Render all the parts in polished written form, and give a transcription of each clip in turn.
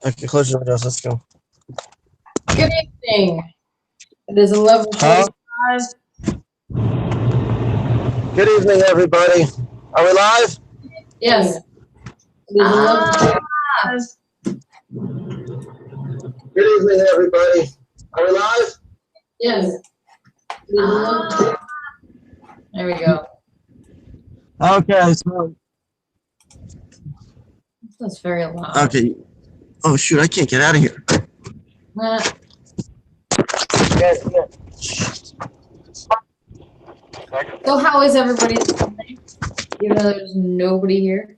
Okay, close your windows. Let's go. Good evening. It is 11:45. Good evening, everybody. Are we live? Yes. It is 11:45. Good evening, everybody. Are we live? Yes. It is 11:45. There we go. Okay, so. That's very loud. Okay. Oh, shoot, I can't get out of here. So how is everybody this evening? Even though there's nobody here?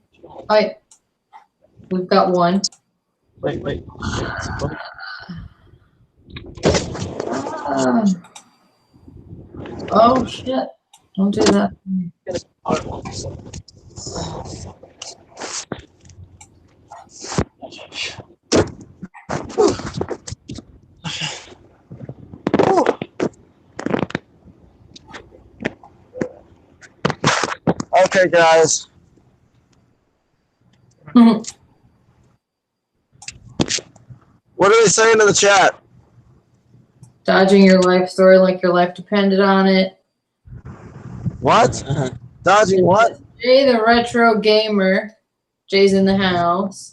We've got one. Wait. Oh, shit. Don't do that. Okay, guys. What are they saying in the chat? Dodging your life story like your life depended on it. What? Dodging what? Jay the retro gamer. Jay's in the house.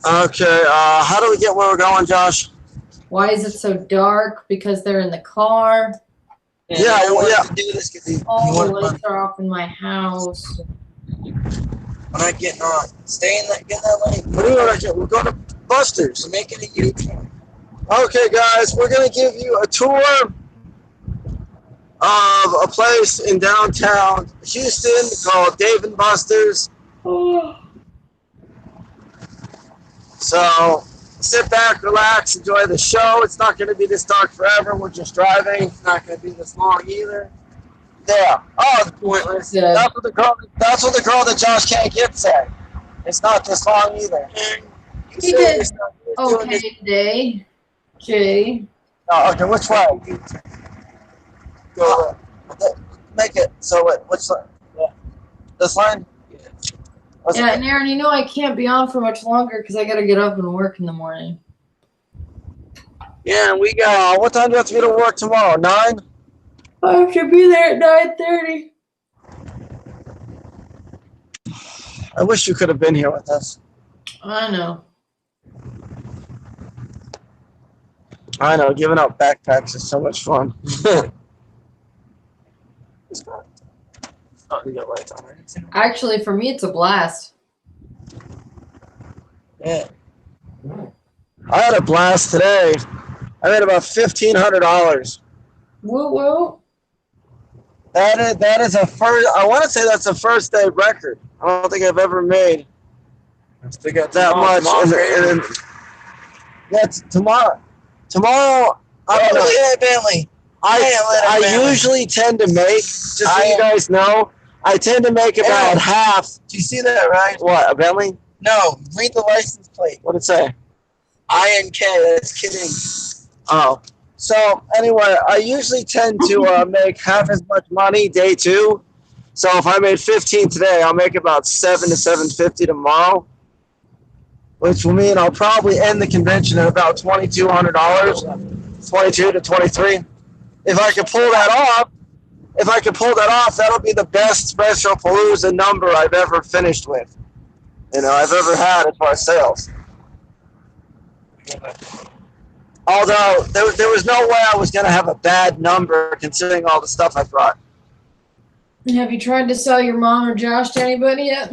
Okay, how do we get where we're going, Josh? Why is it so dark? Because they're in the car. Yeah. To do this because All the lights are off in my house. we're not getting on. Stay in that, get in that lane. What are we going to do? We're going to Buster's. We're making a U-turn. Okay, guys, we're going to give you a tour of a place in downtown Houston called Dave & Buster's. So sit back, relax, enjoy the show. It's not going to be this dark forever. We're just driving. It's not going to be this long either. Yeah. Oh, it's pointless. Yeah. That's what the girl that Josh can't get said. It's not this long either. He did okay today, Jay. Oh, okay, which way? Go. Make it. So what? Which line? Yeah. This line? Yeah, and Aaron, you know I can't be on for much longer because I got to get up and work in the morning. Yeah, we got. What time do you have to be to work tomorrow? 9? I have to be there at 9:30. I wish you could have been here with us. I know. I know. Giving out backpacks is so much fun. Oh, you got lights on, right? Actually, for me, it's a blast. Yeah. I had a blast today. I made about $1,500. Woo woo. That is a first. I want to say that's a first day record. I don't think I've ever made that much. And that's tomorrow. Tomorrow. I don't know. Bentley. I usually tend to make. Just so you guys know, I tend to make about half. Do you see that, right? What, a Bentley? No, read the license plate. What'd it say? INK, that's kidding. Oh. So, anyway, I usually tend to make half as much money day 2. So, if I made 15 today, I'll make about 7 to 750 tomorrow, which will mean I'll probably end the convention at about $2,200, 22 to 23. If I could pull that off, that'll be the best Special Palooza number I've ever finished with. I've ever had as far as sales. Although, there was no way I was going to have a bad number considering all the stuff I brought. Have you tried to sell your mom or Josh to anybody yet?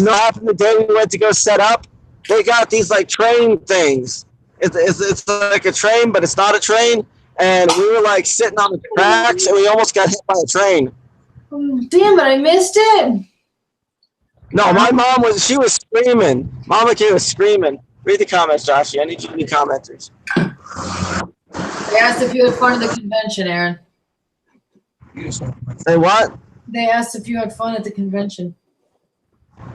No, happened the day we went to go set up, they got these like train things. It's like a train, but it's not a train. And we were like sitting on the tracks and we almost got hit by a train. Damn it, I missed it. No, my mom she was screaming. Mama K was screaming. Read the comments, Joshy. I need you to be commenters. They asked if you had fun at the convention, Aaron. Say what? They asked if you had fun at the convention.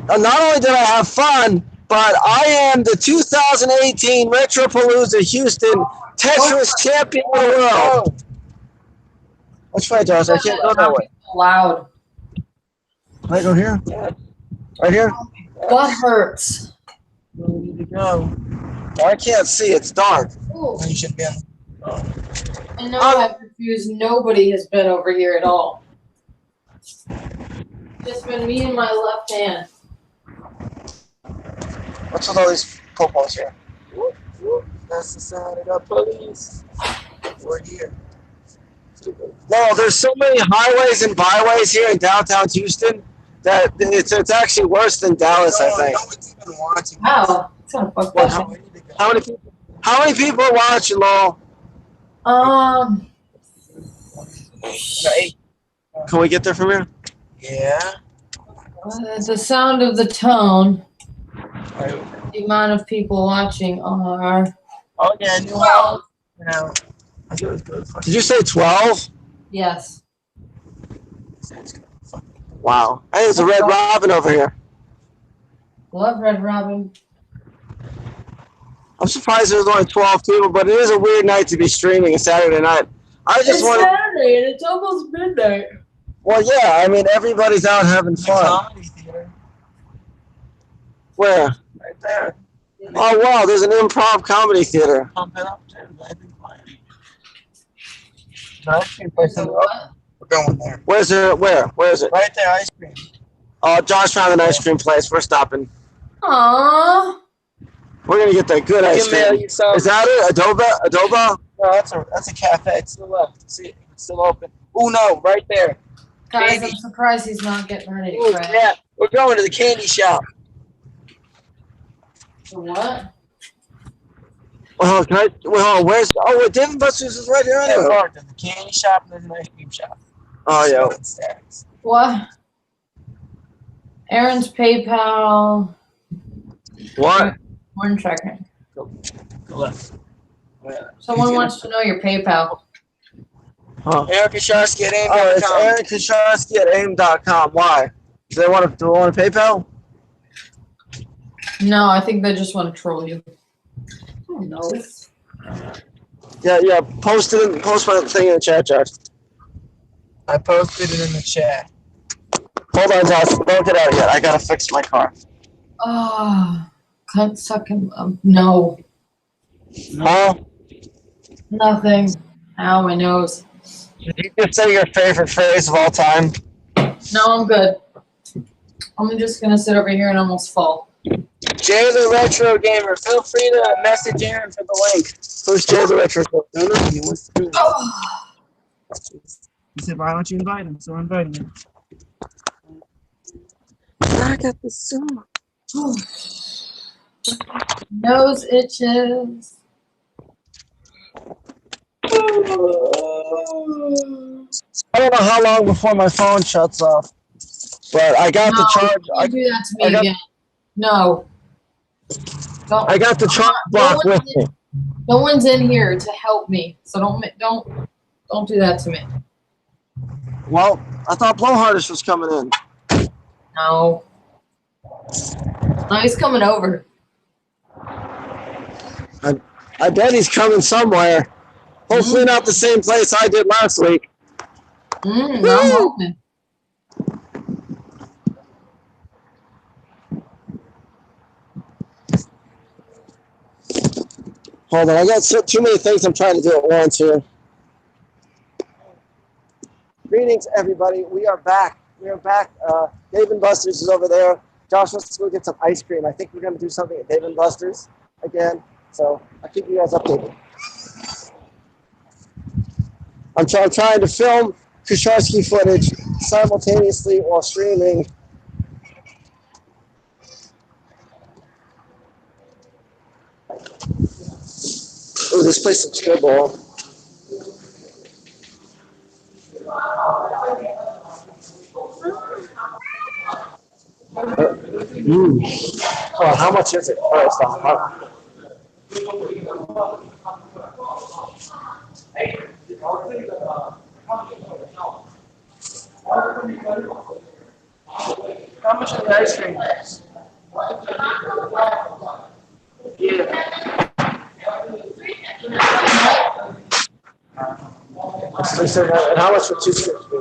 Not only did I have fun, but I am the 2018 Retropalooza Houston Tetris champion of the world. Which way, Josh? I can't go that way. Loud. Can I go here? Right here? Butt hurts. Where we need to go. Oh, I can't see. It's dark. Ooh. You should be on I know I'm confused. Nobody has been over here at all. Just been me and my left hand. What's with all these popos here? That's the sound of the police. We're here. No, there's so many highways and byways here in downtown Houston that it's actually worse than Dallas, I think. No one's even watching. Wow. It's kind of fucked What, up. how many people are watching, Lowell? Um. No, 8. Can we get there from here? Yeah. The sound of the tone. The amount of people watching are. Oh yeah, new house. Yeah. I thought it was good. Did you say 12? Yes. Wow. Hey, there's a Red Robin over here. Love Red Robin. I'm surprised there's only 12 people, but it is a weird night to be streaming a Saturday night. I just want Saturday and it's almost midnight. Well, yeah, I mean, everybody's out having fun. Comedy theater. Where? Right there. Oh, wow, there's an improv comedy theater. Pump it up too. I've been playing. No, ice cream place in the road. We're going there. Where's it? Where? Where is it? Right there, ice cream. Oh, Josh found an ice cream place. We're stopping. Aww. We're going to get that good ice cream. Is that it? Adobo? No, that's a cafe. It's to the left. See, it's still open. Oh no, right there. Guys, Candy. I'm surprised he's not getting ready to Ooh, crash. yeah, we're going to the candy shop. The what? Well, can I? Well, where's? Oh, wait, Dave & Buster's is right here. Yeah, Anyway. parked. There's a candy shop and there's an ice cream shop. Oh, yeah. Stacks. What? Aaron's PayPal. What? 1 second. Go left. Someone wants to know your PayPal. Huh. Eric Kasharsky at AIM.com. Oh, it's Aaron Kasharsky at AIM.com. Why? Do they want PayPal? No, I think they just want to troll you. Oh no. Yeah. Post my thing in the chat, Josh. I posted it in the chat. Hold on, Josh. Don't get out yet. I gotta fix my car. Oh, can't suck him. No, Huh? nothing. Ow, my nose. Did you just say your favorite phrase of all time? No, I'm good. I'm just gonna sit over here and almost fall. Jay the Retro Gamer, feel free to message Aaron for the link. Who's Jay the Retro? He wants to do it. Oh. He said, why don't you invite him? So I'm inviting him. I got the song. Nose itches. I don't know how long before my phone shuts off, but I got the charge. Don't do that to me again. No. Don't. I got the charge block with me. No one's in here to help me, so don't do that to me. Well, I thought Blowhardest was coming in. No. No, he's coming over. I bet he's coming somewhere. Hopefully not the same place I did last week. I'm hoping. Hold on, I got too many things I'm trying to do at once here. Greetings, everybody. We are back. Dave & Buster's is over there. Josh wants to go get some ice cream. I think we're going to do something at Dave & Buster's again. So I'll keep you guys updated. I'm trying to film Kasharsky footage simultaneously while streaming. Oh, this place looks good, bro. Well, how much is it first off? How much is the ice cream? Yeah. And how much would 2 strips be?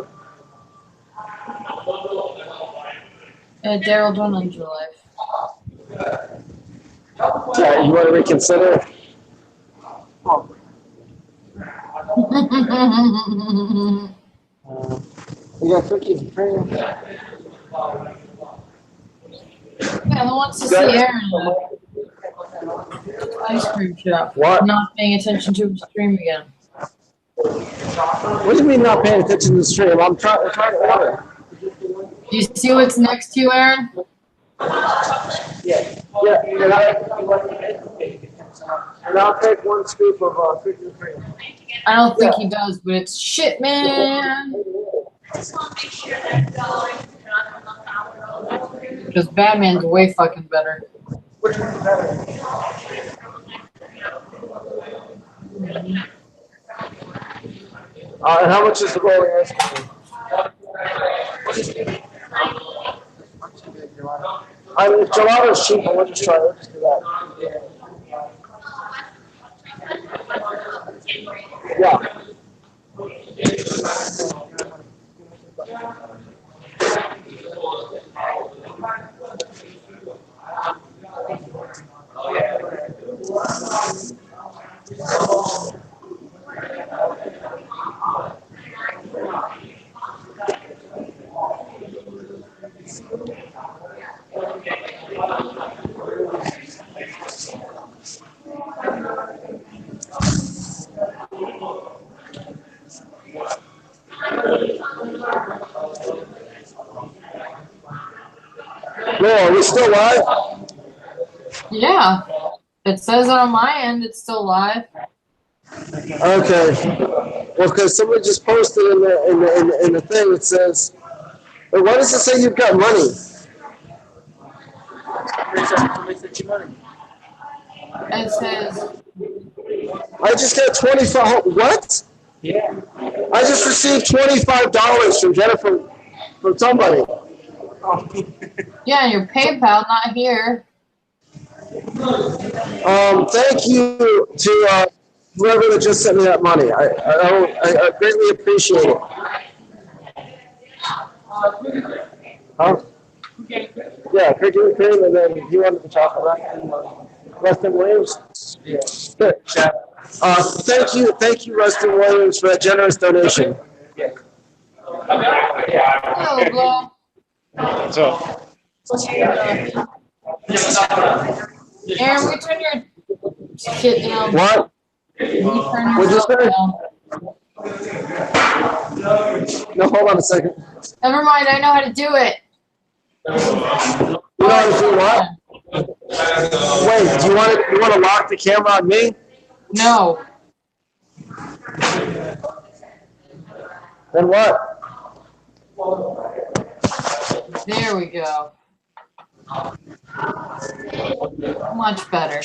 Daryl, don't end your life. Yeah, you want to reconsider? You got cookies and cream. Yeah, who wants to see Aaron in the ice cream shop? What? Not paying attention to his stream again. What do you mean not paying attention to the stream? I'm trying to order. Do you see what's next to you, Aaron? Yeah. And I'll take one scoop of cookies and cream. I don't think he does, but it's shit, man. Because Batman's way fucking better. Which one's better? And how much is the rolling ice cream? I mean, if gelato's cheap, we'll just try it. We'll just do that. Yeah. No, are we still live? Yeah. It says on my end it's still live. Okay. Well, because somebody just posted in the thing, it says, "But why does it say you've got money?" It says, I just got 25. What? Yeah. I just received $25 from Jennifer, from somebody. yeah, your PayPal, not here. Thank you to whoever that just sent me that money. I greatly appreciate it. Huh? Yeah, cookie and cream, and then he wanted the chocolate, right? Rustin Williams? Yeah. Good. Thank you, Rustin Williams, for that generous donation. Hello, Blow. So, Aaron, we turn your shit down. What? We turn your What'd you stuff say? down. No, hold on a second. Never mind, I know how to do it. You know how to do what? Wait, do you want to lock the camera on me? No. Then what? There we go. Much better.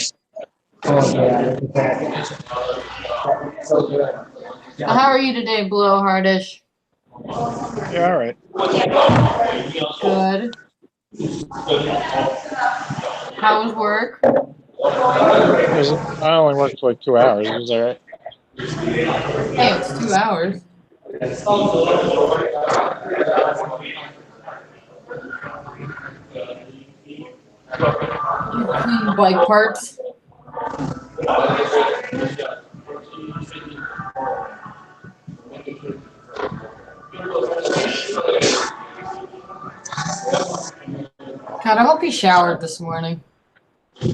How are you today, Blowhardish? yeah, all right. Good. How was work? I only worked for like 2 hours. It was all right. Hey, it's 2 hours. You clean bike parts. God, I hope he showered this morning. Me?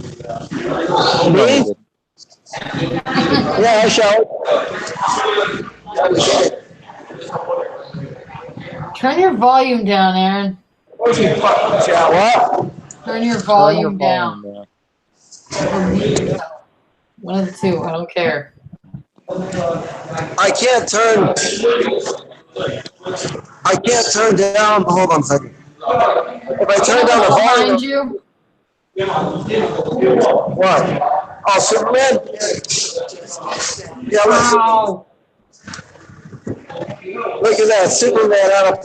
Yeah, I showered. Turn your volume down, Aaron. What? Turn your Turn volume your down. volume down. Or mute yourself. One of the two. I don't care. I can't turn down. Hold on a second. If I turn down the Behind volume. you. What? Oh, Superman? Yeah, Wow. look at that. Superman out of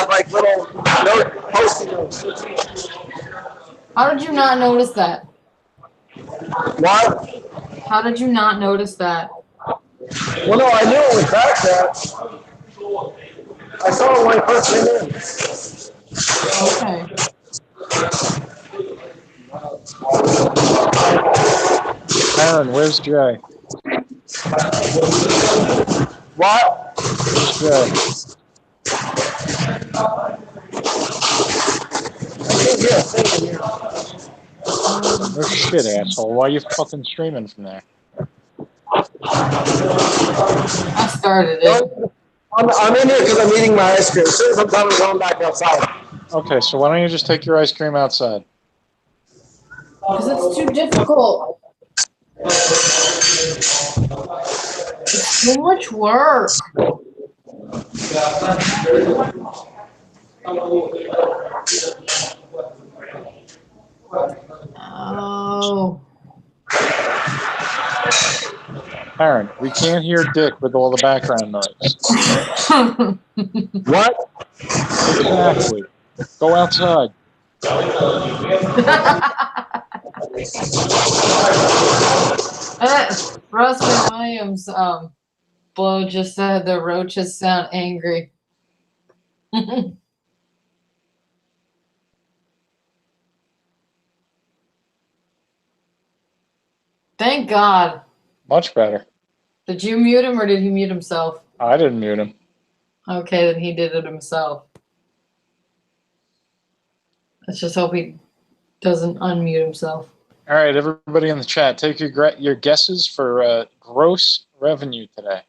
like little note post-it notes. How did you not notice that? What? How did you not notice that? Well, no, I knew it was back there. I saw it when I first came in. Okay. Aaron, where's Jay? What? Where's Jay? No shit, asshole. Why are you fucking streaming from there? I started it. I'm in here because I'm eating my ice cream. As soon as I'm done, I'm going back outside. Okay, so why don't you just take your ice cream outside? Because it's too difficult. It's too much work. Oh. Aaron, we can't hear Dick with all the background noise. What? Exactly. Go outside. Russell Williams blow just said the roaches sound angry. Thank God. Much better. Did you mute him or did he mute himself? I didn't mute him. Okay, then he did it himself. Let's just hope he doesn't unmute himself. All right, everybody in the chat, take your guesses for gross revenue today.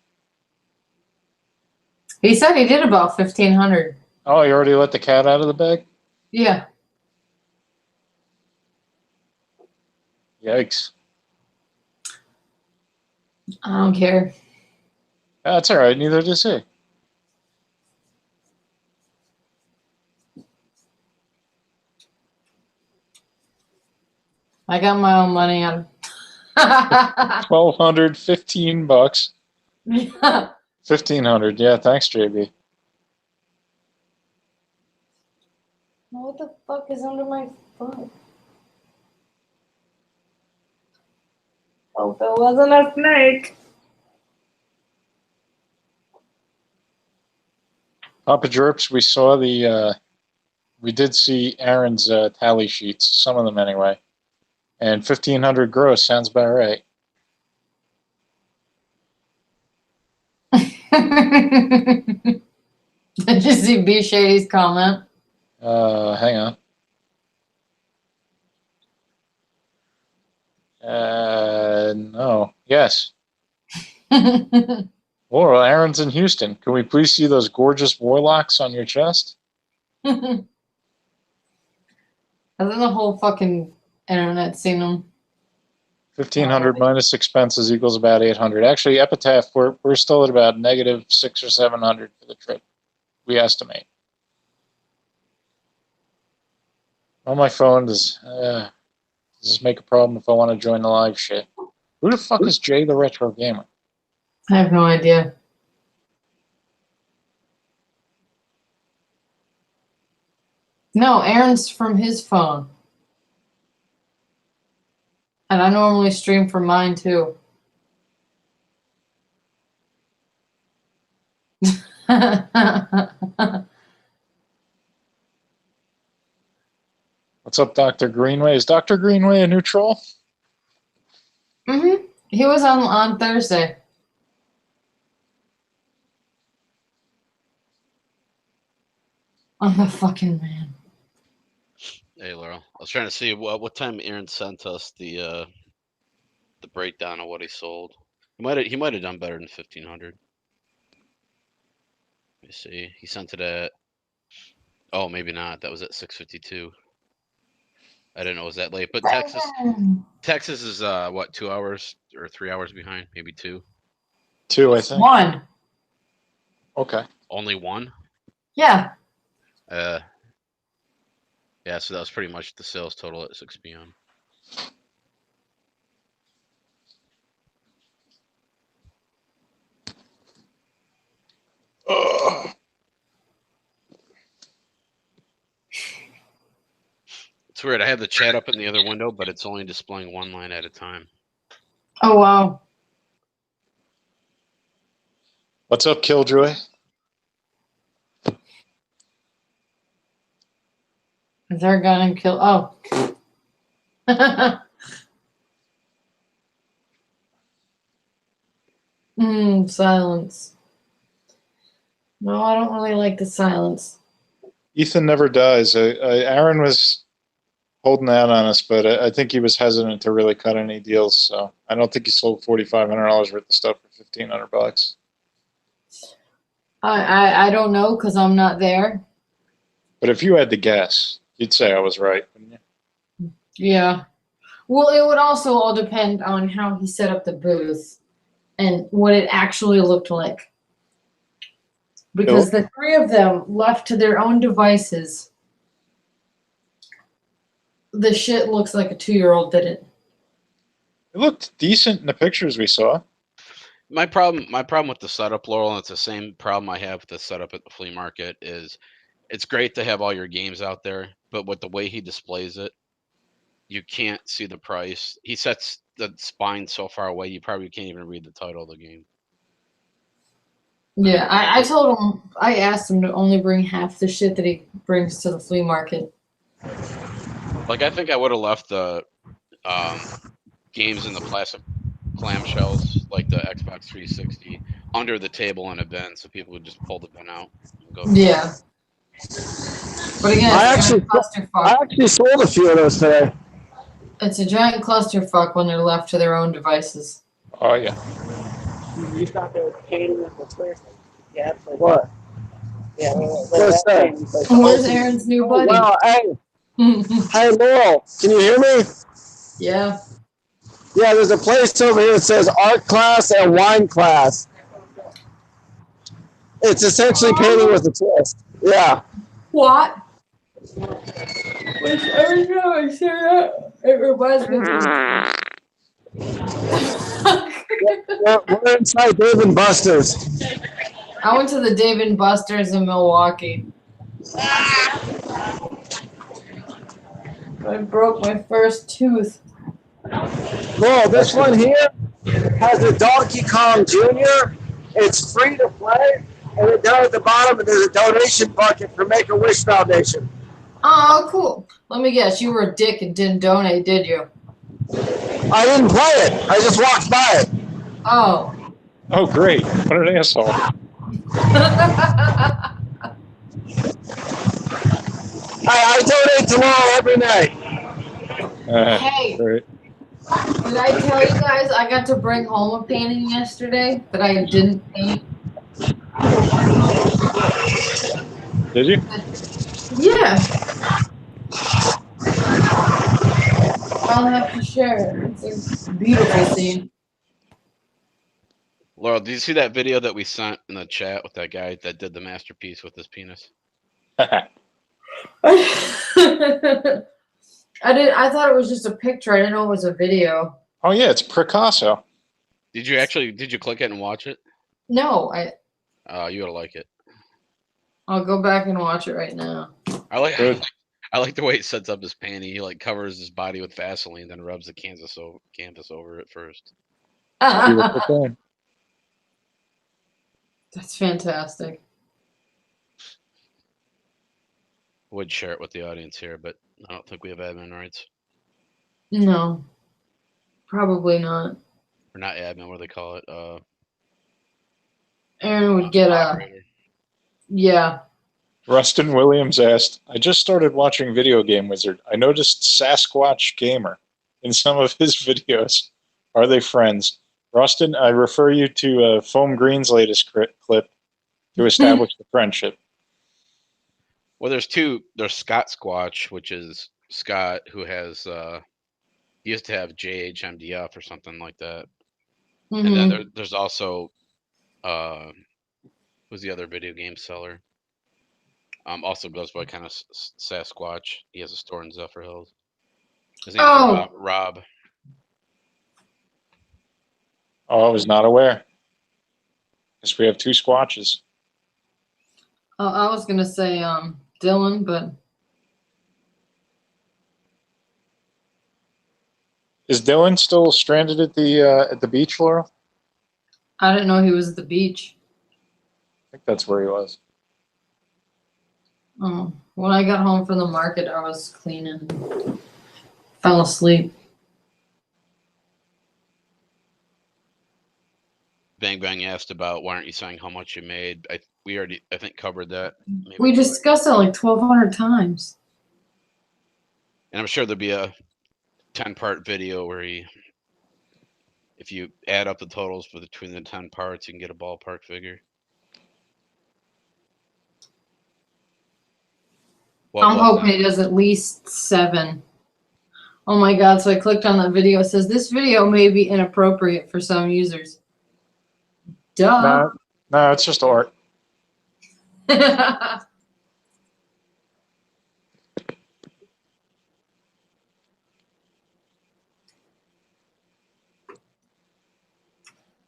He said he did about 1,500. Oh, you already let the cat out of the bag? Yeah. Yikes. I don't care. That's all right. Neither does he. I got my own money on. 1,200, $15. Yeah. 1,500. Yeah, thanks, JB. What the fuck is under my foot? Hope it wasn't a snake. Papa Jerps, we saw we did see Aaron's tally sheets, some of them anyway. And 1,500 gross sounds about right. Did you see B Shady's comment? Hang on. No. Yes. Well, Aaron's in Houston. Can we please see those gorgeous warlocks on your chest? Hasn't the whole fucking internet seen them? 1,500 minus expenses equals about 800. Actually, Epitaph, we're still at about negative 600 or 700 for the trip. We estimate. On my phone, does this make a problem if I want to join the live shit? Who the fuck is Jay the Retro Gamer? I have no idea. No, Aaron's from his phone. And I normally stream from mine too. What's up, Dr. Greenway? Is Dr. Greenway a new troll? Mm-hmm. He was on Thursday. I'm a fucking man. Hey, Laurel. I was trying to see what time Aaron sent us the breakdown of what he sold. He might have done better than 1,500. Let me see. He sent it at. Oh, maybe not. That was at 6:52. I didn't know it was that late. But Texas is what, 2 hours or 3 hours behind? Maybe 2. 2, I think. 1. Okay. Only 1. Yeah. Yeah. So that was pretty much the sales total at 6 p.m. It's weird. I have the chat up in the other window, but it's only displaying one line at a time. Oh, wow. What's up, Killjoy? Is there a gun and kill? Oh. Silence. No, I don't really like the silence. Ethan never dies. Aaron was holding out on us, but I think he was hesitant to really cut any deals. So I don't think he sold $4,500 worth of stuff for $1,500. I don't know because I'm not there. But if you had to guess, you'd say I was right, wouldn't you? Yeah. Well, it would also all depend on how he set up the booth and what it actually looked like. Because the three of them left to their own devices, the shit looks like a 2-year-old did it. It looked decent in the pictures we saw. My problem with the setup, Laurel, and it's the same problem I have with the setup at the flea market, is it's great to have all your games out there, but with the way he displays it, you can't see the price. He sets the spine so far away, you probably can't even read the title of the game. Yeah, I told him, I asked him to only bring half the shit that he brings to the flea market. Like, I think I would have left the games in the plastic clamshells, like the Xbox 360, under the table in a bin, so people would just pull the bin out and go. Yeah. But again, I it's a actually, giant clusterfuck. I actually sold a few of those today. It's a giant clusterfuck when they're left to their own devices. Oh, yeah. You thought they were painting with the first. Yeah, it's like, What? yeah, What's that? Where's Aaron's new buddy? Wow, hey, hey, Laurel, can you hear me? Yeah. Yeah, there's a place over here that says art class and wine class. It's essentially painting with a twist. Yeah. What? Which every time I say that, it reminds me of We're inside Dave and Buster's. I went to the Dave & Buster's in Milwaukee. I broke my first tooth. Laurel, this one here has a Donkey Kong Jr. It's free to play, and then down at the bottom there's a donation bucket for Make-A-Wish Foundation. Oh, cool. Let me guess, you were a dick and didn't donate, did you? I didn't play it. I just walked by it. Oh. Oh, great. What an asshole. I donate to Laurel every night. Hey. Great. Did I tell you guys I got to bring home a painting yesterday that I didn't paint? Did you? Yeah. I'll have to share it. It's a beautiful scene. Laurel, did you see that video that we sent in the chat with that guy that did the masterpiece with his penis? I thought it was just a picture. I didn't know it was a video. Oh, yeah, it's Picasso. Did you click it and watch it? No, You gotta like it. I'll go back and watch it right now. I like the way he sets up his panty. He like covers his body with Vaseline, then rubs the canvas over it first. That's fantastic. Would share it with the audience here, but I don't think we have admin rights. No, probably not. Or not admin, what do they call it? Aaron would get operator. Yeah. Rustin Williams asked, I just started watching Video Game Wizard. I noticed Sasquatch Gamer in some of his videos. Are they friends? Rustin, I refer you to Foam Green's latest clip to establish the friendship. Well, there's two. There's Scott Squatch, which is Scott, who has he used to have JHMDF or something like that. Mm-hmm. And then there's also who's the other video game seller? Also goes by kind of Sasquatch. He has a store in Zephyr Hills. His name's Rob. Oh, I was not aware. Guess we have two Squatches. I was gonna say Dylan, but Is Dylan still stranded at the beach, Laurel? I didn't know he was at the beach. I think that's where he was. Oh, when I got home from the market, I was cleaning. Fell asleep. Bang Bang asked about why aren't you saying how much you made? We already, I think, covered that. Maybe We discussed it like 1,200 times. And I'm sure there'll be a 10-part video where if you add up the totals between the 10 parts, you can get a ballpark figure. I'm hoping it does at least 7. Oh my god, so I clicked on that video. It says this video may be inappropriate for some users. Duh. No, it's just art. Yeah,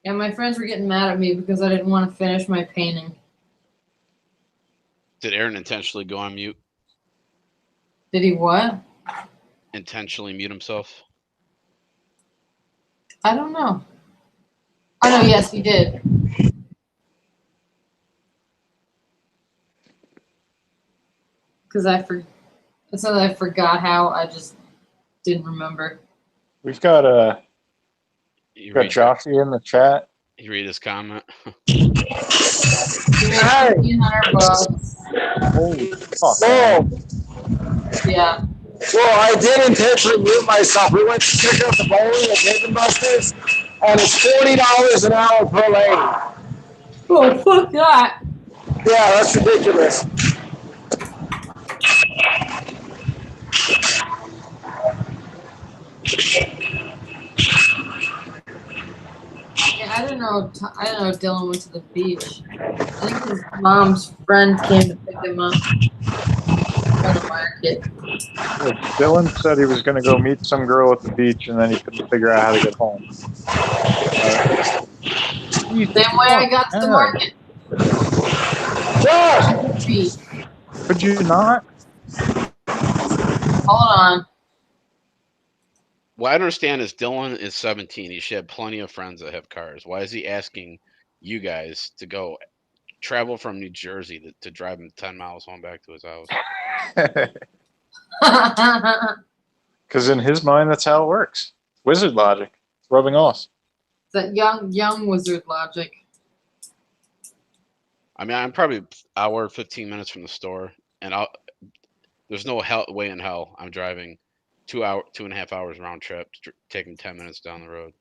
my friends were getting mad at me because I didn't want to finish my painting. Did Aaron intentionally go on mute? Did he what? Intentionally mute himself? I don't know. Oh no, yes, he did. Because it's not that I forgot how, I just didn't remember. We've got Joshy in the chat. You read his comment. Hey. $1,500. Holy fuck. Whoa. Yeah. Well, I did intentionally mute myself. We went to check out the bowling at Dave & Buster's, and it's $40 an hour per lane. Oh, fuck that. Yeah, that's ridiculous. Yeah, I don't know. Dylan went to the beach. I think his mom's friend came to pick him up from the market. Dylan said he was going to go meet some girl at the beach, and then he couldn't figure out how to get home. Same way I got to the market. Josh! Could you not? Hold on. What I understand is Dylan is 17. He should have plenty of friends that have cars. Why is he asking you guys to go travel from New Jersey to drive him 10 miles home back to his house? Because in his mind, that's how it works. Wizard logic. It's rubbing off. That young wizard logic. I mean, I'm probably an hour, 15 minutes from the store, and there's no way in hell I'm driving 2.5 hours round trip to take him 10 minutes down the road.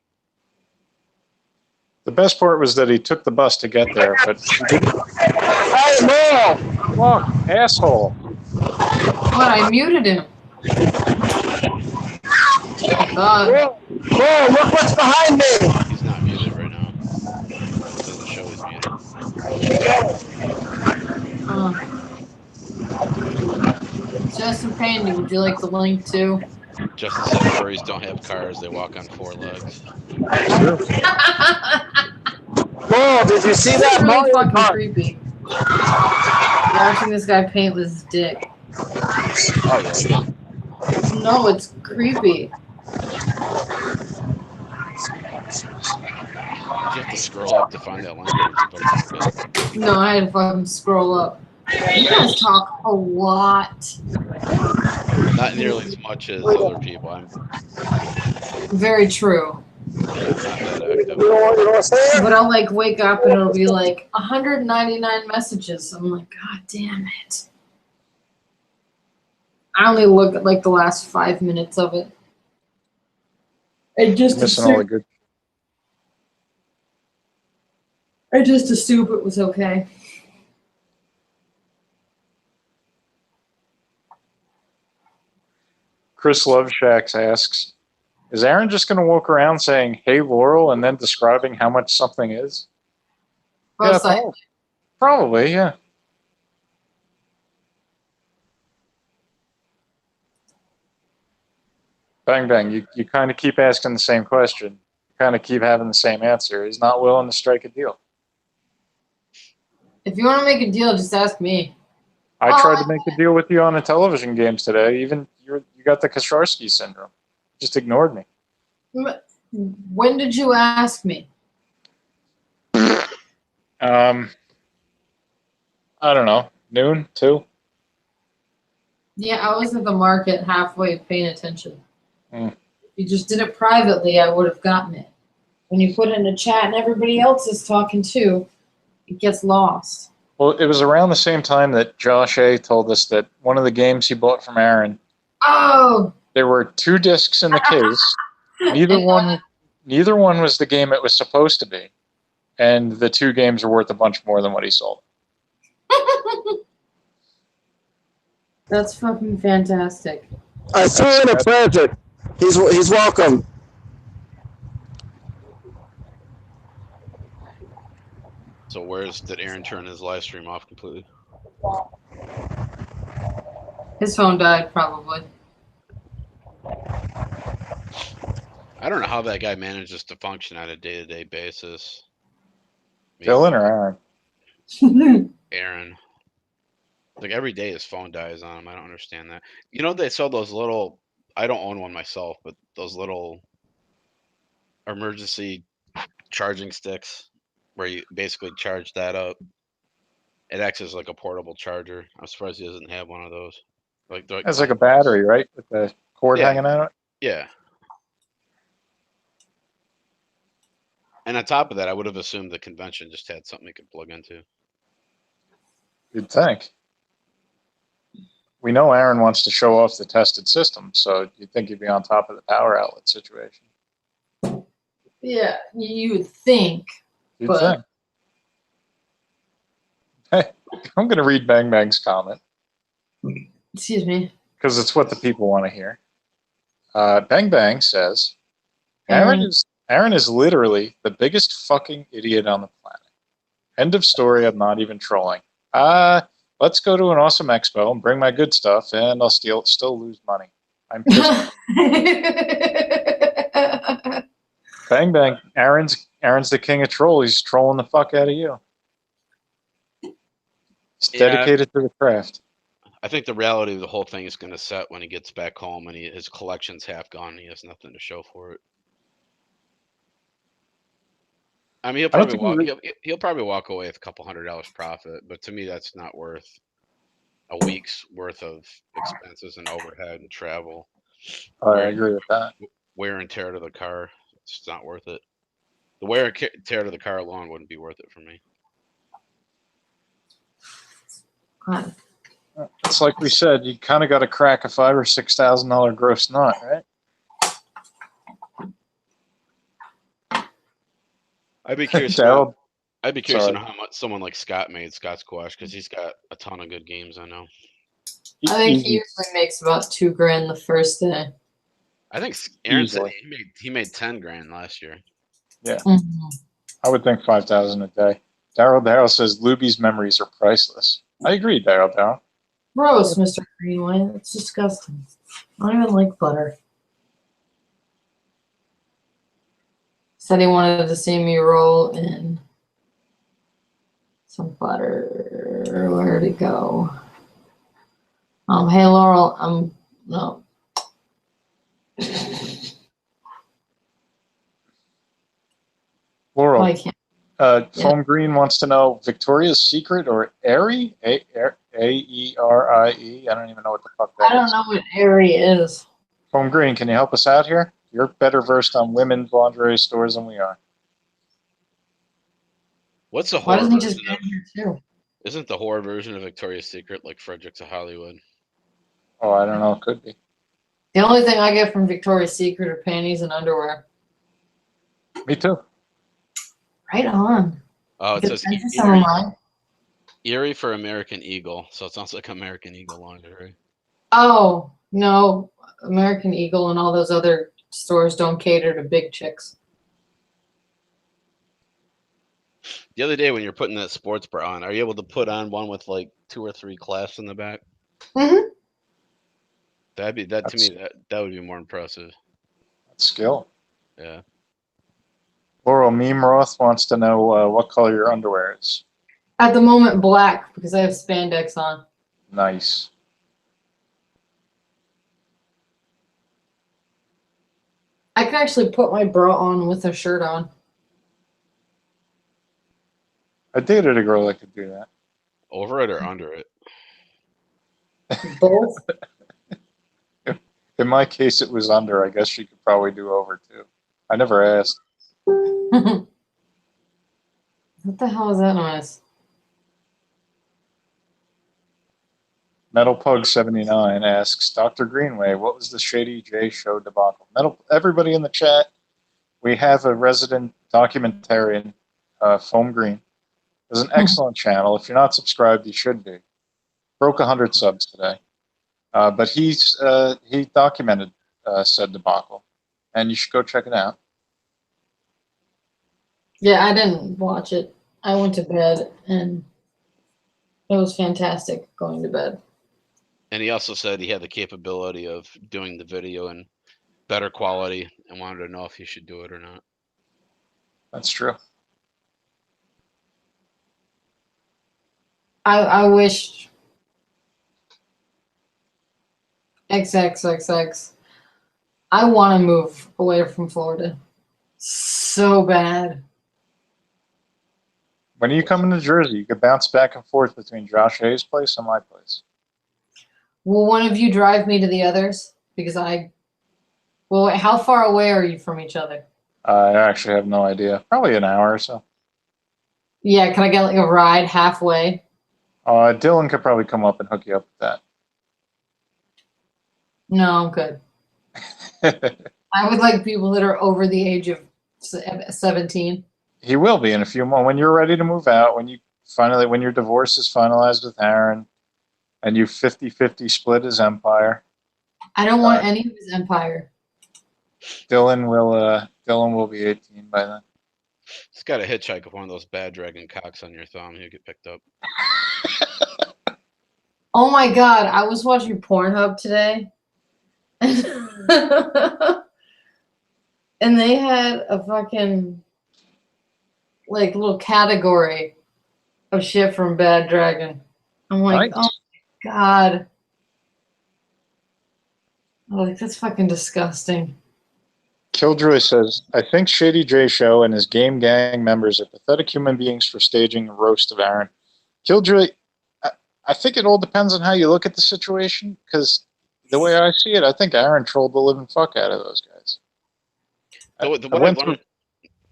The best part was that he took the bus to get there, but he didn't. Hey, man! Fuck, asshole. What? I muted him. Whoa, look what's behind me! He's not muted right now. It doesn't show he's muted. Justin Payne, would you like the link too? Justin said furries don't have cars, they walk on 4 legs. Whoa, did you see that? Really fucking creepy. Watching this guy paint with his dick. Oh, yeah. No, it's creepy. Did you have to scroll up to find that link, or did you bookmark it? No, I had to fucking scroll up. You guys talk a lot. Not nearly as much as other people. I'm Very true. not that active. You know what I'm saying? But I'll like wake up and it'll be like 199 messages. I'm like, God damn it. I only look at like the last 5 minutes of it. I just assumed it was okay. Chris Loveshacks asks, is Aaron just going to walk around saying, hey, Laurel, and then describing how much something is? Most Yeah, likely. probably, yeah. Bang, bang. You kind of keep asking the same question. You kind of keep having the same answer. He's not willing to strike a deal. If you want to make a deal, just ask me. I tried to make a deal with you on the television games today. Even you got the Kasharsky syndrome. Just ignored me. When did you ask me? I don't know. Noon, 2? Yeah, I was at the market halfway paying attention. Mm. If you just did it privately, I would have gotten it. when you put it in a chat and everybody else is talking too, it gets lost. Well, it was around the same time that Josh A. told us that one of the games he bought from Aaron, Oh! there were 2 discs in the case. Neither one was the game it was supposed to be. And the 2 games are worth a bunch more than what he sold. That's fucking fantastic. I threw in a present. He's welcome. So did Aaron turn his live stream off completely? His phone died, probably. I don't know how that guy manages to function on a day-to-day basis. Dylan or Aaron? Aaron. Like every day his phone dies on him. I don't understand that. You know, they sell those little, I don't own one myself, but those little emergency charging sticks where you basically charge that up. It acts as like a portable charger. I'm surprised he doesn't have one of those. It's like a battery, right? With the cord hanging out of it? Yeah. And on top of that, I would have assumed the convention just had something you could plug into. You'd think. We know Aaron wants to show off the tested system, so you'd think he'd be on top of the power outlet situation. Yeah, you would think. You'd think. Hey, I'm going to read Bang Bang's comment. Excuse me. Because it's what the people want to hear. Bang Bang says, Aaron is literally the biggest fucking idiot on the planet. End of story. I'm not even trolling. Let's go to an awesome expo and bring my good stuff, and I'll still lose money. I'm pissed. Bang Bang. Aaron's the king of troll. He's trolling the fuck out of you. He's dedicated to the craft. I think the reality of the whole thing is going to set when he gets back home and his collection's half gone. And he has nothing to show for it. I mean, he'll probably walk away with a couple $100 profit, but to me, that's not worth a week's worth of expenses and overhead and travel. I agree with that. Wear and tear to the car, it's not worth it. The wear and tear to the car alone wouldn't be worth it for me. It's like we said, you kind of got to crack a $5,000 or $6,000 gross nut, right? I'd be curious. To know how much someone like Scott made Scott Squash, because he's got a ton of good games. I know. I think he usually makes about $2,000 the first day. I think Aaron said he made $10,000 last year. Yeah, I would think 5,000 a day. Daryl says Luby's memories are priceless. I agree, Daryl. Gross, Mr. Greenway. It's disgusting. I don't even like butter. Said he wanted to see me roll in some butter. Where'd it go? Hey, Laurel. No. Laurel. I can't. Foam Green wants to know Victoria's Secret or Aerie? A-E-R-I-E. I don't even know what the fuck that is. I don't know what Aerie is. Foam Green, can you help us out here? You're better versed on women's lingerie stores than we are. What's the horror? Why doesn't he just get in here too? Isn't the horror version of Victoria's Secret like Fredericks of Hollywood? Oh, I don't know. It could be. The only thing I get from Victoria's Secret are panties and underwear. Me too. Right on. Oh, it says Erie for American Eagle, so it sounds like American Eagle lingerie. Oh, no. American Eagle and all those other stores don't cater to big chicks. The other day when you're putting that sports bra on, are you able to put on one with like 2 or 3 clasps in the back? Mm-hmm. To me, that would be more impressive. That's skill. Yeah. Laurel Meme Roth wants to know what color your underwear is. At the moment, black, because I have spandex on. Nice. I can actually put my bra on with a shirt on. I dated a girl that could do that. Over it or under it? Both. In my case, it was under. I guess she could probably do over too. I never asked. What the hell is that noise? Metal Pug 79 asks Dr. Greenway, what was the Shady J show debacle? Everybody in the chat, we have a resident documentarian, Foam Green. It's an excellent channel. If you're not subscribed, you should be. Broke 100 subs today. But he documented said debacle, and you should go check it out. Yeah, I didn't watch it. I went to bed, and it was fantastic going to bed. And he also said he had the capability of doing the video in better quality and wanted to know if he should do it or not. That's true. I wish XXXX. I want to move away from Florida so bad. When you come into Jersey, you could bounce back and forth between Josh Hayes' place and my place. Will one of you drive me to the others? Because well, how far away are you from each other? I actually have no idea. Probably an hour or so. Yeah, can I get like a ride halfway? Dylan could probably come up and hook you up with No, I'm good. that. I would like people that are over the age of 17. He will be in a few months. When you're ready to move out, when your divorce is finalized with Aaron, and you 50-50 split his empire. I don't want any of his empire. Dylan will be 18 by then. Just got to hitchhike with one of those bad dragon cocks on your thumb. You'll get picked up. Oh my god, I was watching Pornhub today. And they had a fucking like little category of shit from Bad Dragon. I'm like, Nice. oh my god. I'm like, that's fucking disgusting. Killjoy says, I think Shady J Show and his game gang members are pathetic human beings for staging a roast of Aaron. Killjoy, I think it all depends on how you look at the situation, because the way I see it, I think Aaron trolled the living fuck out of those guys.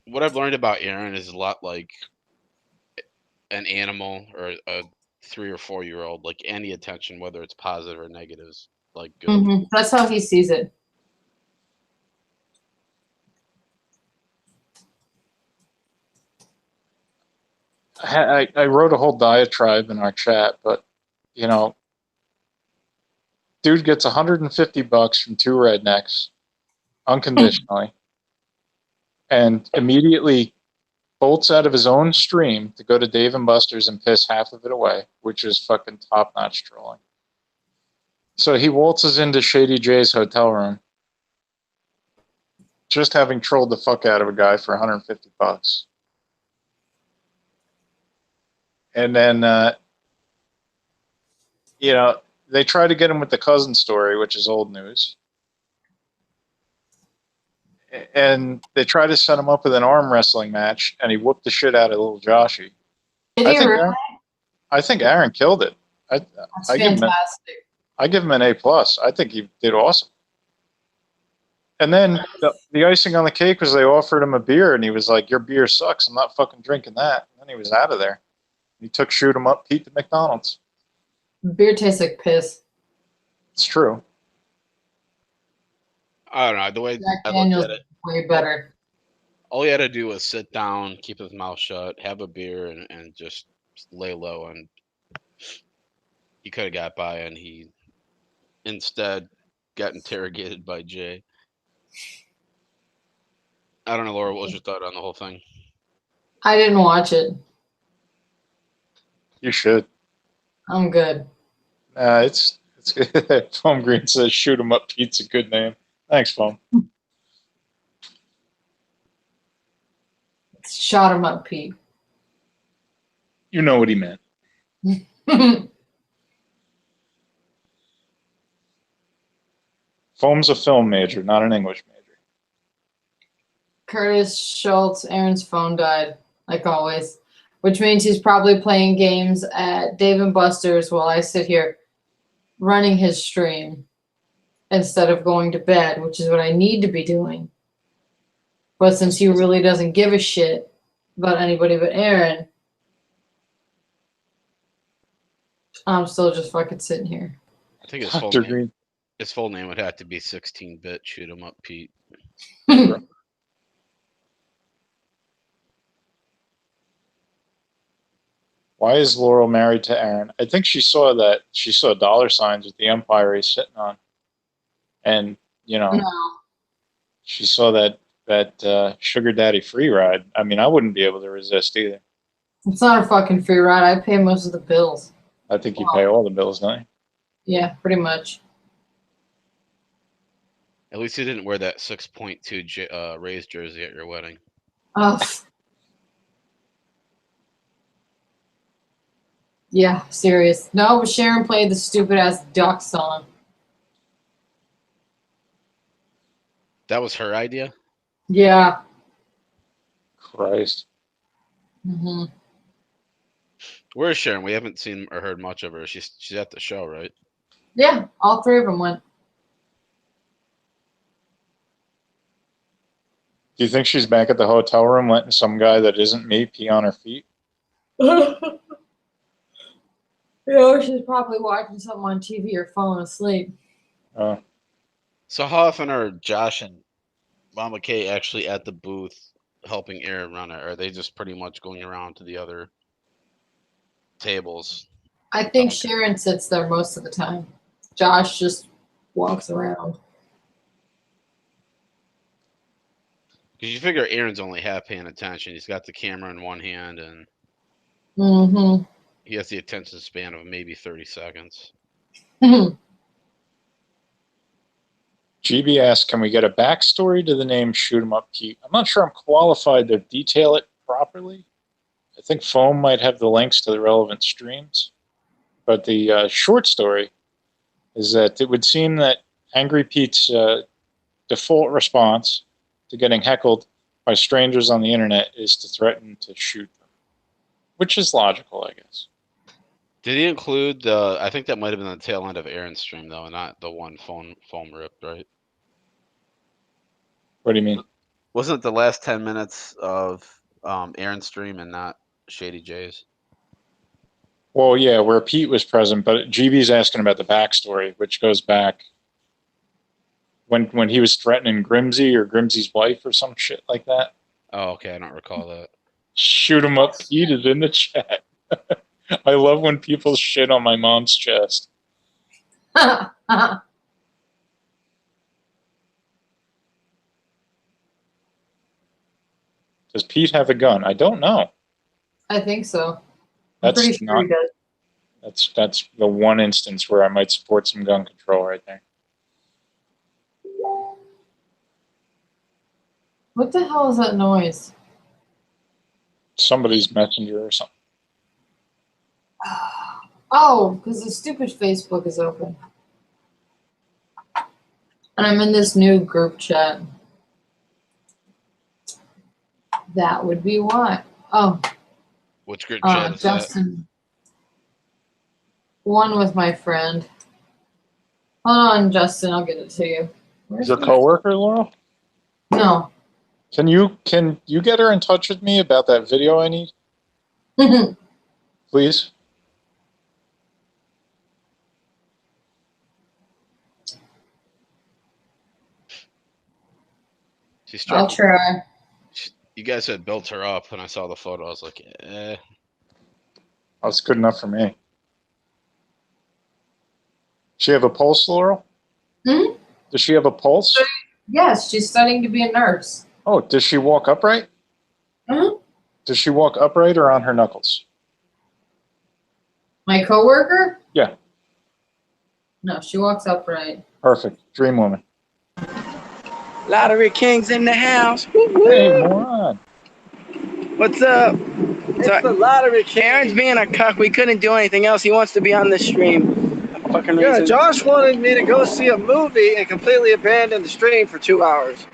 What I've learned about Aaron is a lot like an animal or a 3 or 4 year old. Like any attention, whether it's positive or negative, is like good. Mm-hmm. That's how he sees it. I wrote a whole diatribe in our chat, but dude gets $150 from two rednecks unconditionally, and immediately bolts out of his own stream to go to Dave and Buster's and piss half of it away, which is fucking top-notch trolling. So he waltzes into Shady J's hotel room, just having trolled the fuck out of a guy for $150. And then, they try to get him with the cousin story, which is old news. And they try to set him up with an arm wrestling match, and he whooped the shit out of little Joshy. Did he really? I think Aaron killed it. That's fantastic. I give him an A+. I think he did awesome. And then the icing on the cake was they offered him a beer, and he was like, your beer sucks. I'm not fucking drinking that. And then he was out of there. He took Shoot 'em Up Pete to McDonald's. Beer tastes like piss. It's true. I don't know. The way Jack I Daniels looked at it, way better. all he had to do was sit down, keep his mouth shut, have a beer, and just lay low. And he could have got by, and he instead got interrogated by Jay. I don't know, Laura. What was your thought on the whole thing? I didn't watch it. You should. I'm good. It's good. Foam Green says Shoot 'em Up Pete's a good name. Thanks, Foam. Shot him up, Pete. You know what he meant. Foam's a film major, not an English major. Curtis Schultz, Aaron's phone died, like always, which means he's probably playing games at Dave & Buster's while I sit here running his stream instead of going to bed, which is what I need to be doing. But since he really doesn't give a shit about anybody but Aaron, I'm still just fucking sitting here. I think Dr. Green. his full name would have to be 16-bit Shoot 'em Up Pete. Why is Laurel married to Aaron? I think she saw dollar signs with the Empire he's sitting on, and No. she saw that sugar daddy free ride. I mean, I wouldn't be able to resist either. It's not a fucking free ride. I pay most of the bills. I think you pay all the bills, don't you? Yeah, pretty much. At least he didn't wear that 6.2 Rays jersey at your wedding. Oh. Yeah, serious. No, but Sharon played the stupid ass duck song. That was her idea? Yeah. Christ. Mm-hmm. Where is Sharon? We haven't seen or heard much of her. She's at the show, right? Yeah, all three of them went. Do you think she's back at the hotel room letting some guy that isn't me pee on her feet? She's probably watching something on TV or falling asleep. So how often are Josh and Mama Kay actually at the booth helping Aaron run it? Or are they just pretty much going around to the other tables? I think Sharon sits there most of the time. Josh just walks around. Because you figure Aaron's only half paying attention. He's got the camera in one hand and he has the attention span of maybe 30 seconds. GB asked, can we get a backstory to the name Shoot 'em Up Pete? I'm not sure I'm qualified to detail it properly. I think Foam might have the links to the relevant streams. But the short story is that it would seem that Angry Pete's default response to getting heckled by strangers on the internet is to threaten to shoot them, which is logical, I guess. Did he include the? I think that might have been the tail end of Aaron's stream, though, not the one foam ripped, right? What do you mean? Wasn't it the last 10 minutes of Aaron's stream and not Shady J's? Well, yeah, where Pete was present, but GB's asking about the backstory, which goes back when he was threatening Grimsy or Grimsy's wife or some shit like that. Oh, okay, I don't recall that. Shoot 'em up Pete is in the chat. I love when people shit on my mom's chest. Does Pete have a gun? I don't know. I think so. I'm That's pretty sure he does. That's the one instance where I might support some gun control right there. What the hell is that noise? Somebody's messenger or something. Oh, because the stupid Facebook is open. And I'm in this new group chat. That would be why. Oh. Which group chat is Justin. One with my friend. Hold on, Justin, I'll get it to you. Is your coworker, Laurel? No. Can you get her in touch with me about that video I need? Please? I'll try. You guys had built her up, and I saw the photo. I was like, eh. That's good enough for me. She have a pulse, Laurel? Hmm? Does she have a pulse? Yes, she's studying to be a nurse. Oh, does she walk upright? Hmm? Does she walk upright or on her knuckles? My coworker? Yeah. No, she walks upright. Perfect. Dream woman. Lottery King's in the house. Hey, moron. What's up? It's the Lottery King. Aaron's being a cuck. We couldn't do anything else. He wants to be on the stream. Fucking Yeah, reason. Josh wanted me to go see a movie and completely abandon the stream for 2 hours.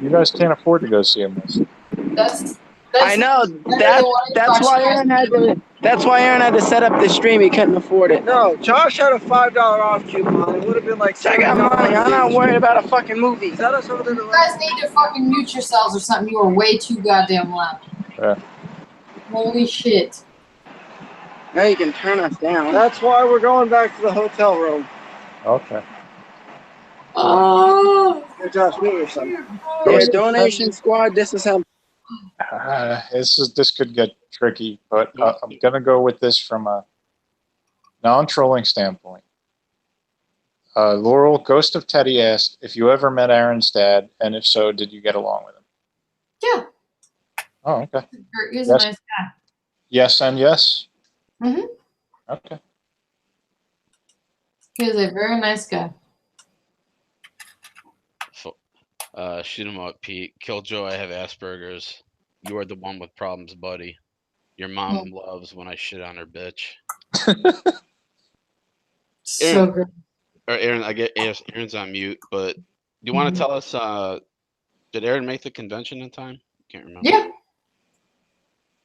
You guys can't afford to go see a movie. That's I know that's why Aaron had to. That's why Aaron had to set up the stream. He couldn't afford it. No, Josh had a $5 off coupon. It would have been like I got money. I'm not worried about a fucking movie. Is that us over there? You guys need to fucking mute yourselves or something. You are way too goddamn loud. Yeah. Holy shit. Now you can turn us down. That's why we're going back to the hotel room. Okay. Oh. Hey, Josh, mute yourself. Yeah, donation squad. This is how. This could get tricky, but I'm gonna go with this from a non-trolling standpoint. Laurel, Ghost of Teddy asked if you ever met Aaron's dad, and if so, did you get along with him? Yeah. Oh, okay. He's a nice guy. Yes and yes? Mm-hmm. Okay. He is a very nice guy. Shoot him up, Pete. Killjoy, I have Asperger's. You are the one with problems, buddy. Your mom loves when I shit on her bitch. So good. Or Aaron, I get Aaron's on mute, but do you want to tell us, did Aaron make the convention in time? Can't remember. Yeah.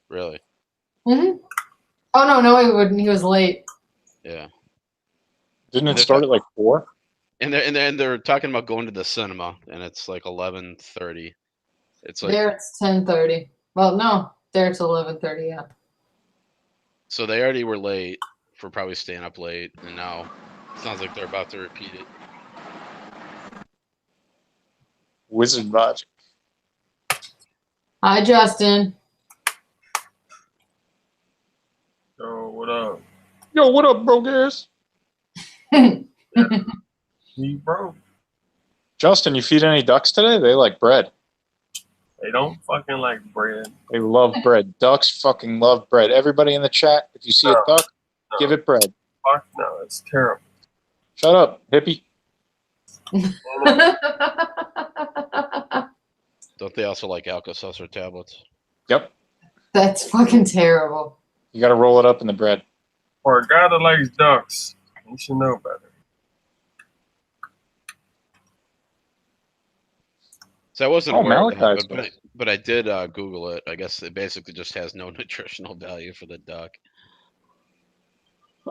Really? Mm-hmm. Oh, no, he wouldn't. He was late. Yeah. Didn't it start at like 4? And they're talking about going to the cinema, and it's like 11:30. It's like there it's 10:30. Well, no, there it's 11:30. Yeah. So they already were late for probably staying up late, and now it sounds like they're about to repeat it. Wizard Logic. Hi, Justin. Yo, what up? Yo, what up, bro, guys? Me, bro. Justin, you feed any ducks today? They like bread. They don't fucking like bread. They love bread. Ducks fucking love bread. Everybody in the chat, if you see a duck, give it bread. Fuck no, it's terrible. Shut up, hippie. Don't they also like Alka-Seltzer tablets? Yep. That's fucking terrible. You got to roll it up in the bread. For a guy that likes ducks, you should know better. So I wasn't aware of Malachi's that, but I did Google it. I guess it basically just has no nutritional value for the duck.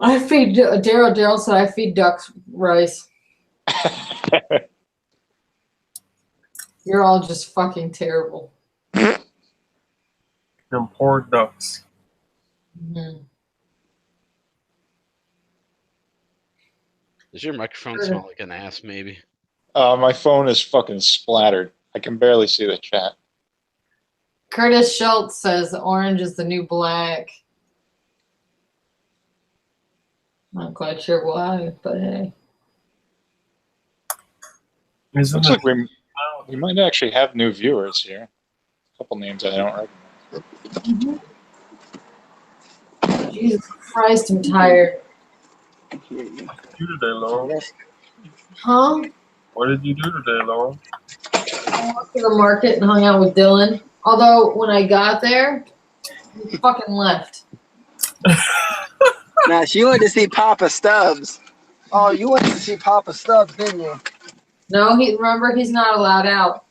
I feed Daryl. Daryl said I feed ducks rice. You're all just fucking terrible. Them poor ducks. Mm-hmm. Does your microphone smell like an ass, maybe? My phone is fucking splattered. I can barely see the chat. Curtis Schultz says orange is the new black. Not quite sure why, but hey. Looks like we might actually have new viewers here. A couple names I don't recognize. Mm-hmm. Jesus Christ, I'm tired. What did you do today, Lauren? Huh? What did you do today, Lauren? I went to the market and hung out with Dylan. Although when I got there, he fucking left. Nah, she went to see Papa Stubbs. Oh, you went to see Papa Stubbs, didn't you? No, remember he's not allowed out.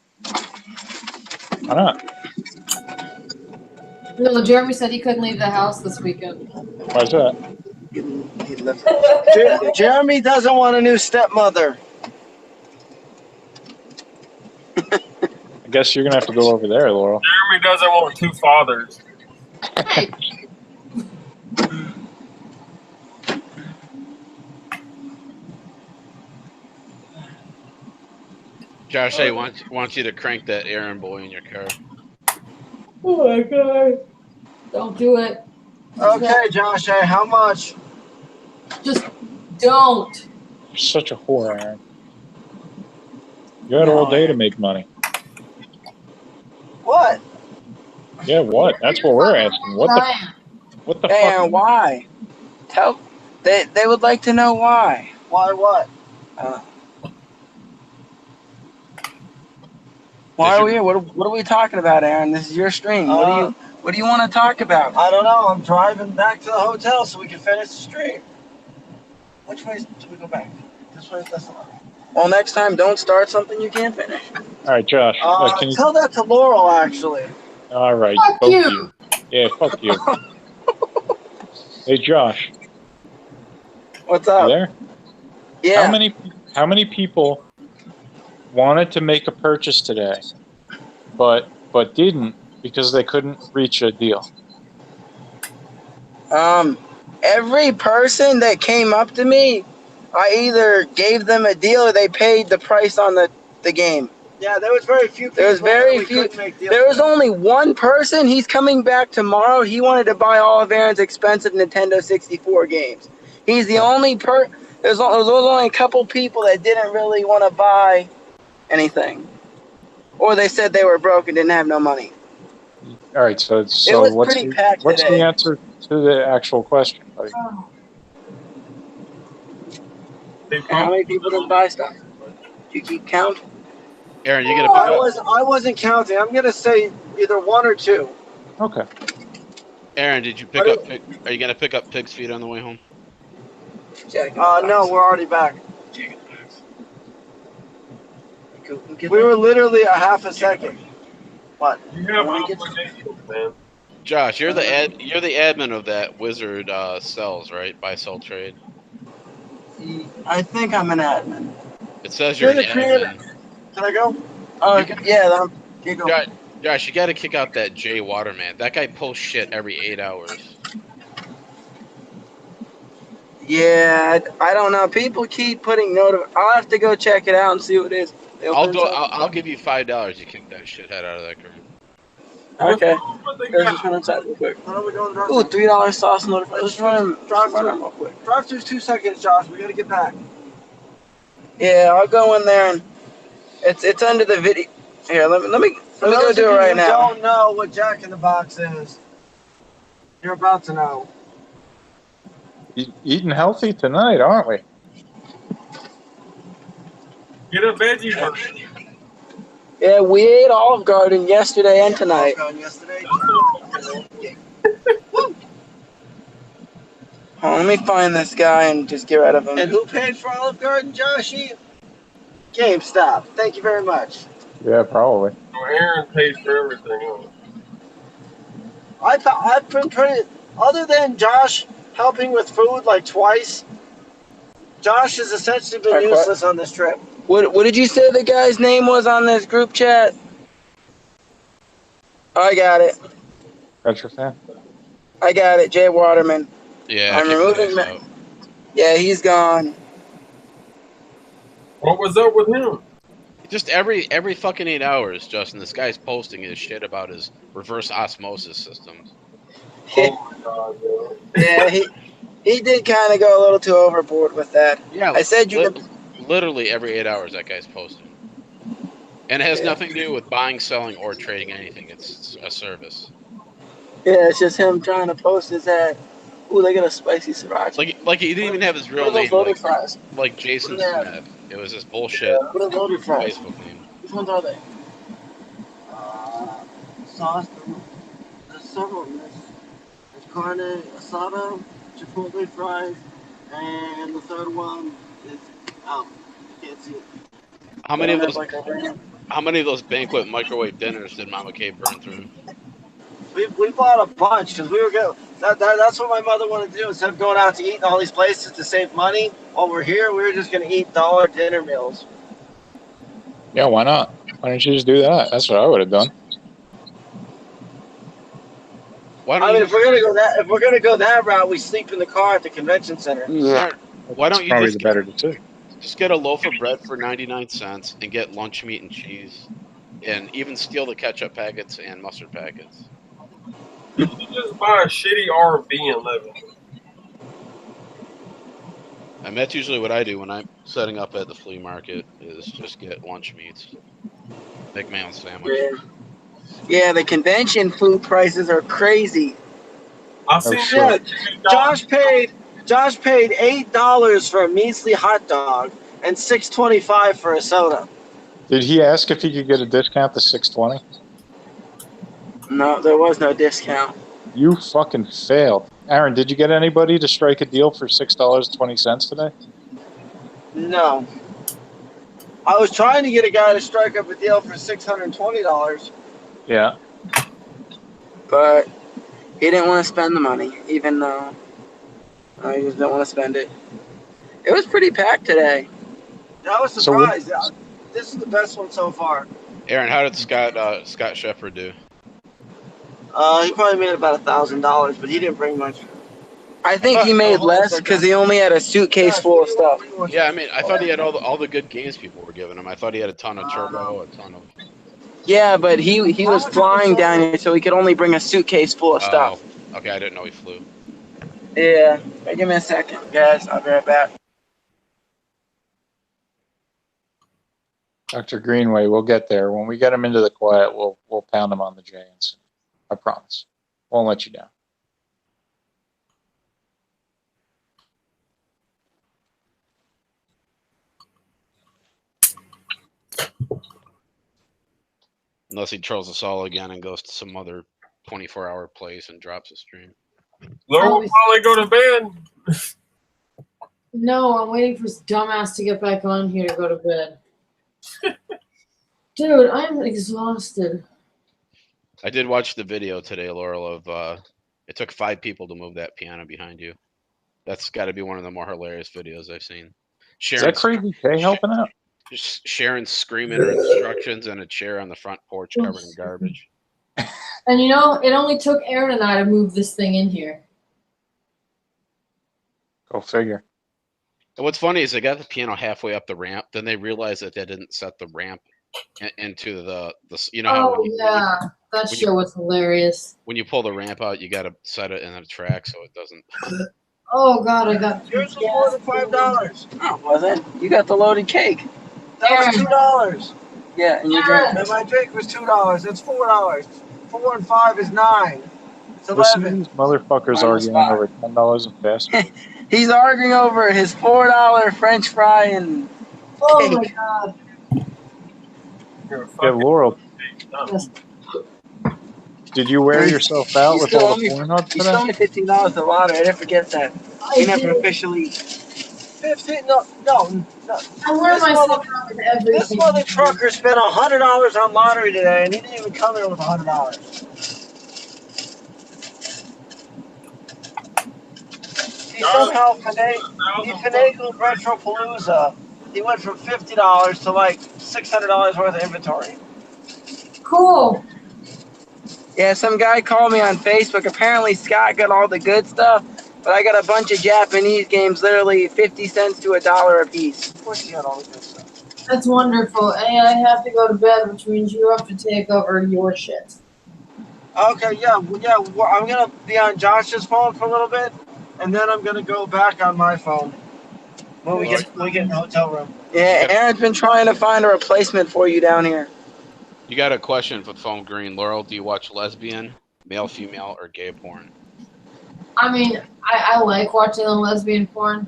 Why not? No, Jeremy said he couldn't leave the house this weekend. Why's that? Jeremy doesn't want a new stepmother. I guess you're going to have to go over there, Laurel. Jeremy doesn't want 2 fathers. Hey. Josh, hey, wants you to crank that Aaron boy in your car. Oh my god. Don't do it. Okay, Josh, hey, how much? Just don't. You're such a whore, Aaron. You had all day to make money. What? Yeah, what? That's what we're asking. What the Hey, fuck? Aaron, why? They would like to know why. Why what? Why are we here? What are we talking about, Aaron? This is your stream. What do you want to talk about? I don't know. I'm driving back to the hotel so we can finish the stream. Which way do we go back? This way? This way? Well, next time, don't start something you can't finish. All right, Josh. Can you... Tell that to Laurel, actually. All right, Fuck both you. of you. Yeah, fuck you. Hey, Josh, What's you up? there? Yeah. How many people wanted to make a purchase today, but didn't because they couldn't reach a deal? Every person that came up to me, I either gave them a deal or they paid the price on the game. Yeah, there was very few people. There was very we few. couldn't make deals There was with. only one person. He's coming back tomorrow. He wanted to buy all of Aaron's expensive Nintendo 64 games. He's the only There's only a couple people that didn't really want to buy anything, or they said they were broke and didn't have no money. All right, so It was pretty packed what's the today. answer to the actual question, buddy? How many people didn't buy stuff? Do you keep count? Aaron, you gonna pick up? I wasn't counting. I'm gonna say either one or two. Okay. Aaron, did you pick up? Are you gonna pick up pig's feet on the way home? No, we're already back. We We were literally a half a second. What? You have obligations, man. Josh, you're the admin of that wizard sells, right? Buy, sell, trade. I think I'm an admin. It says you're an admin. Can I go? Yeah. You go. Josh, you got to kick out that Jay Waterman. That guy posts shit every 8 hours. Yeah, I don't know. People keep putting I'll have to go check it out and see what it is. I'll give you $5. You kick that shithead out of that group. Okay. What they Let's got? just run inside real quick. When are we going to drive? Ooh, $3 sauce notification. Let's run him real quick. Drive through 2 seconds, Josh. We gotta get back. Yeah, I'll go in there and it's under the video. Here, let me go do it right now. Don't know what Jack in the Box is. You're about to know. Eating healthy tonight, aren't we? Get a veggie burger. Yeah, we ate Olive Garden yesterday and tonight. Yesterday. Let me find this guy and just get rid of him. And who paid for Olive Garden, Joshy? GameStop. Thank you very much. Yeah, probably. Aaron pays for everything. I've been pretty. Other than Josh helping with food like twice, Josh has essentially been useless on this trip. What did you say the guy's name was on this group chat? Oh, I got it. Retro fan. I got it. Jay Waterman. Yeah, I'm removing that. Yeah, he's gone. What was up with him? Just every fucking 8 hours, Justin, this guy's posting his shit about his reverse osmosis systems. Oh my god, yo. Yeah, he did kind of go a little too overboard with that. Yeah, I said you could. Literally every 8 hours that guy's posting. And it has nothing to do with buying, selling, or trading anything. It's a service. Yeah, it's just him trying to post his ad. Ooh, they got a spicy sriracha. Like he didn't even have his real name, loaded fries? like Jason Smith. It was this bullshit What are loaded fries? Facebook name. Which ones are they? Sauce. There's several. There's carne asada, chipotle fries, and the third one is can't see it. How many of those banquet microwave dinners did Mama K burn through? We bought a bunch because we were going. That's what my mother wanted to do. Instead of going out to eat in all these places to save money, while we're here, we were just going to eat dollar dinner meals. Yeah, why not? Why don't you just do that? That's what I would have done. If we're gonna go that route, we sleep in the car at the convention center. Yeah. Why don't you Probably the better decision. just get a loaf of bread for 99 cents and get lunch meat and cheese, and even steal the ketchup packets and mustard packets? You should just buy a shitty RV and live in it. And that's usually what I do when I'm setting up at the flea market, is just get lunch meats. Make my own sandwich. Yeah, the convention food prices are crazy. I seen shit. Josh paid $8 for a measly hot dog and $6.25 for a soda. Did he ask if he could get a discount to $6.20? No, there was no discount. You fucking failed. Aaron, did you get anybody to strike a deal for $6.20 today? No. I was trying to get a guy to strike up a deal for $620. Yeah. but he didn't want to spend the money, even though he just didn't want to spend it. It was pretty packed today. I was So what- surprised. This is the best one so far. Aaron, how did Scott Shepard do? He probably made about $1,000, but he didn't bring much. I think he made less because he only had a suitcase full of stuff. Yeah, I mean, I thought he had all the good games people were giving him. I thought he had a ton of turbo, a ton of. Yeah, but he was flying down here, so he could only bring a suitcase full of stuff. Oh, okay, I didn't know he flew. Yeah. Hey, give me a second, guys. I'll be right back. Dr. Greenway, we'll get there. When we get him into the quiet, we'll pound him on the JNC. I promise. Won't let you down. Unless he trolls us all again and goes to some other 24-hour place and drops a stream. Laurel will probably go to bed. No, I'm waiting for his dumbass to get back on here to go to bed. Dude, I'm exhausted. I did watch the video today, Laurel, of it took 5 people to move that piano behind you. That's got to be one of the more hilarious videos I've seen. Is that Crazy K helping out? Sharon screaming her instructions and a chair on the front porch covered in garbage. And you know, it only took Aaron and I to move this thing in here. Go figure. And what's funny is they got the piano halfway up the ramp, then they realized that they didn't set the ramp into the you know how that show was hilarious. when you pull the ramp out, you got to set it in a track so it doesn't. Oh God, I got Yours was more than $5. Oh, was it? You got the loaded cake. That was $2. Yeah, and your drink. And my drink was $2. It's $4. 4 and 5 is 9. It's Listen to 11. these motherfuckers Minus arguing 5. over $10 in fast food. He's arguing over his $4 French fry and Oh my cake. God. You're a Yeah, fucking Laurel, Yes. did you wear yourself out You with still all owe the me. porn up You still owe today? me $15 to lottery. I didn't forget that. I He never did. officially. 15? No. I wear This myself mother- out with This everything. mother trucker spent $100 on lottery today, and he didn't even come here with $100. He somehow finagled Retropalooza. He went from $50 to like $600 worth of inventory. Cool. Yeah, some guy called me on Facebook. Apparently, Scott got all the good stuff, but I got a bunch of Japanese games, literally 50 cents to $1 a piece. Of course, he had all the good stuff. That's wonderful. Hey, I have to go to bed, which means you have to take over your shit. Okay, yeah. Well, I'm gonna be on Josh's phone for a little bit, and then I'm gonna go back on my phone when we get in the hotel room. Yeah, Aaron's been trying to find a replacement for you down here. You got a question for Phone Green, Laurel? Do you watch lesbian, male, female, or gay porn? I mean, I like watching the lesbian porn.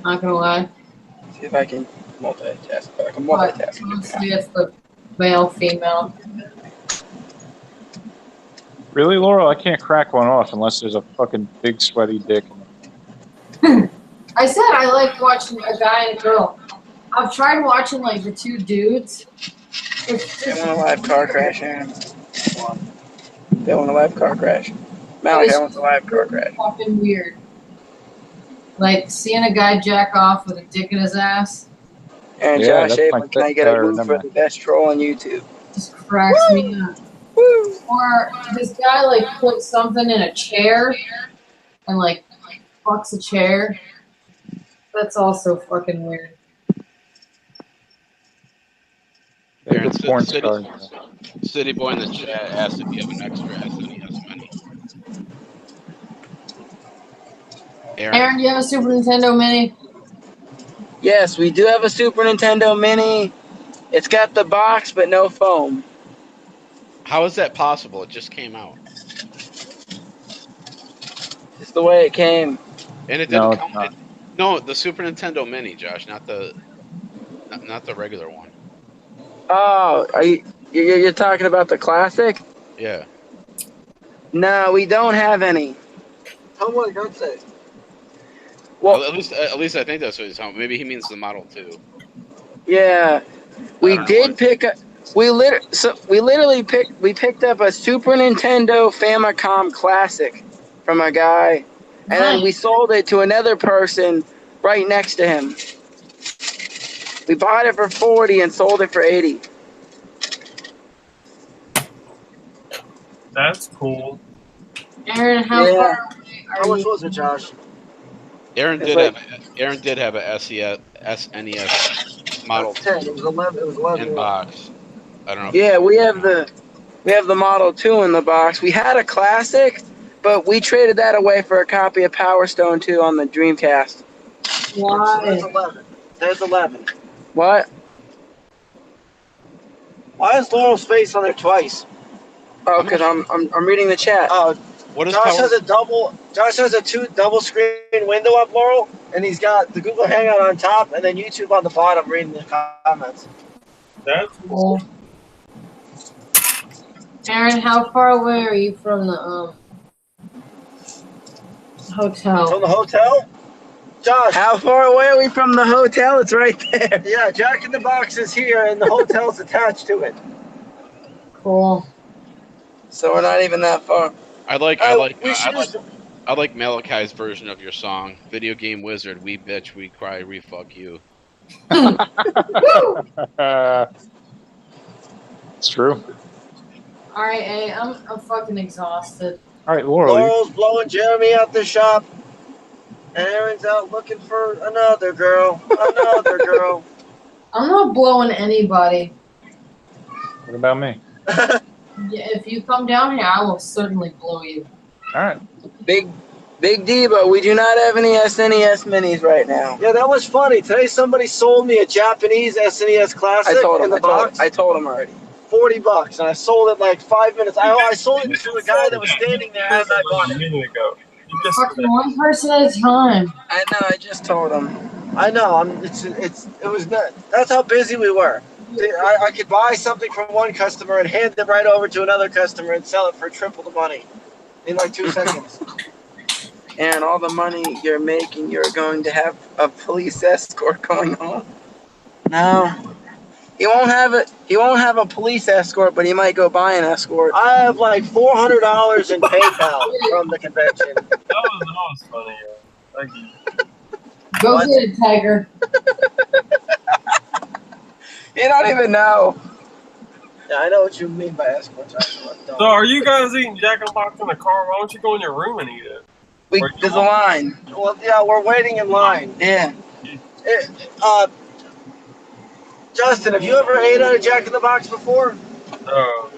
Not gonna lie. See if I can multitask. I can But multitask. mostly it's the male, female. Really, Laurel? I can't crack one off unless there's a fucking big sweaty dick in it. I said I like watching a guy and a girl. I've tried watching like the two dudes. It's They just want a live car crash, Aaron. They want a live car crash. Malachi wants a live car crash. fucking weird. Like seeing a guy jack off with a dick in his ass And Yeah, Josh that's my Abel, can I get a or move never for mind. the best troll on YouTube? just cracks me up. Woo! Or this guy like puts something in a chair and like fucks a chair. That's also fucking weird. They're Aaron, the porn City, stars. City Boy in the chat asked if you have an extra SNES Mini. Aaron, do you have a Super Nintendo Mini? Yes, we do have a Super Nintendo Mini. It's got the box, but no foam. How is that possible? It just came out. It's the way it came. And it No, didn't it's come. not. No, the Super Nintendo Mini, Josh, not the regular one. Oh, you're talking about the classic? Yeah. No, we don't have any. Tell me what God says. Well, At least I think that's what he's talking. Maybe he means the Model 2. yeah, I we don't know did what- pick up. We literally picked up a Super Nintendo Famicom Classic from a guy, and then we sold it to another person right next to him. We bought it for 40 and sold it for 80. That's cool. Aaron, how Yeah. far away How are much you? was it, Josh? Aaron It's did like- have a SNES Model That's 10. It was 11. It was 11. in box. I don't know. If Yeah, it's we have the Model 2 in the box. We had a Classic, but we traded that away for a copy of Power Stone 2 on the Dreamcast. So there's Why? 11. There's 11. What? Why is Laurel's face on there twice? Oh, because I'm reading the chat. Oh, What is Josh Power? has a double. Josh has a double screen window up, Laurel, and he's got the Google Hangout on top, and then YouTube on the bottom, reading the comments. That's Cool. Aaron, how far away are you from the hotel? From the hotel, Josh. How far away are we from the hotel? It's right there. Yeah, Jack in the Box is here, and the hotel's attached to it. Cool. So we're not even that far. I like Malachi's version of your song, "Video Game Wizard." We bitch, we cry, we fuck you. Woo! It's true. All right, hey, I'm fucking exhausted. All right, Laurel. Laurel's blowing Jeremy out the shop, and Aaron's out looking for another girl. Another girl. I'm not blowing anybody. What about me? Yeah, if you come down here, I will certainly blow you. All right. Big Debo, we do not have any SNES minis right now. Yeah, that was funny. Today somebody sold me a Japanese SNES Classic I told in him. the box. I told him already. $40, and I sold it like 5 minutes. I sold it to the guy that was standing there as I bought a it. minute ago. You just Fucking one person at a time. I know. I just told him. I know. It was good. That's how busy we were. I could buy something from one customer and hand it right over to another customer and sell it for triple the money in like 2 seconds. And all the money you're making, you're going to have a police escort going on. No, he won't have it. He won't have a police escort, but he might go buy an escort. I have like $400 in PayPal from the convention. that was funny. Thank you. Go What? get it, Tiger. You don't even know. Yeah, I know what you mean by escort. So, are you guys eating Jack in the Box in the car? Why don't you go in your room and eat it? There's a line. Well, yeah, we're waiting in line. Yeah. Justin, have you ever ate at a Jack in the Box before? No.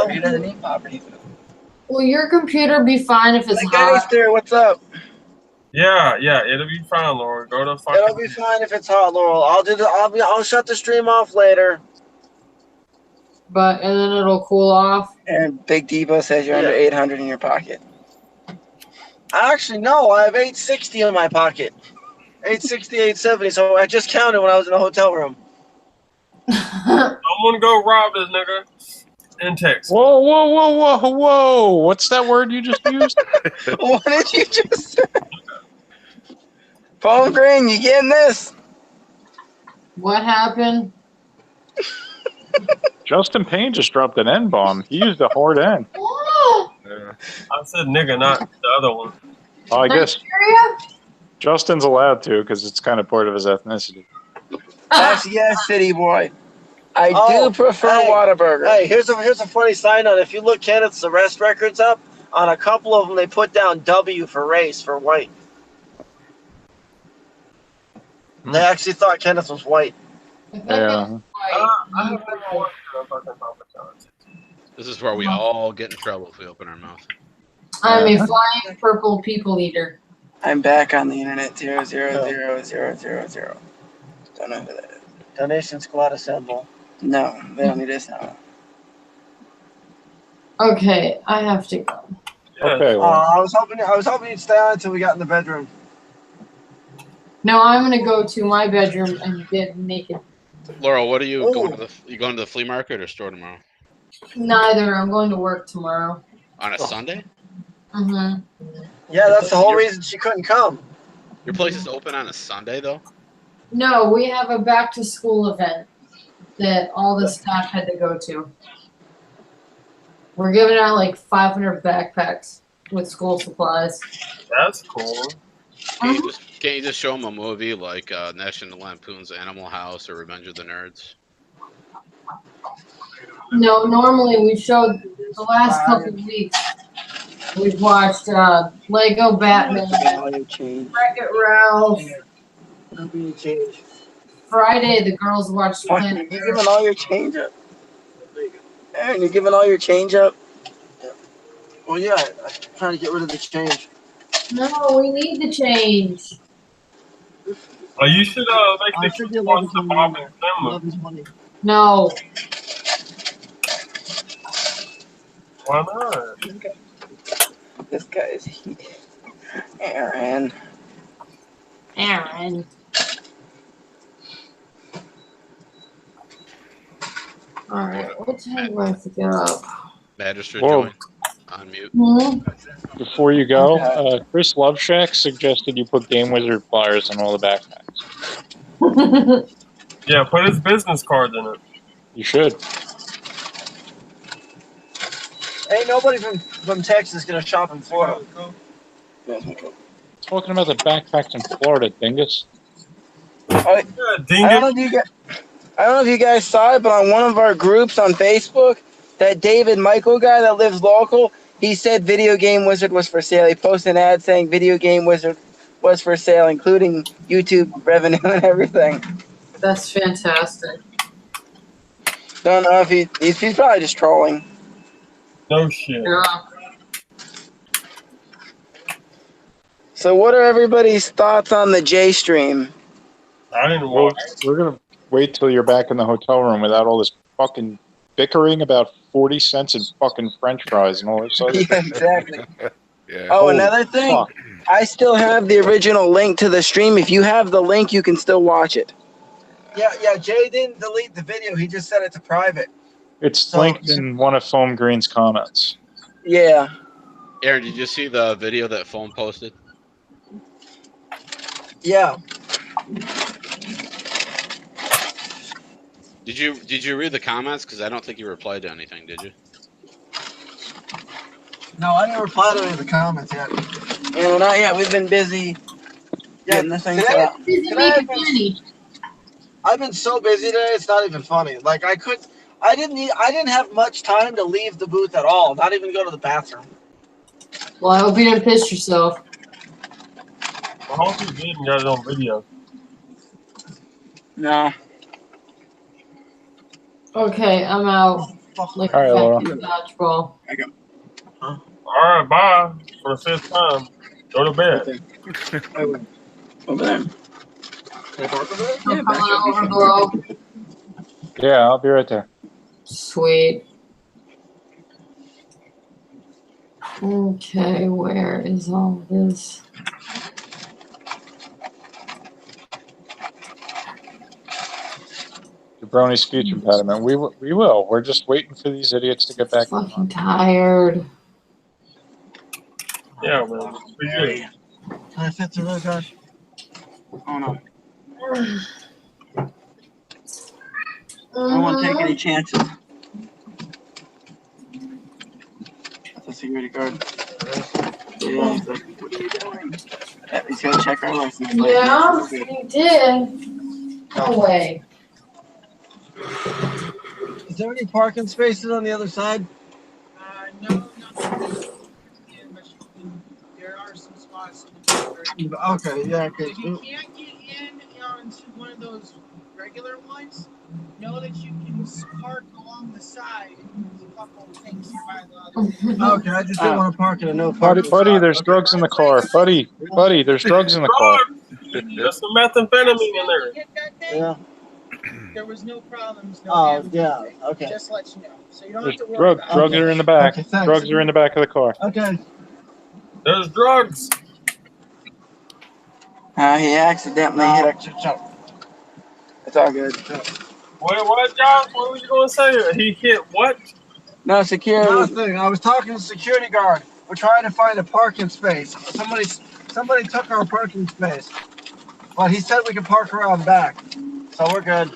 He doesn't eat property food. Will your computer be fine if it's Hey, hot? Gangster, what's up? Yeah, it'll be fine, Laura. Go to fucking. It'll be fine if it's hot, Laurel. I'll shut the stream off later. And then it'll cool off. And Big Debo says you're under 800 in your pocket. Actually, no, I have 860 in my pocket. 860, 870. So I just counted when I was in the hotel room. I'm gonna go rob this nigga in Texas. Whoa. What's that word you just used? What did you just say? Phone Green, you getting this? What happened? Justin Payne just dropped an N-bomb. He used a hard N. Yeah. I said nigga, not the other one. Well, I guess Nigeria? Justin's allowed to because it's kind of part of his ethnicity. Yes, city boy. I Oh, do prefer hey, Whataburger. Hey, here's a funny side note. If you look Kenneth's arrest records up, on a couple of them they put down W for race for white. They actually thought Kenneth was white. Yeah. I have never watched a fucking Papa John's. This is where we all get in trouble if we open our mouth. I'm a flying purple people eater. I'm back on the internet. 00000. Don't know who that is. Donation squad assemble. No, they don't need this now. Okay, I have to go. Yeah. Okay. Well, I was hoping you'd stay on until we got in the bedroom. No, I'm gonna go to my bedroom and get naked. Laurel, what are you Ooh. going to you going to the flea market or store tomorrow? Neither. I'm going to work tomorrow. On a Sunday? Mm-hmm. Yeah, that's the whole reason she couldn't come. Your place is open on a Sunday though? No, we have a back to school event that all the staff had to go to. We're giving out like 500 backpacks with school supplies. That's cool. Can't you just show them a movie like National Lampoon's Animal House or Revenge of the Nerds? No, normally we showed the last couple of weeks. We've watched Lego Batman, All your change. Wreck-It Ralph. Don't be change. Friday, the girls watched What, Planet you Earth. giving all your change up? Aaron, you giving all your change up? Well, yeah, I'm trying to get rid of the change. No, we need the change. You should make I the should kids be watch 11 the Bob and Sam movie. 11:20. No. Why not? This guy is Aaron. Aaron. All right, what time do I have to get up? Magistrate Whoa. join. On mute. Hmm? Before you go, Okay. Chris Loveshack suggested you put Game Wizard flyers on all the backpacks. Yeah, put his business card in it. You should. Ain't nobody from Texas gonna shop in Florida. Talking about the backpacks in Florida, dingus. Yeah, I don't know if you guys saw it, but on one of our groups on Facebook, that David Michael guy that lives local, he said Video Game Wizard was for sale. He posted an ad saying Video Game Wizard was for sale, including YouTube revenue and everything. That's fantastic. Don't know if he's probably just trolling. No shit. Yeah. So what are everybody's thoughts on the J stream? I didn't Well, watch. we're gonna wait till you're back in the hotel room without all this fucking bickering about 40 cents in fucking French fries and all this other Yeah, exactly. Yeah. Oh, Holy another thing, fuck. I still have the original link to the stream. If you have the link, you can still watch it. Yeah, Jay didn't delete the video. He just set it to private. It's So- linked in one of Foam Green's comments. Yeah. Aaron, did you see the video that Phone posted? Yeah. Did you read the comments? Because I don't think you replied to anything, did you? No, I didn't reply to any of the comments yet. Yeah, not yet. We've been busy Yeah, getting this thing today- set up. Busy Can I making have- money. I've been so busy today, it's not even funny. Like I didn't have much time to leave the booth at all. Not even go to the bathroom. Well, I hope you didn't piss yourself. I hope you did and got it on video. No. Okay, I'm out. Fuck. Like All right, a Laura. fucking dodgeball. All right, bye for the 5th time. Go to bed. Over there. I'm coming over below. Yeah, I'll be right there. Sweet. Okay, where is all this? Jabroni speech impediment. We will. We're just waiting for these idiots to get back. Fucking tired. Yeah, man. We good. Can I fit through those guys? Oh no. I don't want to take any chances. That's a security guard. Yeah, he's like, what are you doing? Yeah, he's gonna check our license plate. Yeah, you did. No way. Is there any parking spaces on the other side? No, there are some spots. Okay, yeah, okay. If you can't get in onto one of those regular ones, know that you can park along the side. There's a couple of things here by the other. Okay, I just didn't want to park in a no Buddy, parking buddy, spot. there's Okay. drugs in the car. Buddy, there's drugs in the car. There's some methamphetamine in there. Hit that thing, Yeah. there was no problems. No Oh, damage, yeah, anything. okay. Just let you know. So you don't There's have to worry about drugs it. are in the back. Okay, thanks. Drugs are in the back of the car. Okay. There's drugs. He accidentally hit a. It's all good. Wait, what, Josh? What were you going to say? He hit what? No security. Nothing. I was talking to the security guard. We're trying to find a parking space. Somebody took our parking space. But he said we can park around back, so we're good.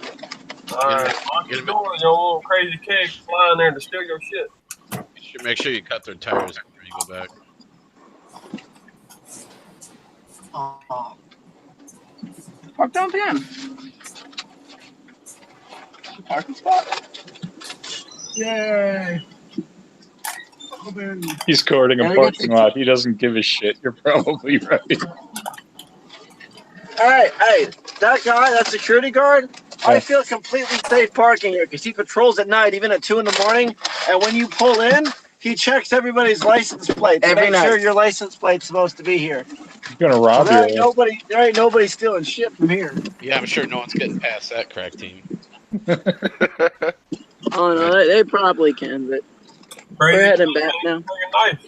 Alright, lock the door. Your little crazy kid flying there to steal your shit. You should make sure you cut their tires before you go back. Oh. Park downtown. Parking spot. Yay! He's guarding a And I got parking the- lot. He doesn't give a shit. You're probably right. Hey, that guy, that security guard, I feel completely safe parking here because he patrols at night, even at 2 in the morning. And when you pull in, he checks everybody's license plate to Every make night. sure your license plate's supposed to be here. He's gonna So rob there you. ain't nobody stealing shit from here. Yeah, I'm sure no one's getting past that crack team. Oh no, they probably can, but Crazy we're heading kid, back now. bring a knife.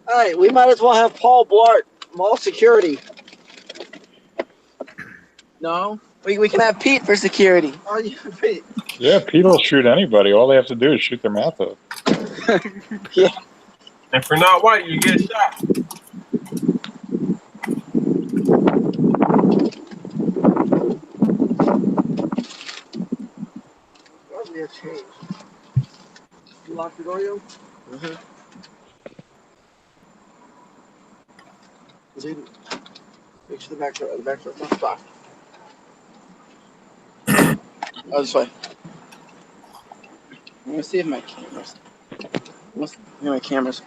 Hey, we might as well have Paul Blart, mall security. No, we can have Pete for security. Oh, you Pete. Yeah, Pete will shoot anybody. All they have to do is shoot their mouth off. If you're not white, you get shot. Probably a change. You lock the door, you? Mm-hmm. Make sure the back door's not locked. Oh, this way. Let me see if my camera's. My camera's.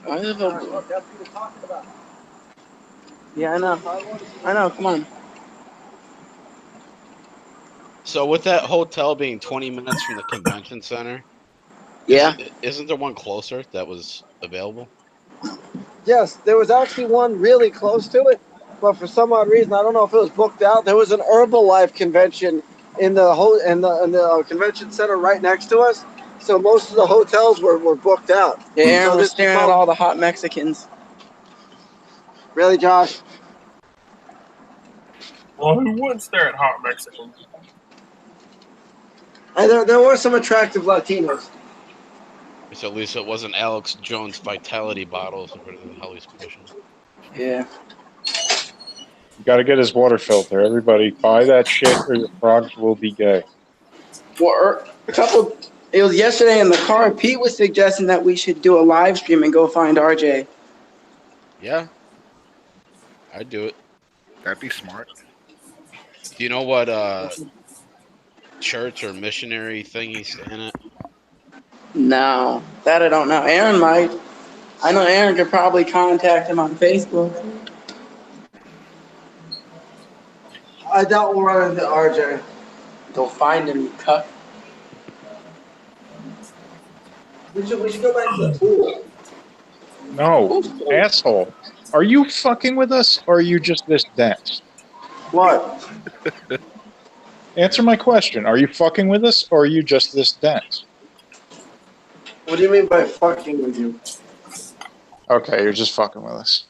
I have a. Look, that's what we're talking about. Yeah, I know. I know. Come on. So with that hotel being 20 minutes from the convention center, Yeah. isn't there one closer that was available? Yes, there was actually one really close to it, but for some odd reason, I don't know if it was booked out. There was an Herbalife convention in the convention center right next to us, so most of the hotels were booked out. Yeah, Aaron So was this staring at all the hot Mexicans. Really, Josh? Well, who wouldn't stare at hot Mexicans? And there were some attractive Latinos. So at least it wasn't Alex Jones Vitality bottles or whatever the hell he's pushing. Yeah. You got to get his water filter. Everybody, buy that shit or your frogs will be gay. Well, it was yesterday in the car. Pete was suggesting that we should do a live stream and go find RJ. Yeah, I'd do it. That'd be smart. Do you know what church or missionary thing he's staying at? No, that I don't know. Aaron might. I know Aaron could probably contact him on Facebook. I doubt we'll run into RJ. Go find him, you cuck. We should go back to the pool. No, asshole. Are you fucking with us or are you just this dense? What? Answer my question. Are you fucking with us or are you just this dense? What do you mean by fucking with you? Okay, you're just fucking with us.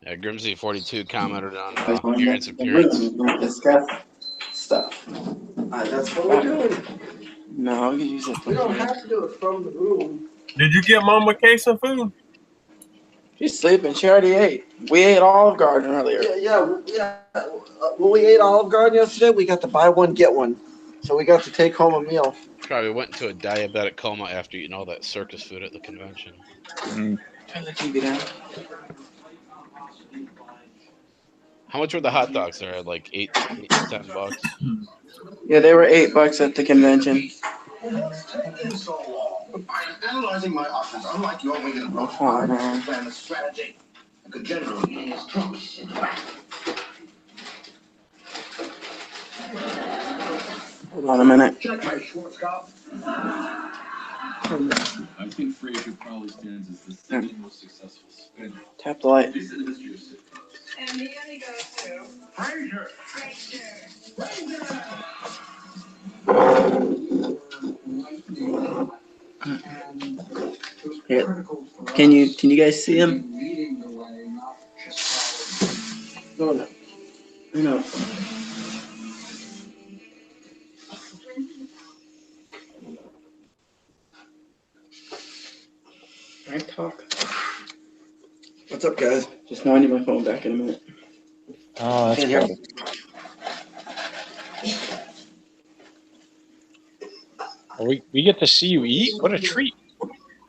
Yeah, Grimsy42 commented on Aaron's appearance. Discuss stuff. That's what we're doing. No, we can use it. We don't have to do it from the room. Did you get Mama K some food? She's sleeping. She already ate. We ate Olive Garden earlier. Yeah. When we ate Olive Garden yesterday, we got to buy one, get one. So we got to take home a meal. Probably went into a diabetic coma after eating all that circus food at the convention. Turn the TV down. How much were the hot dogs there? Like $8 to $10? Yeah, they were $8 at the convention. I'm analyzing my options. Unlike your making a plan a strategy. I could generally use trumps. Hold on a minute. Checkmate, Schwarzkopf. I think Frazier probably stands as the second most successful spinner. Tap the light. This is the history of sitcoms. And the only goes to Frazier. Here. Can you guys see him? No. No. Can I talk? What's up, guys? Just know I need my phone back in a minute. Oh, that's Can't hear better. Well, we get to see you eat. What a treat!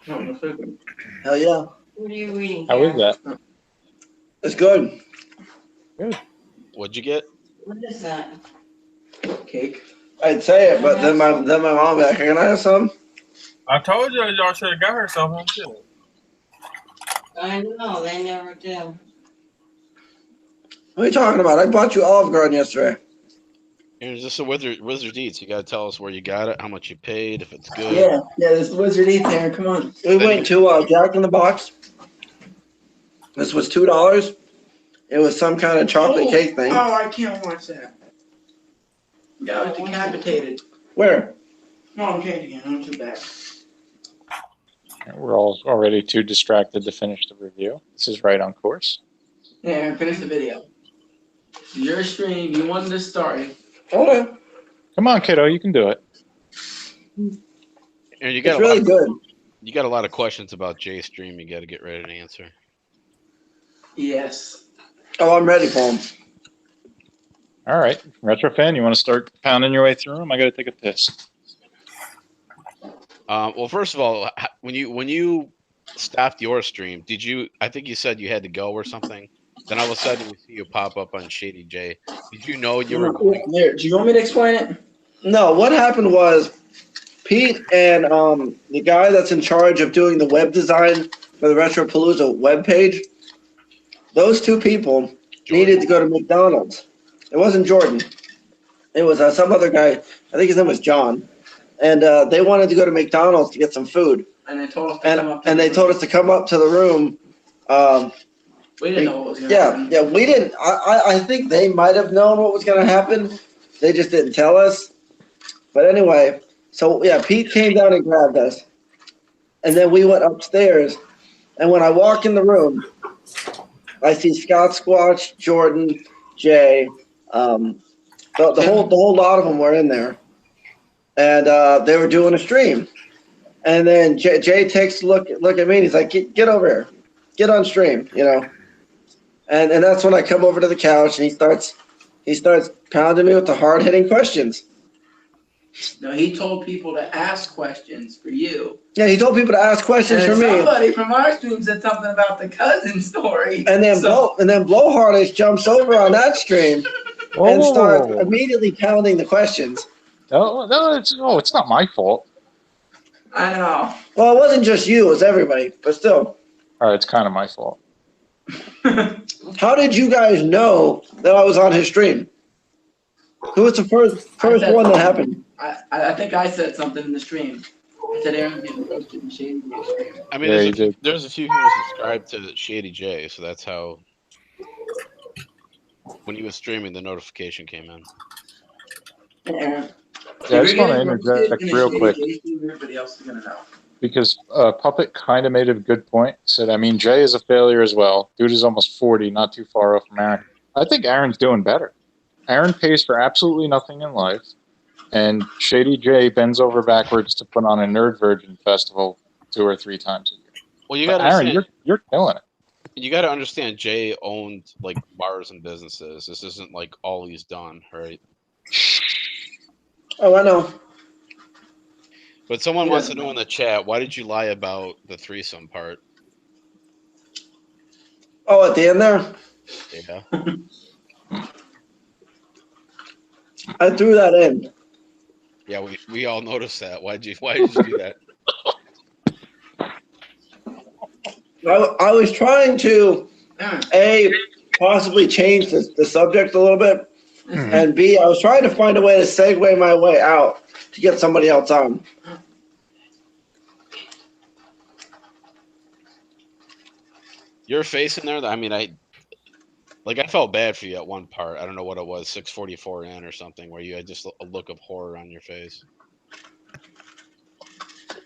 No, no food. Hell yeah. What are you eating? How is that? It's good. Good. What'd you get? What is that? Cake. I'd say it, but then my mom back. Can I have some? I told you y'all should have got her something. Shit. I know, they never do. What are you talking about? I bought you Olive Garden yesterday. And is this a Wizard Eats? You gotta tell us where you got it, how much you paid, if it's good. Yeah, this is Wizard Eats, Aaron. Come on. We went to Jack in the Box. This was $2. It was some kind of chocolate cake thing. Oh, I can't watch that. Guy was decapitated. Where? No, I'm changing it. I'm too bad. We're all already too distracted to finish the review. This is right on course. Yeah, Aaron, finish the video. Your stream, you wanted to start it. Okay. Come on, kiddo, you can do it. And you got It's really good. You got a lot of questions about Jay's stream. You got to get ready to answer. Yes. Oh, I'm ready for them. All right, Retro fan, you want to start pounding your way through them? I got to take a piss. Well, first of all, when you stopped your stream, did you? I think you said you had to go or something. Then all of a sudden we see you pop up on Shady J. Did you know you were going? Here, do you want me to explain it? No, what happened was Pete and the guy that's in charge of doing the web design for the Retropalooza webpage, those two people needed to go to McDonald's. It wasn't Jordan. It was some other guy. I think his name was John. And they wanted to go to McDonald's to get some food. And they told us to come up. And they told us to come up to the room. We didn't know what was going to happen. Yeah, we didn't. I think they might have known what was going to happen. They just didn't tell us. But anyway, so yeah, Pete came down and grabbed us. And then we went upstairs. And when I walk in the room, I see Scott Squatch, Jordan, Jay. The whole lot of them were in there. And they were doing a stream. And then Jay takes a look at me and he's like, get over here. Get on stream, you know. And that's when I come over to the couch and he starts pounding me with the hard-hitting questions. No, he told people to ask questions for you. Yeah, he told people to ask questions for me. Somebody from our stream said something about the cousin story. And then Blowhardest jumps over on that stream and starts immediately pounding the questions. No, it's not my fault. I know. Well, it wasn't just you; it was everybody. But still. All right, it's kind of my fault. How did you guys know that I was on his stream? Who was the first one that happened? I think I said something in the stream. I said Aaron getting roasted in Shady J stream. I mean, there's a few people subscribed to Shady J, so that's how. When he was streaming, the notification came in. Aaron. Yeah, I just want to interject real quick. Everybody else is gonna know. Because Puppet kind of made a good point. Said, I mean, Jay is a failure as well. Dude is almost 40, not too far off from Aaron. I think Aaron's doing better. Aaron pays for absolutely nothing in life, and Shady J bends over backwards to put on a Nerd Virgin festival 2 or 3 times a year. Well, you got Aaron, you're killing it. You got to understand, Jay owned like bars and businesses. This isn't like all he's done, right? Oh, I know. But someone wants to know in the chat, why did you lie about the threesome part? Oh, at the end there? Yeah. I threw that in. Yeah, we all noticed that. Why did you do that? I was trying to, A, possibly change the subject a little bit, and B, I was trying to find a way to segue my way out to get somebody else on. Your face in there, I mean, I felt bad for you at one part. I don't know what it was, 6:44 in or something, where you had just a look of horror on your face.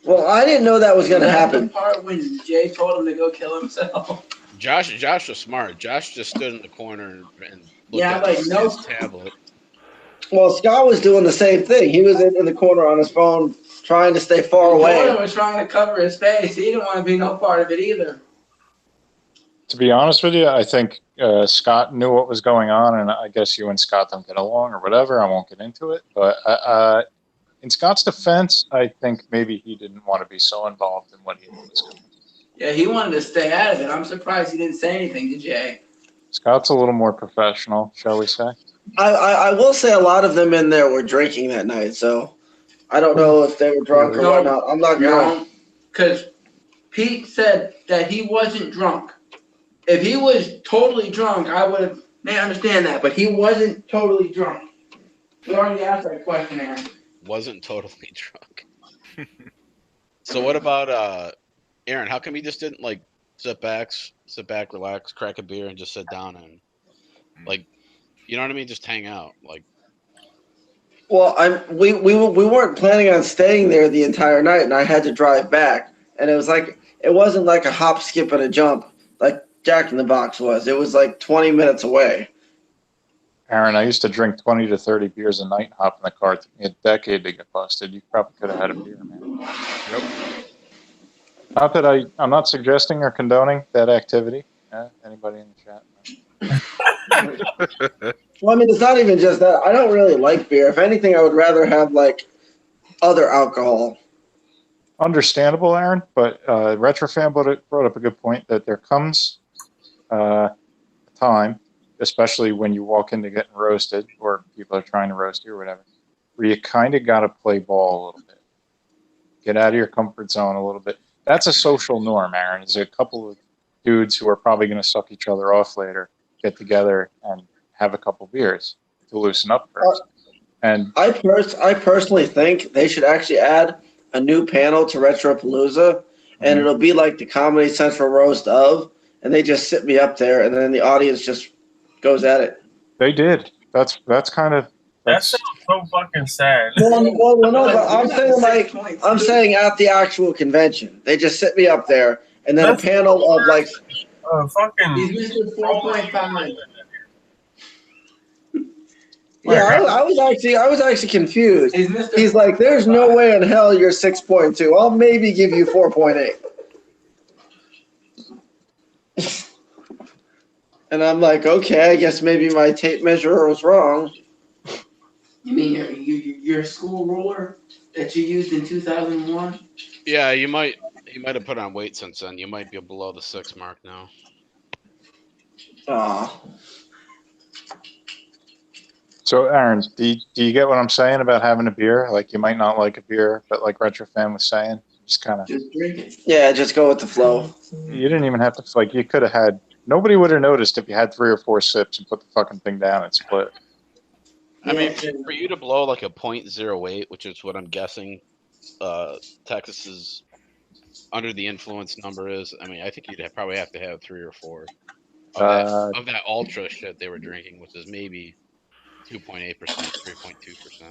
Well, I didn't know that was going to happen. The part when Jay told him to go kill himself. Josh was smart. Josh just stood in the corner and looked at his tablet. Well, Scott was doing the same thing. He was in the corner on his phone, trying to stay far Jordan away. was trying to cover his face. He didn't want to be no part of it either. To be honest with you, I think Scott knew what was going on, and I guess you and Scott don't get along or whatever. I won't get into it. But in Scott's defense, I think maybe he didn't want to be so involved in what he knew was coming. Yeah, he wanted to stay out of it. I'm surprised he didn't say anything to Jay. Scott's a little more professional, shall we say. I will say a lot of them in there were drinking that night, so I don't know if they were drunk or whatnot. I'm not gonna. No, because Pete said that he wasn't drunk. If he was totally drunk, I would have may understand that, but he wasn't totally drunk. We already asked that question, Aaron. Wasn't totally drunk. So what about Aaron? How come he just didn't like sit back, relax, crack a beer, and just sit down and like, you know what I mean? Just hang out. Like, Well, we weren't planning on staying there the entire night, and I had to drive back, and it wasn't like a hop, skip, and a jump like Jack in the Box was. It was like 20 minutes away. Aaron, I used to drink 20 to 30 beers a night and hop in the car. It took me a decade to get busted. You probably could have had a beer, man. Yep. Not that I'm not suggesting or condoning that activity. Anybody in the chat? Well, I mean, it's not even just that. I don't really like beer. If anything, I would rather have like other alcohol. Understandable, Aaron, but Retrofan brought up a good point that there comes a time, especially when you walk into getting roasted or people are trying to roast you or whatever, where you kind of got to play ball a little bit. Get out of your comfort zone a little bit. That's a social norm, Aaron. There's a couple of dudes who are probably going to suck each other off later, get together and have a couple beers to loosen up first. And I personally think they should actually add a new panel to Retropalooza, and it'll be like the Comedy Central roast of, and they just sit me up there, and then the audience just goes at it. They did. That's kind of. That sounds so fucking sad. Well, no, but I'm saying at the actual convention, they just sit me up there, and then a panel of like. Fucking. He's Mr. 4.5. Yeah, I was actually confused. He's like, "There's no way in hell you're 6.2. I'll maybe give you 4.8." And I'm like, "Okay, I guess maybe my tape measure was wrong." You mean your school ruler that you used in 2001? yeah, he might have put on weight since then. You might be below the 6 mark now. Aw. So, Aaron, do you get what I'm saying about having a beer? Like, you might not like a beer, but like Retrofan was saying, just kind of. Just drink it. Yeah, just go with the flow. You didn't even have to, like, you could have had. Nobody would have noticed if you had 3 or 4 sips and put the fucking thing down and split. I mean, for you to blow like a 0.08, which is what I'm guessing Texas's under the influence number is, I mean, I think you'd probably have to have 3 or 4 of that ultra shit they were drinking, which is maybe 2.8%, 3.2%.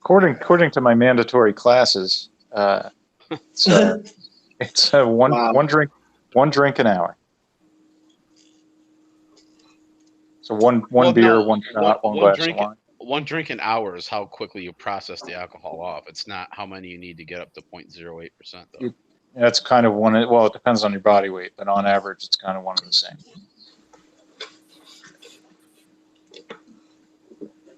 According to my mandatory classes, it's one drink an hour. So one beer, one shot, one glass of wine. One drink an hour is how quickly you process the alcohol off. It's not how many you need to get up to 0.08%, though. That's kind of one. Well, it depends on your body weight, but on average, it's kind of one and the same.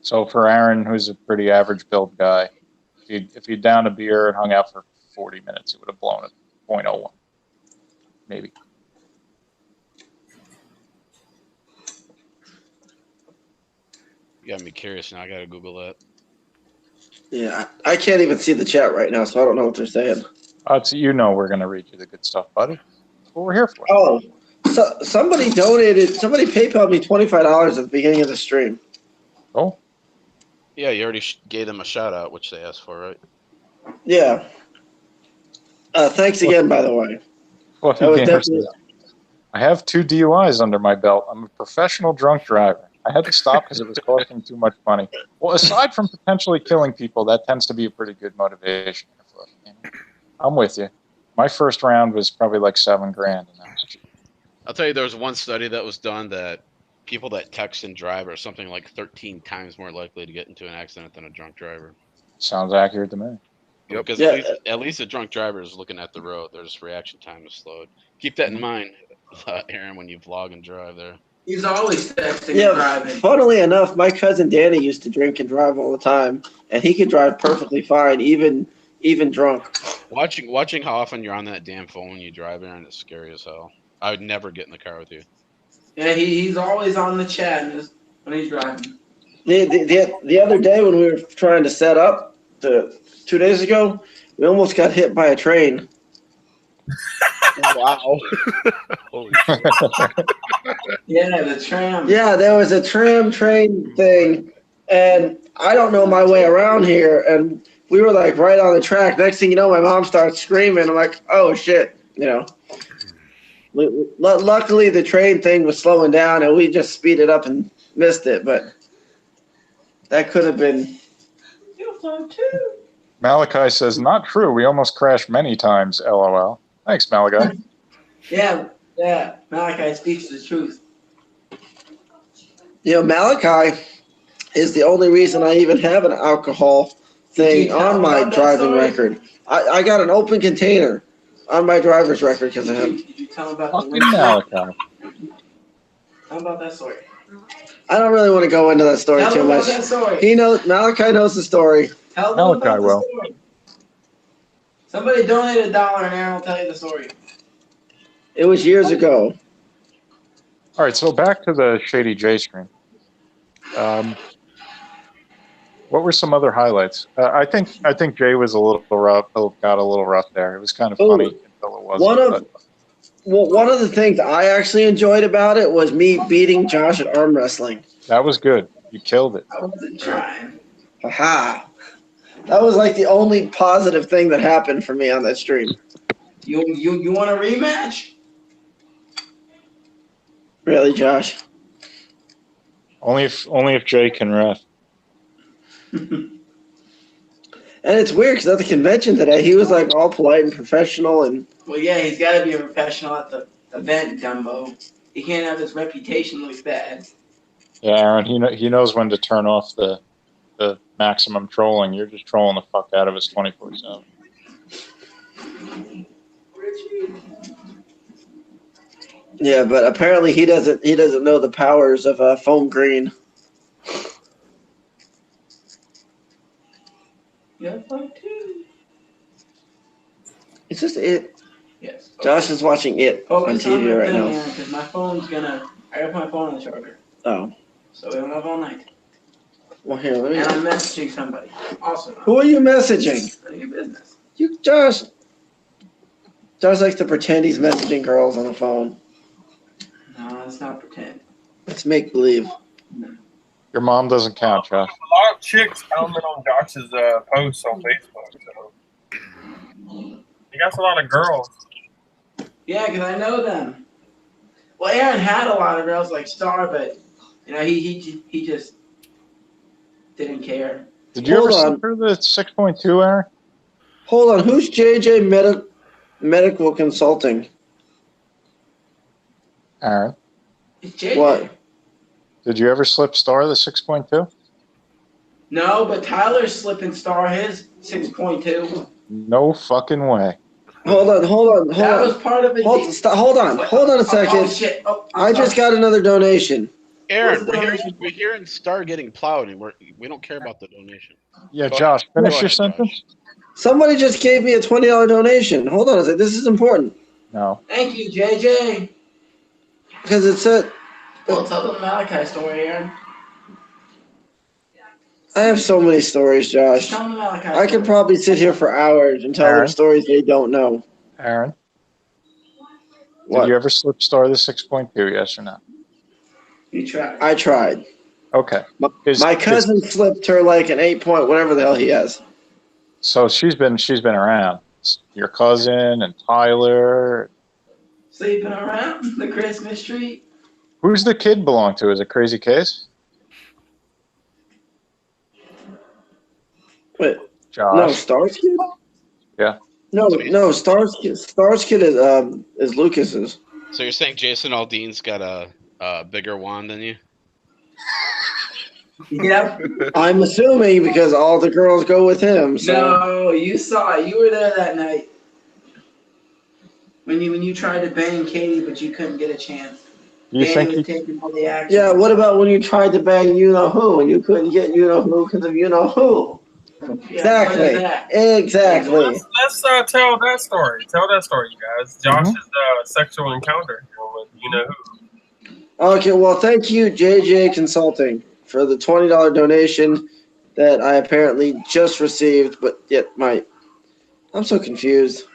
So for Aaron, who's a pretty average build guy, if he downed a beer and hung out for 40 minutes, he would have blown it 0.01, maybe. You got me curious now. I gotta Google that. Yeah, I can't even see the chat right now, so I don't know what they're saying. We're going to read you the good stuff, buddy. That's what we're here for. Oh, so somebody PayPal'd me $25 at the beginning of the stream. Oh. Yeah, you already gave them a shout out, which they asked for, right? Yeah. Thanks again, by the way. Well, I have 2 DUIs under my belt. I'm a professional drunk driver. I had to stop because it was costing too much money. Well, aside from potentially killing people, that tends to be a pretty good motivation. I'm with you. My first round was probably like $7,000. I'll tell you, there was one study that was done that people that text and drive are something like 13 times more likely to get into an accident than a drunk driver. Sounds accurate to me. Yep. Because Yeah. at least a drunk driver is looking at the road. Their reaction time is slowed. Keep that in mind, Aaron, when you vlog and drive there. He's always texting and Yeah, driving. funnily enough, my cousin Danny used to drink and drive all the time, and he could drive perfectly fine, even drunk. Watching how often you're on that damn phone when you drive, Aaron, is scary as hell. I would never get in the car with you. Yeah, he's always on the chat when he's driving. The other day when we were trying to set up, 2 days ago, we almost got hit by a train. Wow. Holy shit. Yeah, the tram. Yeah, there was a tram train thing, and I don't know my way around here, and we were like right on the track. Next thing you know, my mom starts screaming. I'm like, oh shit, you know. Luckily, the train thing was slowing down, and we just speeded up and missed it. But that could have been. You'll fly too. Malachi says, not true. We almost crashed many times, LOL. Thanks, Malachi. Yeah. Malachi speaks the truth. You know, Malachi is the only reason I even have an alcohol thing on my driving record. I got an open container on my driver's record because of him. Did you tell him about Fucking the windshield? Malachi. Tell him about that story. I don't really want to go into that story Tell too him much. about that story. Malachi knows the story. Tell them Malachi about the will. story. Somebody donate $1 and Aaron will tell you the story. It was years ago. All right, so back to the Shady J stream. What were some other highlights? I think Jay was a little rough. Got a little rough there. It was kind of funny until it wasn't. One of the things I actually enjoyed about it was me beating Josh at arm wrestling. That was good. You killed it. I wasn't trying. Aha! That was like the only positive thing that happened for me on that stream. You want a rematch? Really, Josh? Only if Jay can ref. And it's weird because at the convention today, he was like all polite and professional, and Well, yeah, he's got to be a professional at the event, Dumbo. He can't have his reputation look bad. Yeah, Aaron. He knows when to turn off the maximum trolling. You're just trolling the fuck out of us 24/7. yeah, but apparently he doesn't know the powers of foam green. Yeah, fuck too. It's just it. Yes. Josh is watching it on Focus TV the right thing, now. Aaron, because my phone's gonna. I got my phone on the charger, Oh, so we don't have all night. well here, let And me. I'm messaging somebody. Also, Who are you messaging? none of your business. You, Josh. Josh likes to pretend he's messaging girls on the phone. No, let's not pretend. Let's make believe. Your mom doesn't count, Josh. A lot of chicks comment on Josh's posts on Facebook. So he got a lot of girls. Yeah, because I know them. Well, Aaron had a lot of girls like Star, but you know he just didn't care. Did you Hold ever on. see her the 6.2, Aaron? Hold on, who's JJ Medical Consulting? Aaron, It's JJ. What? did you ever slip Star the 6.2? No, but Tyler's slipping Star his 6.2. No fucking way. Hold on. That was part of it. Hold on a second. Oh, shit. Oh, I just got another donation. Aaron, What's the donation? we're hearing Star getting plowed, and we don't care about the donation. Yeah, Go Josh, ahead. finish Go your ahead, sentence. Josh. Somebody just gave me a $20 donation. Hold on a second. This is important No. Thank you, JJ. because it said Well, tell them the Malachi story, Aaron. I have so many stories, Josh. Tell them the Malachi I could story. probably sit here for hours and tell them Aaron? stories they don't know. Aaron, What? did you ever slip Star the 6.2, yes or no? You try. I tried. Okay. My cousin slipped her like an 8 point, whatever the hell he has. So she's been around. Your cousin and Tyler. Sleeping around the Christmas tree. Who's the kid belong to? Is it Crazy Case? Wait, Josh. no, Stars Kid? Yeah. No, Stars Kid is Lucas's. So you're saying Jason Aldean's got a bigger wand than you? Yep. I'm assuming because all the girls go with him. So. No, you saw it. You were there that night. When you tried to bang Katie, but you couldn't get a chance. You Danny think was he? taking all the action. Yeah, what about when you tried to bang you know who and you couldn't get you know who because of you know who? Yeah, what is Exactly. that? Exactly. Let's tell that story. Tell that story, you guys. Josh's sexual encounter with you know who. Okay, well, thank you, JJ Consulting, for the $20 donation that I apparently just received, but yet I'm so confused.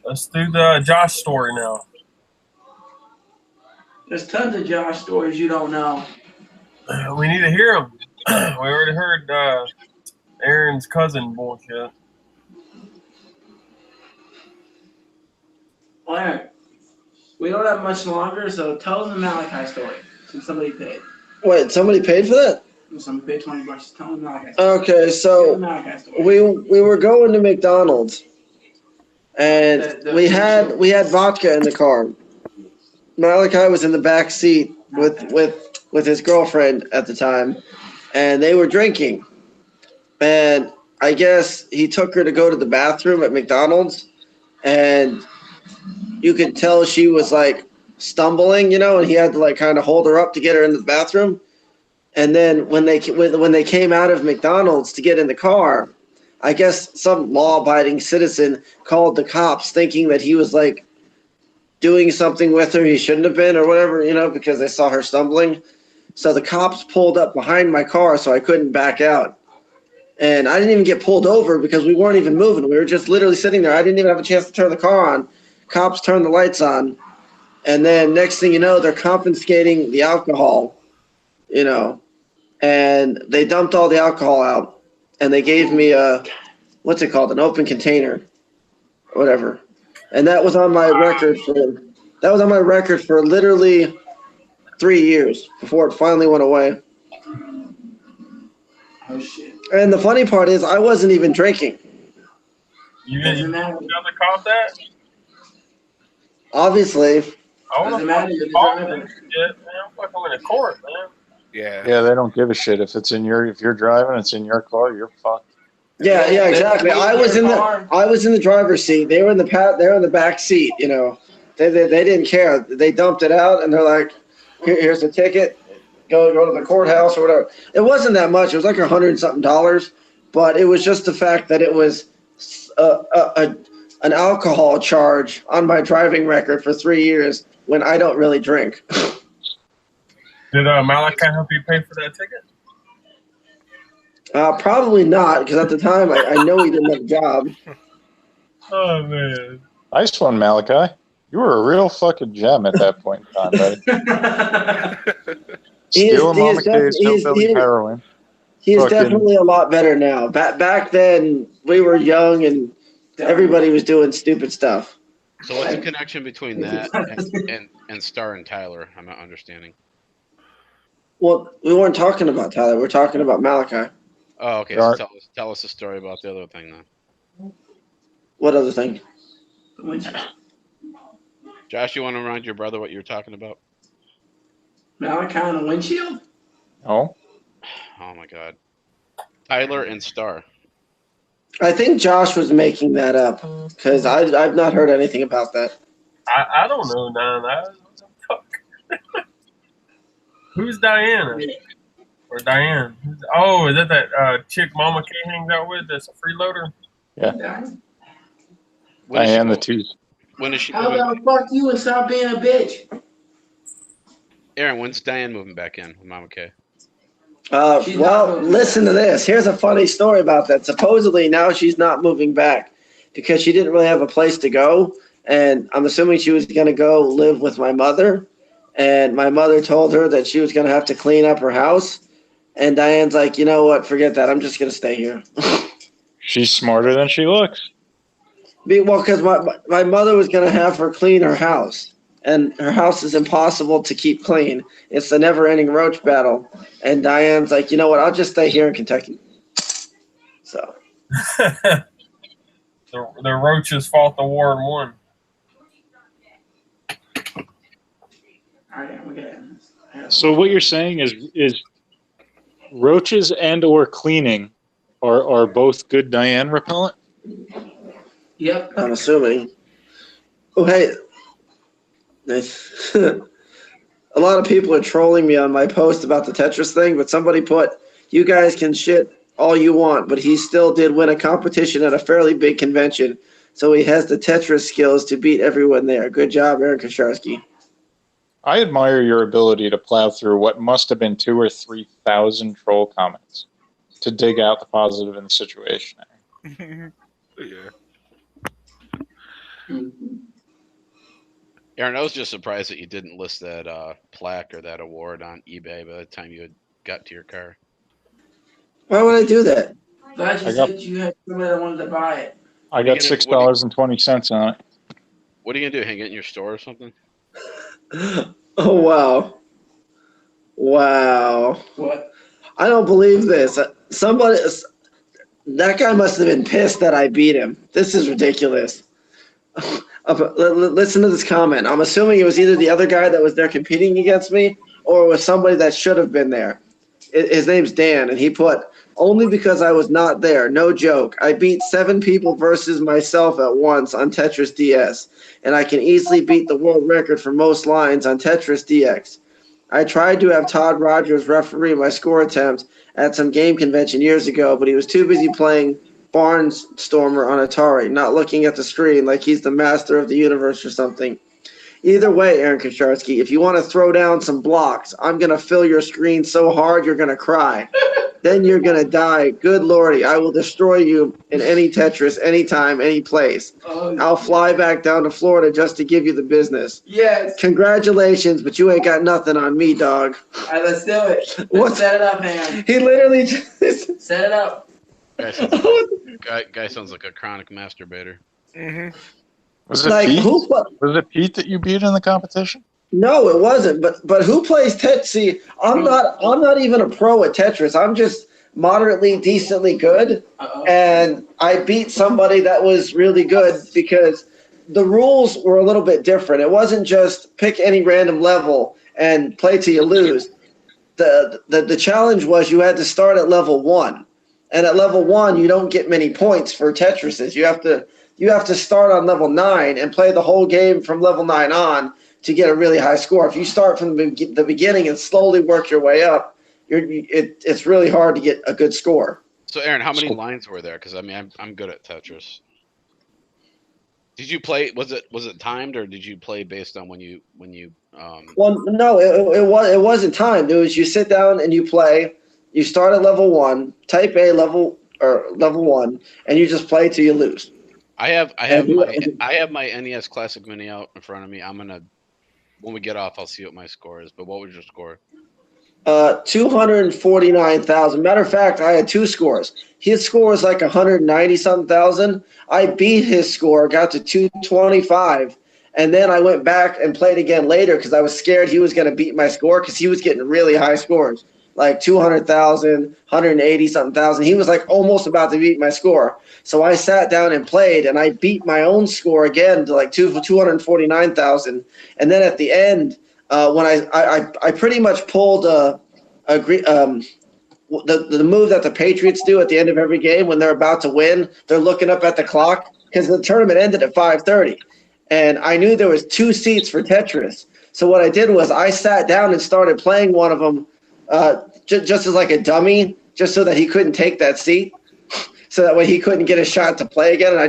Let's do the Josh story now. There's tons of Josh stories you don't know. We need to hear them. We already heard Aaron's cousin bullshit. All right. We don't have much longer, so tell them the Malachi story. Since somebody paid. Wait, somebody paid for that? Somebody paid $20. Tell them the Malachi story. Okay, so we were going to McDonald's, and we had vodka in the car. Malachi was in the back seat with his girlfriend at the time, and they were drinking. And I guess he took her to go to the bathroom at McDonald's, and you could tell she was like stumbling, and he had to like kind of hold her up to get her into the bathroom. And then when they came out of McDonald's to get in the car, I guess some law-abiding citizen called the cops, thinking that he was like doing something with her he shouldn't have been or whatever, because they saw her stumbling. So the cops pulled up behind my car so I couldn't back out. And I didn't even get pulled over because we weren't even moving. We were just literally sitting there. I didn't even have a chance to turn the car on. Cops turned the lights on. And then next thing you know, they're confiscating the alcohol, and they dumped all the alcohol out. And they gave me what's it called? An open container, whatever. And that was on my record for literally 3 years before it finally went away. Oh shit. And the funny part is I wasn't even drinking. You never caught that? Obviously. Doesn't matter. You're the driver. Shit, man. I'm fucking in a court, man. Yeah, they don't give a shit if it's if you're driving, it's in your car, you're fucked. Yeah, exactly. I was in the driver's seat. They were in the back seat. They didn't care. They dumped it out, and they're like, "Here's the ticket. Go to the courthouse or whatever." It wasn't that much. It was like $100-something, but it was just the fact that it was an alcohol charge on my driving record for 3 years when I don't really drink. Did Malachi help you pay for that ticket? Probably not, because at the time I know he didn't have a job. Oh man! Nice one, Malachi. You were a real fucking gem at that point in time, buddy. Stealing Mama K's hillbilly heroin. He is definitely a lot better now. Back then, we were young and everybody was doing stupid stuff. So what's the connection between that and Star and Tyler? I'm not understanding. Well, we weren't talking about Tyler. We're talking about Malachi. Oh, okay. So tell us the story about the other thing then. What other thing? Josh, you want to remind your brother what you were talking about? Malachi on a windshield? Oh. Oh my God. Tyler and Star. I think Josh was making that up because I've not heard anything about that. I don't know, man. Fuck. Who's Diana? Or Diane? Oh, is that chick Mama K hangs out with? That's a freeloader? Yeah. Diane the Tooth. When is she? How about fuck you and stop being a bitch? Aaron, when's Diane moving back in with Mama K? Well, listen to this. Here's a funny story about that. Supposedly now she's not moving back because she didn't really have a place to go. And I'm assuming she was going to go live with my mother. And my mother told her that she was going to have to clean up her house. And Diane's like, you know what? Forget that. I'm just going to stay here. She's smarter than she looks. Well, because my mother was going to have her clean her house. And her house is impossible to keep clean. It's the never-ending roach battle. And Diane's like, you know what? I'll just stay here in Kentucky. So. the roaches fought the war and won. All right, we got So what you're saying is roaches and or cleaning are both good Diane repellent? Yep. I'm assuming. Oh, hey. Nice. A lot of people are trolling me on my post about the Tetris thing, but somebody put, you guys can shit all you want, but he still did win a competition at a fairly big convention, so he has the Tetris skills to beat everyone there. Good job, Aaron Kosharski. I admire your ability to plow through what must have been 2,000 or 3,000 troll comments to dig out the positive in the situation. Yeah. Aaron, I was just surprised that you didn't list that plaque or that award on eBay by the time you had got to your car. Why would I do that? Glad you said you had somebody that wanted to buy it. I got $6.20 on it. What are you gonna do? Hang it in your store or something? Oh, wow. Wow. What? I don't believe this. That guy must have been pissed that I beat him. This is ridiculous. Listen to this comment. I'm assuming it was either the other guy that was there competing against me or it was somebody that should have been there. His name's Dan, and he put, only because I was not there. No joke. I beat 7 people versus myself at once on Tetris DS, and I can easily beat the world record for most lines on Tetris DX. I tried to have Todd Rogers referee my score attempt at some game convention years ago, but he was too busy playing Barnstormer on Atari, not looking at the screen like he's the master of the universe or something. Either way, Aaron Kosharski, if you want to throw down some blocks, I'm going to fill your screen so hard you're going to cry. Then you're going to die. Good lordy, I will destroy you in any Tetris, anytime, any place. I'll fly back down to Florida just to give you the business. Yes. Congratulations, but you ain't got nothing on me, dog. All right, let's do it. What? Set it up, man. He literally just... Set it up. Guy sounds like a chronic masturbator. Mm-hmm. Was it Like, Pete? was it Pete that you beat in the competition? No, it wasn't. But who plays Tetris? See, I'm not even a pro at Tetris. I'm just moderately, decently good, and I beat somebody that was really good because the rules were a little bit different. It wasn't just pick any random level and play till you lose. The challenge was you had to start at level 1, and at level 1 you don't get many points for Tetrises. You have to start on level 9 and play the whole game from level 9 on to get a really high score. If you start from the beginning and slowly work your way up, it's really hard to get a good score. So, Aaron, how many lines were there? Because I mean, I'm good at Tetris. Did you play? Was it timed, or did you play based on when you? Well, no, it wasn't timed. It was you sit down and you play. You start at level 1, type A level 1, and you just play till you lose. I have my NES Classic Mini out in front of me. I'm gonna, when we get off, I'll see what my score is. But what was your score? 249,000. Matter of fact, I had 2 scores. His score was like 190-something thousand. I beat his score, got to 225, and then I went back and played again later because I was scared he was going to beat my score because he was getting really high scores, like 200,000, 180-something thousand. He was like almost about to beat my score. So I sat down and played, and I beat my own score again to like 249,000. And then at the end, when I pretty much pulled the move that the Patriots do at the end of every game when they're about to win. They're looking up at the clock because the tournament ended at 5:30, and I knew there was 2 seats for Tetris. So what I did was I sat down and started playing one of them just as like a dummy, just so that he couldn't take that seat, so that way he couldn't get a shot to play again. And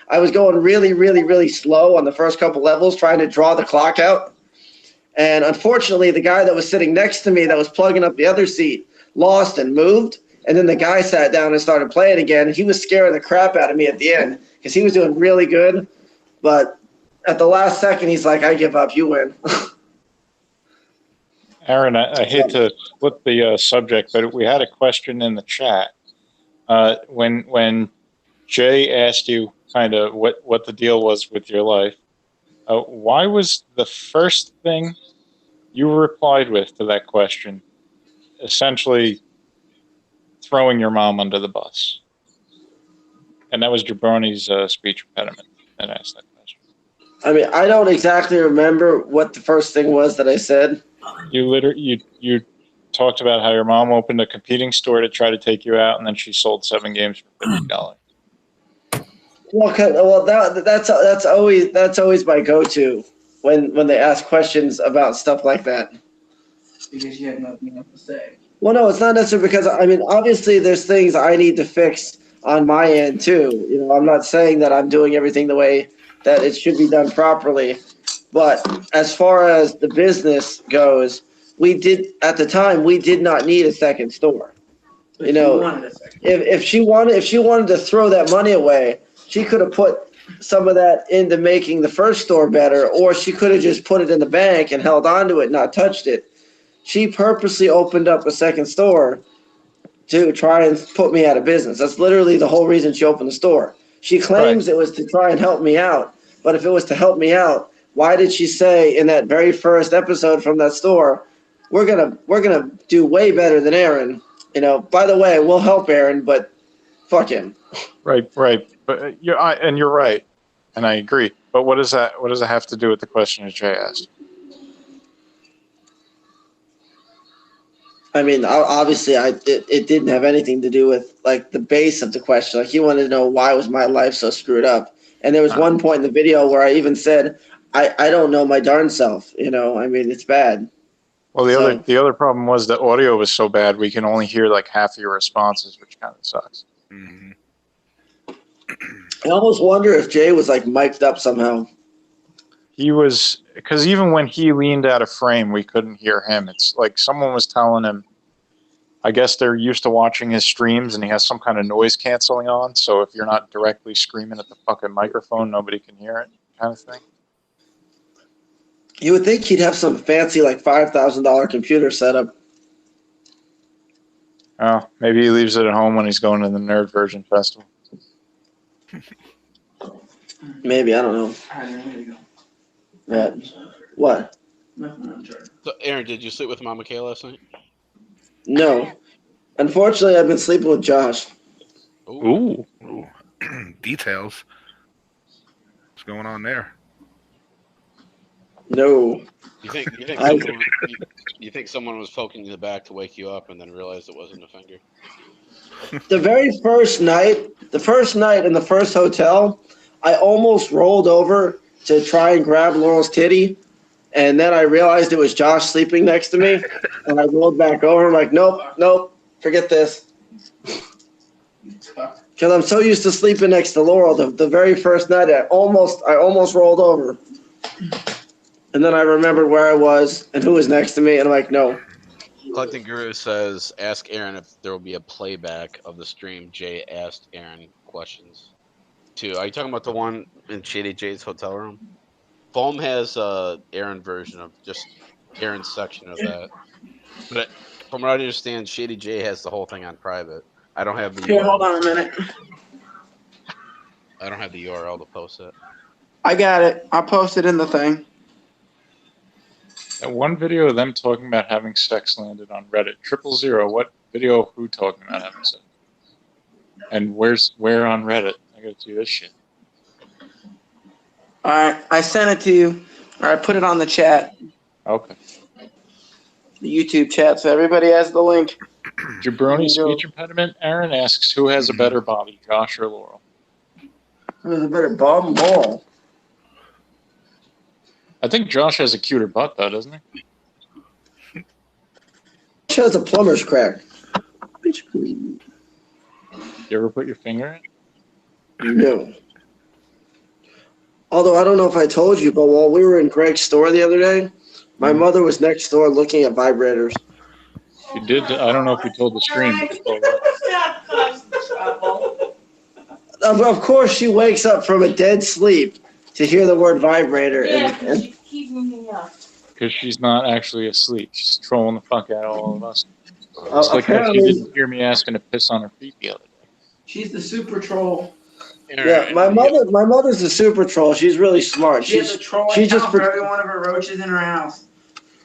I was going really, really, really slow on the first couple levels, trying to draw the clock out. And unfortunately, the guy that was sitting next to me that was plugging up the other seat lost and moved. And then the guy sat down and started playing again. And he was scaring the crap out of me at the end because he was doing really good. But at the last second, he's like, I give up. You win. Aaron, I hate to flip the subject, but we had a question in the chat. When Jay asked you kind of what the deal was with your life, why was the first thing you replied with to that question essentially throwing your mom under the bus? And that was Jabroni's speech impediment that asked that question. I mean, I don't exactly remember what the first thing was that I said. You talked about how your mom opened a competing store to try to take you out, and then she sold 7 games for $50. Well, that's always my go-to when they ask questions about stuff like that. Because you have nothing else to say. Well, no, it's not necessarily because I mean, obviously, there's things I need to fix on my end too. You know, I'm not saying that I'm doing everything the way that it should be done properly, but as far as the business goes, we did at the time we did not need a second store. But You know, wanted a second. if she wanted to throw that money away, she could have put some of that into making the first store better, or she could have just put it in the bank and held on to it, not touched it. She purposely opened up a second store to try and put me out of business. That's literally the whole reason she opened the store. She claims it was to try and help me out, but if it was to help me out, why did she say in that very first episode from that store, we're gonna do way better than Aaron? You know, by the way, we'll help Aaron, but fuck him. Right. But you're right, and I agree. But what does that have to do with the question that Jay asked? I mean, obviously, it didn't have anything to do with like the base of the question. Like he wanted to know why was my life so screwed up. And there was one point in the video where I even said, I don't know my darn self. You know, I mean, it's bad. Well, the other problem was the audio was so bad we can only hear like half of your responses, which kind of sucks. Mm-hmm. I almost wonder if Jay was like mic'd up somehow. He was, because even when he leaned out of frame, we couldn't hear him. It's like someone was telling him, I guess they're used to watching his streams and he has some kind of noise canceling on. So if you're not directly screaming at the fucking microphone, nobody can hear it, kind of thing. You would think he'd have some fancy like $5,000 computer setup. Oh, maybe he leaves it at home when he's going to the Nerd Version Festival. Maybe, I don't know. What? So, Aaron, did you sleep with Mama Kay last night? No. Unfortunately, I've been sleeping with Josh. Ooh. Details. What's going on there? No. You think someone was poking you in the back to wake you up and then realized it wasn't a finger? The very first night in the first hotel, I almost rolled over to try and grab Laurel's titty, and then I realized it was Josh sleeping next to me, and I rolled back over. I'm like, nope, forget this. Because I'm so used to sleeping next to Laurel. The very first night, I almost rolled over. And then I remembered where I was and who was next to me, and I'm like, no. Collecting Guru says, ask Aaron if there will be a playback of the stream Jay asked Aaron questions to. Are you talking about the one in Shady Jay's hotel room? Foam has Aaron version of just Aaron's section of that. But from what I understand, Shady Jay has the whole thing on private. I don't have the Here, URL. hold on a minute. I don't have the URL to post it. I got it. I'll post it in the thing. That one video of them talking about having sex landed on Reddit. 000. What video of who talking about having sex? And where on Reddit? I gotta do this shit. All right, I sent it to you. Or I put it on the chat. Okay. The YouTube chat, so everybody has the link. Jabroni speech impediment. Aaron asks, who has a better body, Josh or Laurel? Who has a better bum ball? I think Josh has a cuter butt, though, doesn't he? Josh has a plumber's crack. You ever put your finger in? No. Although I don't know if I told you, but while we were in Greg's store the other day, my mother was next door looking at vibrators. You did. I don't know if you told the stream. But you told Of course, she wakes up from a dead sleep to hear the word vibrator. And She's keeping me up. because she's not actually asleep. She's trolling the fuck out of all of us. It's like how she didn't hear me asking to piss on her feet the other day. She's the super troll. Yeah, my mother's a super troll. She's really smart. She has a troll account for every one of her roaches in her house.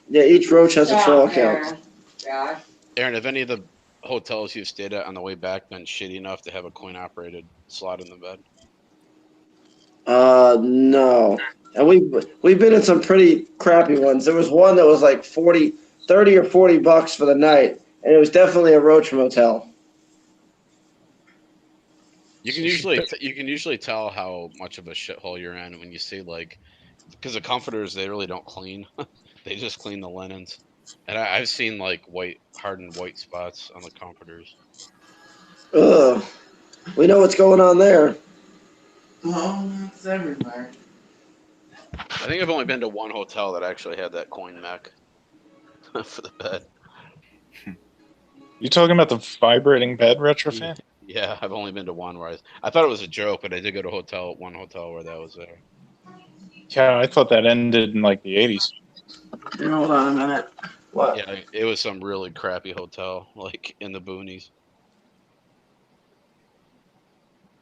Yeah, each roach has a troll account. Yeah. Aaron, have any of the hotels you've stayed at on the way back been shitty enough to have a coin-operated slot in the bed? No. And we've been in some pretty crappy ones. There was one that was like 40 $30 or $40 for the night, and it was definitely a roach motel. You can usually tell how much of a shithole you're in when you see like, because the comforters they really don't clean, they just clean the linens, and I've seen like hardened white spots on the comforters. Ugh. We know what's going on there. Well, it's everywhere. I think I've only been to one hotel that actually had that coin mech for the bed. You talking about the vibrating bed, Retrofan? Yeah, I've only been to one where I thought it was a joke, but I did go to one hotel where that was there. Yeah, I thought that ended in like the 80s. Hold on a minute. What? Yeah, it was some really crappy hotel, like in the boonies.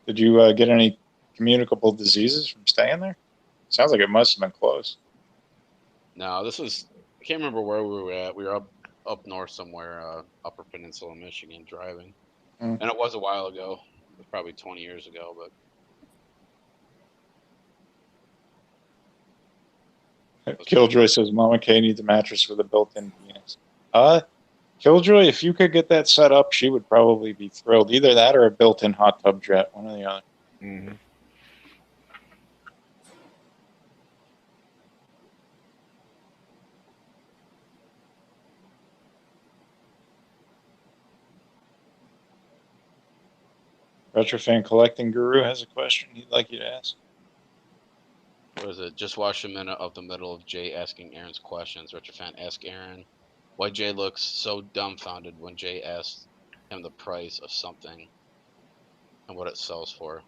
Did you get any communicable diseases from staying there? Sounds like it must have been close. No, I can't remember where we were at. We were up north somewhere, Upper Peninsula, Michigan, driving. Mm. And it was a while ago. It was probably 20 years ago, but Killjoy says Mama K needs a mattress with a built-in penis. Killjoy, if you could get that set up, she would probably be thrilled. Either that or a built-in hot tub jet, one or the other. Mm-hmm. Retrofan Collecting Guru has a question he'd like you to ask. what is it? Just watch a minute of the middle of Jay asking Aaron's questions. Retrofan, ask Aaron why Jay looks so dumbfounded when Jay asks him the price of something and what it sells for.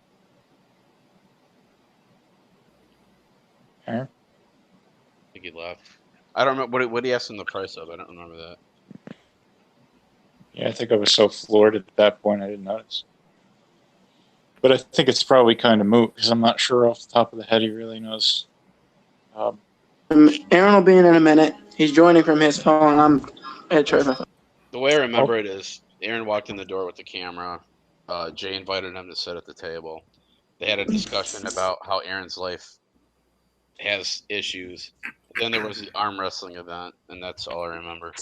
Aaron? I think he left. I don't remember what he asked him the price of. I don't remember that. Yeah, I think I was so floored at that point I didn't notice. But I think it's probably kind of moot because I'm not sure off the top of the head he really knows. Aaron will be in a minute. He's joining from his phone. I'm at Trevor. The way I remember it is Aaron walked in the door with the camera. Jay invited him to sit at the table. They had a discussion about how Aaron's life has issues. Then there was the arm wrestling event, and that's all I remember.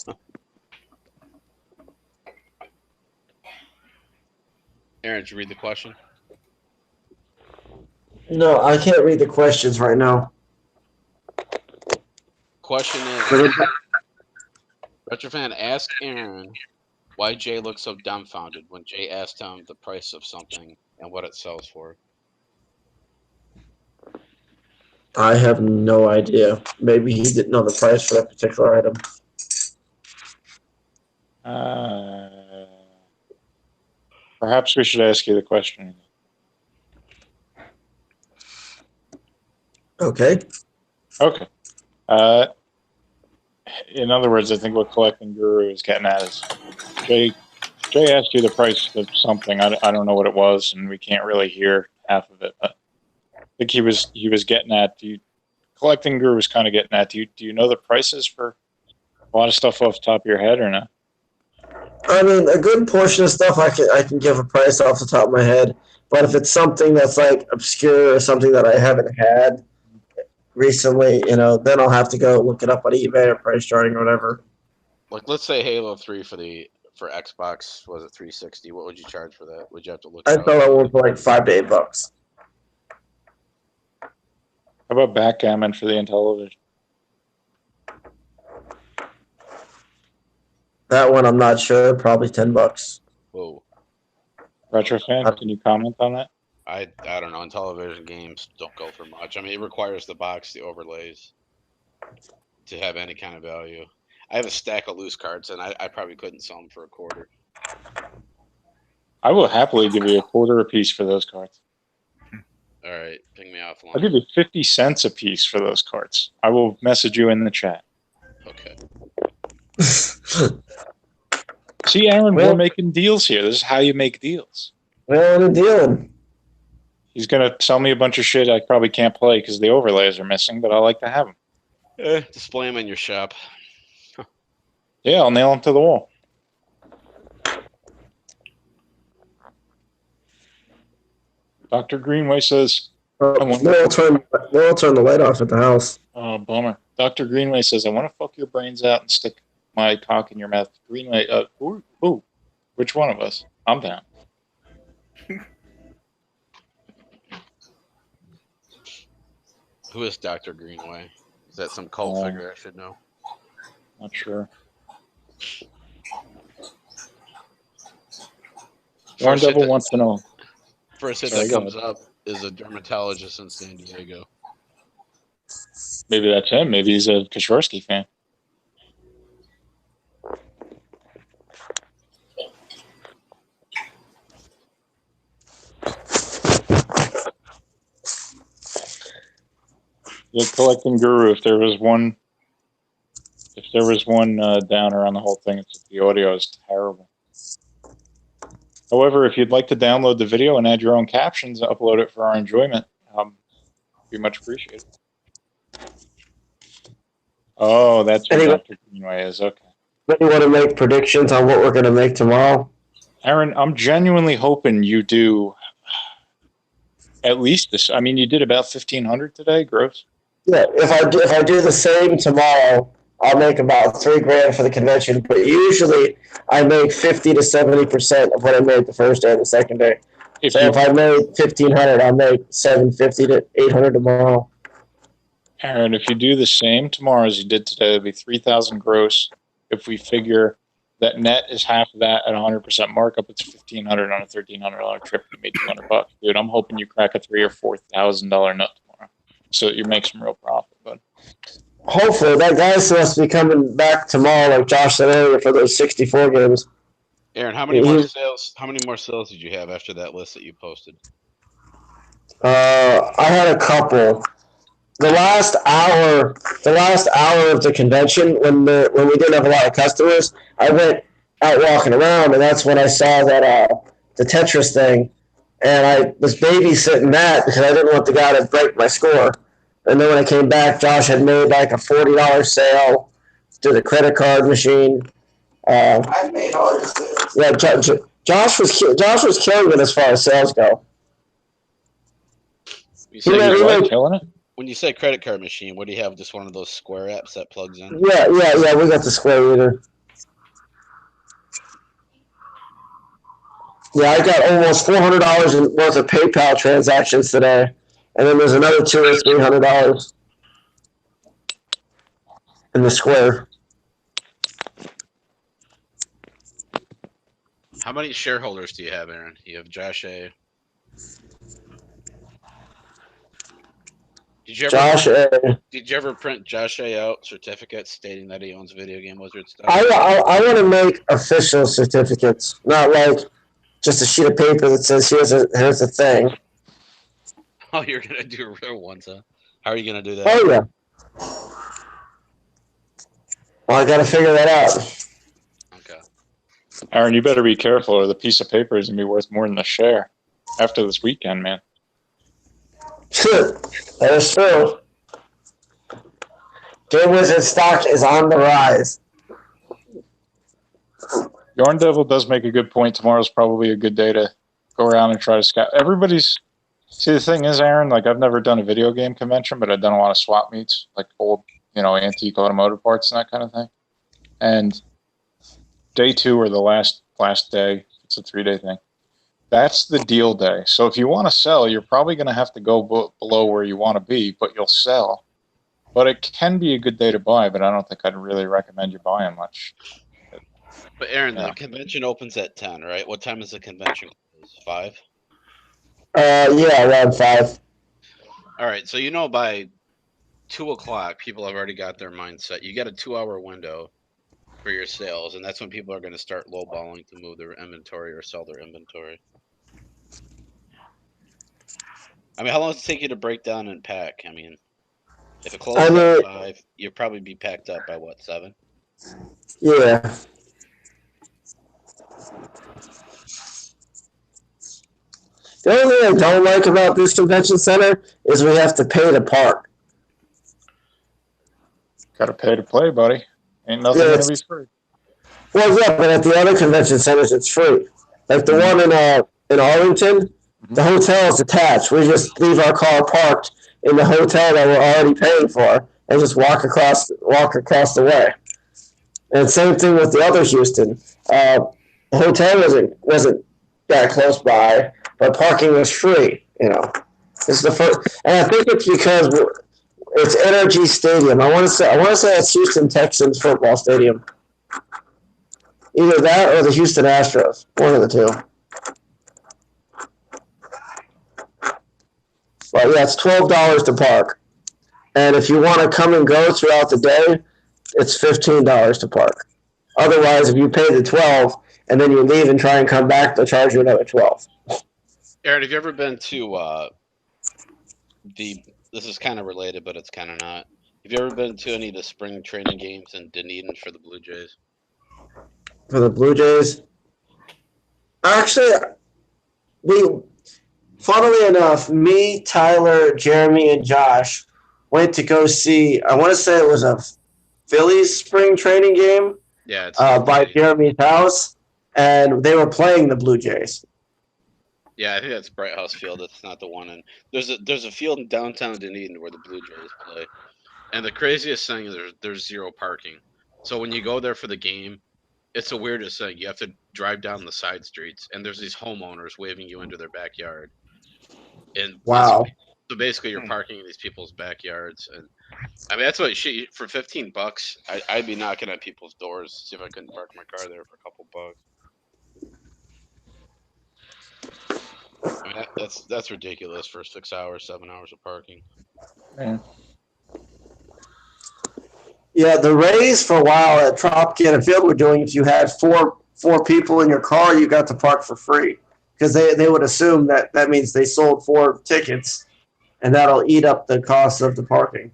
Aaron, did you read the question? No, I can't read the questions right now. Question is, Retrofan, ask Aaron why Jay looks so dumbfounded when Jay asked him the price of something and what it sells for. I have no idea. Maybe he didn't know the price for that particular item. Perhaps we should ask you the question. Okay. Okay. In other words, I think what Collecting Guru is getting at is Jay asked you the price of something. I don't know what it was, and we can't really hear half of it. But I think he was getting at. Collecting Guru was kind of getting at. Do you know the prices for a lot of stuff off the top of your head or not? I mean, a good portion of stuff I can give a price off the top of my head. But if it's something that's like obscure or something that I haven't had recently, then I'll have to go look it up on eBay or price charting or whatever. Like, let's say Halo 3 for Xbox, was it 360? What would you charge for that? Would you have to look I it up? thought I went for like $5 to $8. How about backgammon for the Intellivision? That one I'm not sure. Probably $10. Whoa. Retrofan, can you comment on that? I don't know. In television games don't go for much. I mean, it requires the box, the overlays, to have any kind of value. I have a stack of loose cards, and I probably couldn't sell them for a quarter. I will happily give you a quarter a piece for those cards. All right, ping me offline. I'll give you 50 cents a piece for those cards. I will message you in the chat. Okay. See, Aaron, we're making deals here. This is how you make deals. Well, I'm dealing. He's going to sell me a bunch of shit I probably can't play because the overlays are missing, but I like to have them. Display them in your shop. Yeah, I'll nail them to the wall. Dr. Greenway says... We'll turn the light off at the house. Oh, bummer. Dr. Greenway says, I want to fuck your brains out and stick my cock in your mouth. Greenway. Ooh. Which one of us? I'm down. Who is Dr. Greenway? Is that some cult figure I should know? Not sure. First Devil wants to know. First hit that comes up is a dermatologist in San Diego. Maybe that's him. Maybe he's a Kashorsky fan. The collecting guru. If there was one downer on the whole thing, it's that the audio is terrible. However, if you'd like to download the video and add your own captions, upload it for our enjoyment, be much appreciated. Oh, that's what Dr. Greenway is. Okay. You want to make predictions on what we're going to make tomorrow? Aaron, I'm genuinely hoping you do at least this. I mean, you did about 1,500 today, gross. Yeah, if I do the same tomorrow, I'll make about $3,000 for the convention. But usually, I make 50 to 70% of what I made the first day and the second day. If I made 1,500, I'll make 750 to 800 tomorrow. Aaron, if you do the same tomorrow as you did today, it'll be 3,000 gross. If we figure that net is half of that at 100% markup, it's 1,500 on a $1,300 trip. You made $200, dude. I'm hoping you crack a $3,000 or $4,000 nut tomorrow, so that you make some real profit, bud. Hopefully, that guy's supposed to be coming back tomorrow, like Josh said earlier, for those 64 games. Aaron, how many more sales? How many more sales did you have after that list that you posted? I had a couple. The last hour of the convention, when we didn't have a lot of customers, I went out walking around, and that's when I saw that the Tetris thing, and I was babysitting that because I didn't want the guy to break my score. And then when I came back, Josh had made like a $40 sale to the credit card machine. I made all this. Yeah, Josh was killing it as far as sales go. Killing it? When you say credit card machine, what do you have? Just one of those Square apps that plugs in? Yeah. We got the Square reader. Yeah, I got almost $400 worth of PayPal transactions today, and then there's another $200 or $300 in the Square. How many shareholders do you have, Aaron? You have Josh A. Did you ever print Josh A out certificates stating that he owns Video Game Wizard stuff? I want to make official certificates, not like just a sheet of paper that says here's a thing. Oh, you're gonna do real ones, huh? How are you gonna do that? Oh yeah. Well, I gotta figure that out. Okay. Aaron, you better be careful, or the piece of paper is gonna be worth more than the share after this weekend, man. That is true. Game Wizard stock is on the rise. Yarn Devil does make a good point. Tomorrow's probably a good day to go around and try to scout. See, the thing is, Aaron, like I've never done a video game convention, but I've done a lot of swap meets, like old, antique automotive parts and that kind of thing. And day 2 or the last day, it's a 3-day thing. That's the deal day. So if you want to sell, you're probably going to have to go below where you want to be, but you'll sell. But it can be a good day to buy, but I don't think I'd really recommend you buying much. But Aaron, the convention opens at 10, right? What time is the convention close? 5? Yeah, around 5. All right, so by 2 o'clock, people have already got their mindset. You got a 2-hour window for your sales, and that's when people are going to start lowballing to move their inventory or sell their inventory. I mean, how long does it take you to break down and pack? I mean, if it closes at 5, you'll probably be packed up by, 7? Yeah. The only thing I don't like about this convention center is we have to pay to park. Gotta pay to play, buddy. Ain't nothing gonna be free. Well, yeah, but at the other convention centers, it's free. Like the one in Arlington, the hotel is attached. We just leave our car parked in the hotel that we're already paying for and just walk across the way. And same thing with the other Houston. The hotel wasn't that close by, but parking was free. It's the first, and I think it's because it's Energy Stadium. I want to say it's Houston Texans football stadium. Either that or the Houston Astros. One of the two. But yeah, it's $12 to park, and if you want to come and go throughout the day, it's $15 to park. Otherwise, if you pay the 12 and then you leave and try and come back, they'll charge you another 12. Aaron, have you ever been to this is kind of related, but it's kind of not. Have you ever been to any of the spring training games in Dunedin for the Blue Jays? For the Blue Jays, actually, funnily enough, me, Tyler, Jeremy, and Josh went to go see. I want to say it was a Phillies spring training game. Yeah, it's by Jeremy's house, and they were playing the Blue Jays. Yeah, I think that's Bright House Field. It's not the one in. There's a field in downtown Dunedin where the Blue Jays play, and the craziest thing is there's zero parking. So when you go there for the game, it's the weirdest thing. You have to drive down the side streets, and there's these homeowners waving you into their backyard. And Wow. So basically, you're parking in these people's backyards, and I mean that's what for $15. I'd be knocking at people's doors to see if I couldn't park my car there for a couple bucks. I mean that's ridiculous for 6 hours, 7 hours of parking. Yeah. Yeah, the Rays for a while at Tropicana Field were doing if you had four people in your car, you got to park for free because they would assume that means they sold 4 tickets, and that'll eat up the cost of the parking.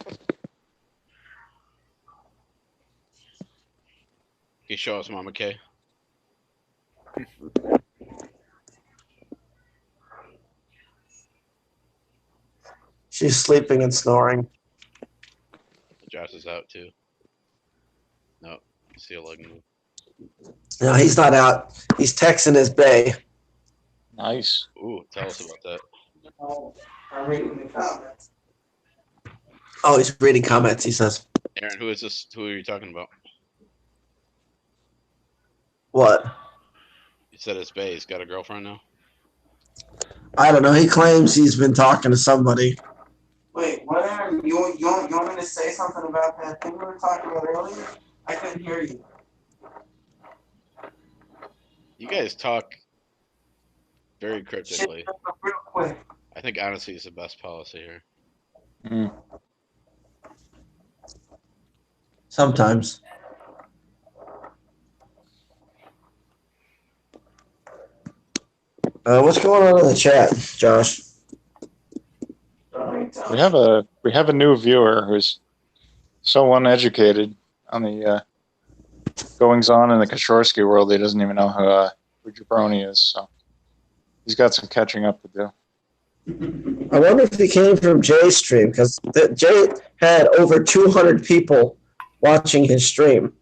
Can you show us Mama K? She's sleeping and snoring. Josh is out too. No, see a leg move. No, he's not out. He's texting his bae. Nice. Ooh, tell us about that. Oh, I'm reading the comments. Oh, he's reading comments, he says. Aaron, who is this? Who are you talking about? What? You said it's Bay. He's got a girlfriend now? I don't know. He claims he's been talking to somebody. Wait, what? Aaron? You want me to say something about that thing we were talking about earlier? I couldn't hear you. You guys talk very cryptically. Real quick. I think honesty is the best policy here. Mm. Sometimes. What's going on in the chat, Josh? We have a new viewer who's so uneducated on the goings on in the Kashorsky world. He doesn't even know who Jabroni is. So he's got some catching up to do. I wonder if he came from Jay's stream because Jay had over 200 people watching his stream.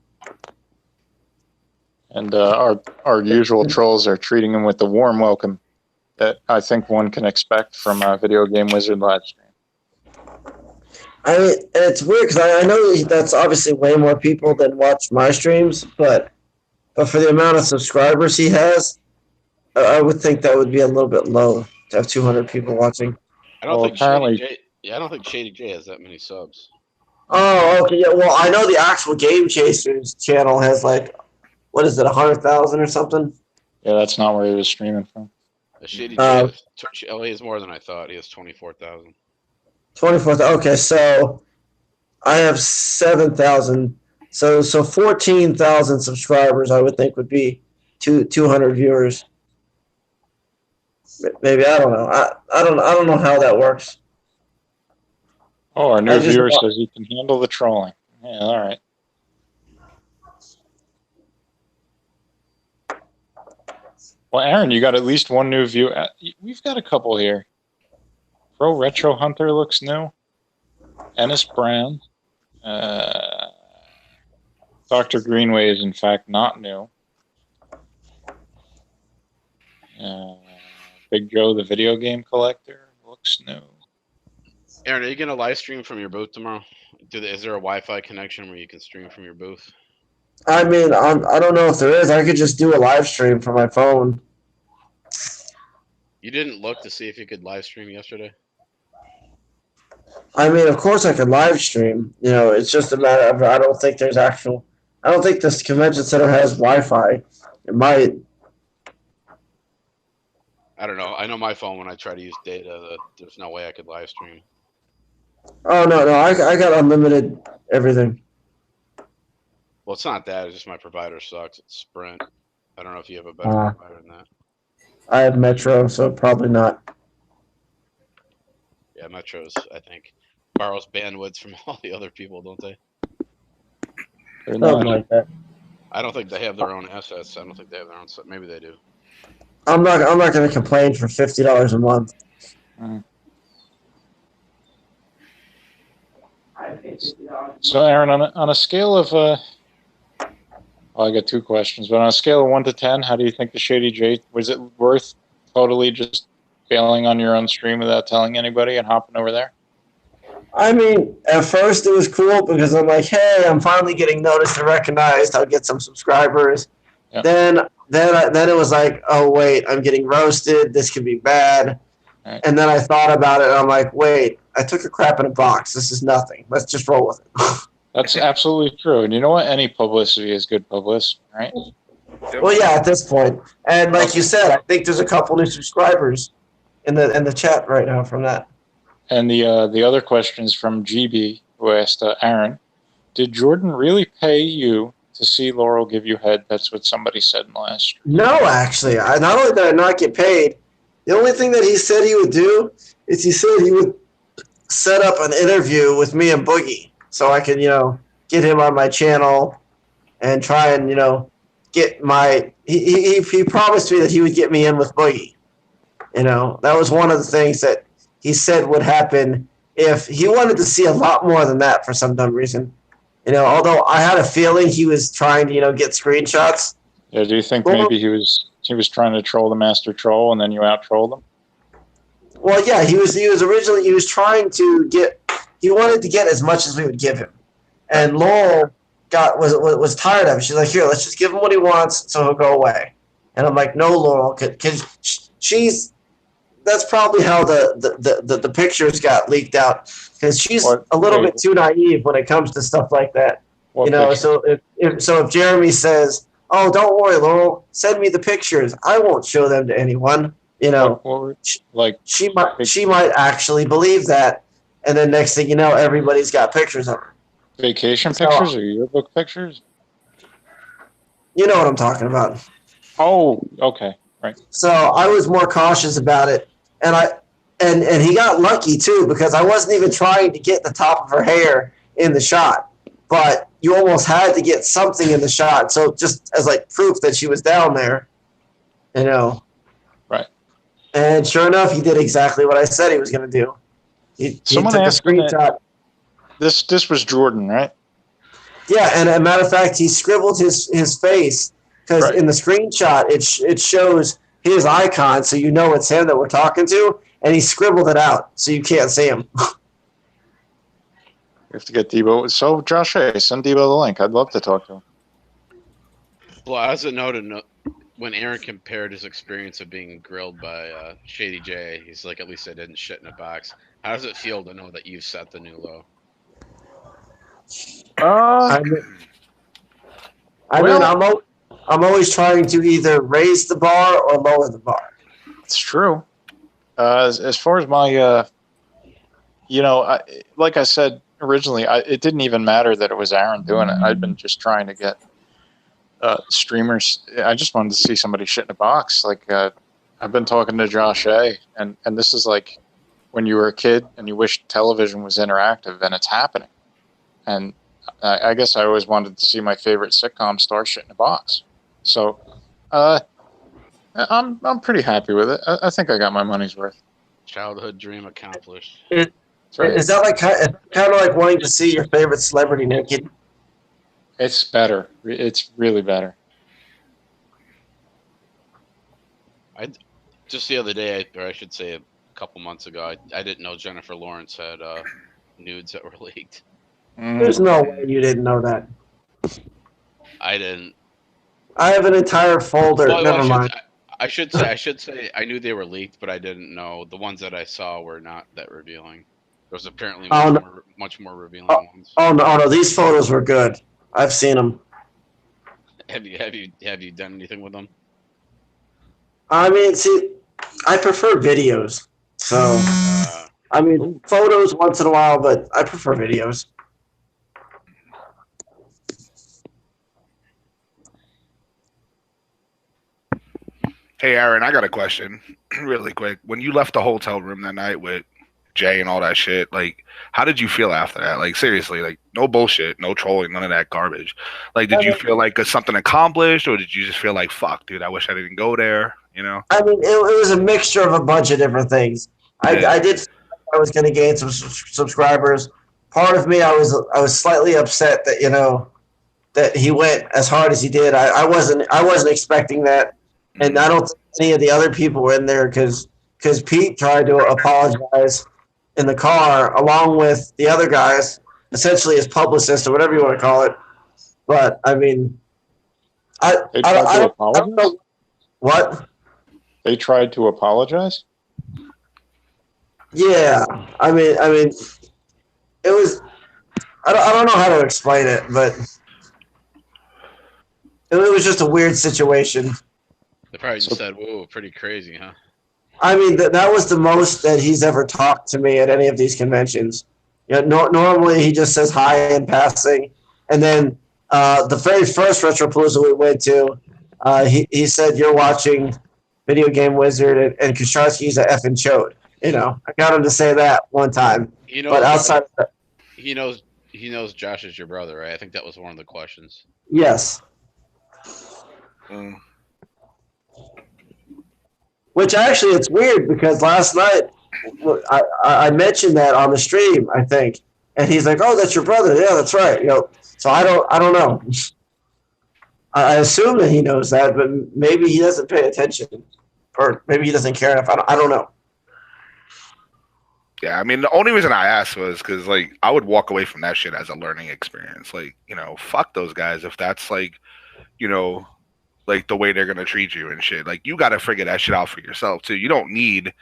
And our usual trolls are treating him with the warm welcome that I think one can expect from a Video Game Wizard live stream. I mean, and it's weird because I know that's obviously way more people than watch my streams, but for the amount of subscribers he has, I would think that would be a little bit low to have 200 people watching. I don't think apparently, Shady J has that many subs. Oh, okay. Yeah, well, I know the actual Game Chasers channel has like, what is it, 100,000 or something? Yeah, that's not where he was streaming from. Shady J has more than I thought. He has 24,000. 24,000. Okay, so I have 7,000. So 14,000 subscribers, I would think, would be 200 viewers. Maybe, I don't know. I don't know how that works. Oh, our new viewer says he can handle the trolling. Yeah, all right. Well, Aaron, you got at least one new viewer. We've got a couple here. Pro Retro Hunter looks new. Ennis Brown. Dr. Greenway is, in fact, not new. Big Joe, the video game collector, looks new. Aaron, are you gonna live stream from your booth tomorrow? Is there a Wi-Fi connection where you can stream from your booth? I mean, I don't know if there is. I could just do a live stream from my phone. You didn't look to see if you could live stream yesterday? I mean, of course I could live stream. You know, it's just a matter of I don't think there's actual. I don't think this convention center has Wi-Fi. It might. I don't know. I know my phone when I try to use data, there's no way I could live stream. Oh no, I got unlimited everything. Well, it's not that. It's just my provider sucks. It's Sprint. I don't know if you have a better provider than that. I have Metro, so probably not. Yeah, Metro's, I think, borrows bandwidth from all the other people, don't they? Something like that. I don't think they have their own assets. I don't think they have their own. Maybe they do. I'm not going to complain for $50 a month. So, Aaron, on a scale of, I got two questions, but on a scale of 1 to 10, how do you think the Shady J, was it worth totally just bailing on your own stream without telling anybody and hopping over there? I mean, at first it was cool because I'm like, hey, I'm finally getting noticed and recognized. I'll get some subscribers. Yep. Then it was like, oh wait, I'm getting roasted. This could be bad. Right. And then I thought about it, and I'm like, wait, I took a crap in a box. This is nothing. Let's just roll with it. That's absolutely true. And you know what? Any publicity is good publicity, right? Well, yeah, at this point. And like you said, I think there's a couple new subscribers in the chat right now from that. And the other question is from GB, who asked Aaron, did Jordan really pay you to see Laurel give you head? That's what somebody said in the last stream. No, actually. Not only did I not get paid, the only thing that he said he would do is he said he would set up an interview with me and Boogie so I could, get him on my channel and try and, get my – he promised me that he would get me in with Boogie. That was one of the things that he said would happen if he wanted to see a lot more than that for some dumb reason. Although I had a feeling he was trying to, get screenshots. Yeah, do you think maybe he was trying to troll the master troll and then you out trolled him? Well, yeah, he was originally trying to get he wanted to get as much as we would give him. And Laurel was tired of it. She's like, here, let's just give him what he wants so he'll go away. And I'm like, no, Laurel, because that's probably how the pictures got leaked out, because she's a little bit too naive when it comes to stuff like that. So if Jeremy says, oh, don't worry, Laurel, send me the pictures, I won't show them to anyone. She might actually believe that, and then next thing you know, everybody's got pictures of her. Vacation pictures or yearbook pictures? You know what I'm talking about. Oh, okay, right. So I was more cautious about it, and he got lucky too, because I wasn't even trying to get the top of her hair in the shot, but you almost had to get something in the shot, so just as like proof that she was down there, Right. And sure enough, he did exactly what I said he was going to do. He took a screenshot. This was Jordan, right? Yeah, and as a matter of fact, he scribbled his face, because in the screenshot it shows his icon, so you know it's him that we're talking to, and he scribbled it out so you can't see him. We have to get Debo. So Josh, send Debo the link. I'd love to talk to him. Well, as a note, when Aaron compared his experience of being grilled by Shady J, he's like, at least I didn't shit in a box. How does it feel to know that you've set the new low? I'm always trying to either raise the bar or lower the bar. It's true. As far as my, like I said originally, it didn't even matter that it was Aaron doing it. I'd been just trying to get streamers. I just wanted to see somebody shit in a box. Like I've been talking to Josh A, and this is like when you were a kid and you wish television was interactive, and it's happening. And I guess I always wanted to see my favorite sitcom star shit in a box. So I'm pretty happy with it. I think I got my money's worth. Childhood dream accomplished. Right. Is that like kind of like wanting to see your favorite celebrity naked? It's better. It's really better. Just the other day, or I should say a couple months ago. I didn't know Jennifer Lawrence had nudes that were leaked. There's no way you didn't know that. I didn't. I have an entire folder. Well, Never mind. I should say I knew they were leaked, but I didn't know the ones that I saw were not that revealing. There was apparently Oh, no. much more revealing ones. Oh no, these photos were good. I've seen them. Have you done anything with them? I mean, see, I prefer videos. So, I mean, photos once in a while, but I prefer videos. Hey, Aaron, I got a question really quick. When you left the hotel room that night with Jay and all that shit, like, how did you feel after that? Like, seriously, like, no bullshit, no trolling, none of that garbage. Like, did you feel like something accomplished, or did you just feel like, fuck, dude, I wish I didn't go there, you know? I mean, it was a mixture of a bunch of different things. I did feel like I was going to gain some subscribers. Part of me, I was slightly upset that that he went as hard as he did. I wasn't expecting that, and I don't think any of the other people were in there because Pete tried to apologize in the car along with the other guys, essentially his publicist or whatever you want to call it. But I mean, I don't know what they tried to apologize. Yeah, I mean, it was. I don't know how to explain it, but it was just a weird situation. They probably just said, "Whoa, pretty crazy, huh?" I mean, that was the most that he's ever talked to me at any of these conventions. Normally he just says hi in passing, and then the very first Retropalooza we went to, he said, "You're watching Video Game Wizard," and Kusharsky's a effing chode. I got him to say that one time. But outside of that, he knows Josh is your brother, right? I think that was one of the questions. yes. Which actually, it's weird because last night I mentioned that on the stream, I think, and he's like, "Oh, that's your brother." Yeah, that's right. So I don't know. I assume that he knows that, but maybe he doesn't pay attention, or maybe he doesn't care enough. I don't know. Yeah, I mean, the only reason I asked was because, like, I would walk away from that shit as a learning experience. Like, fuck those guys if that's, like, like the way they're going to treat you and shit. Like, you got to figure that shit out for yourself, too. You don't need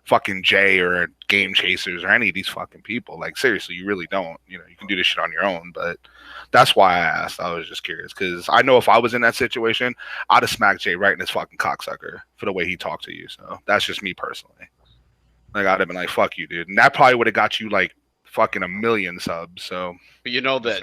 fucking Jay or Game Chasers or any of these fucking people. Like, seriously, you really don't. You can do this shit on your own, but that's why I asked. I was just curious because I know if I was in that situation, I'd have smacked Jay right in his fucking cocksucker for the way he talked to you. So that's just me personally. Like, I'd have been like, fuck you, dude. And that probably would have got you, like, fucking 1 million subs, so. But you know that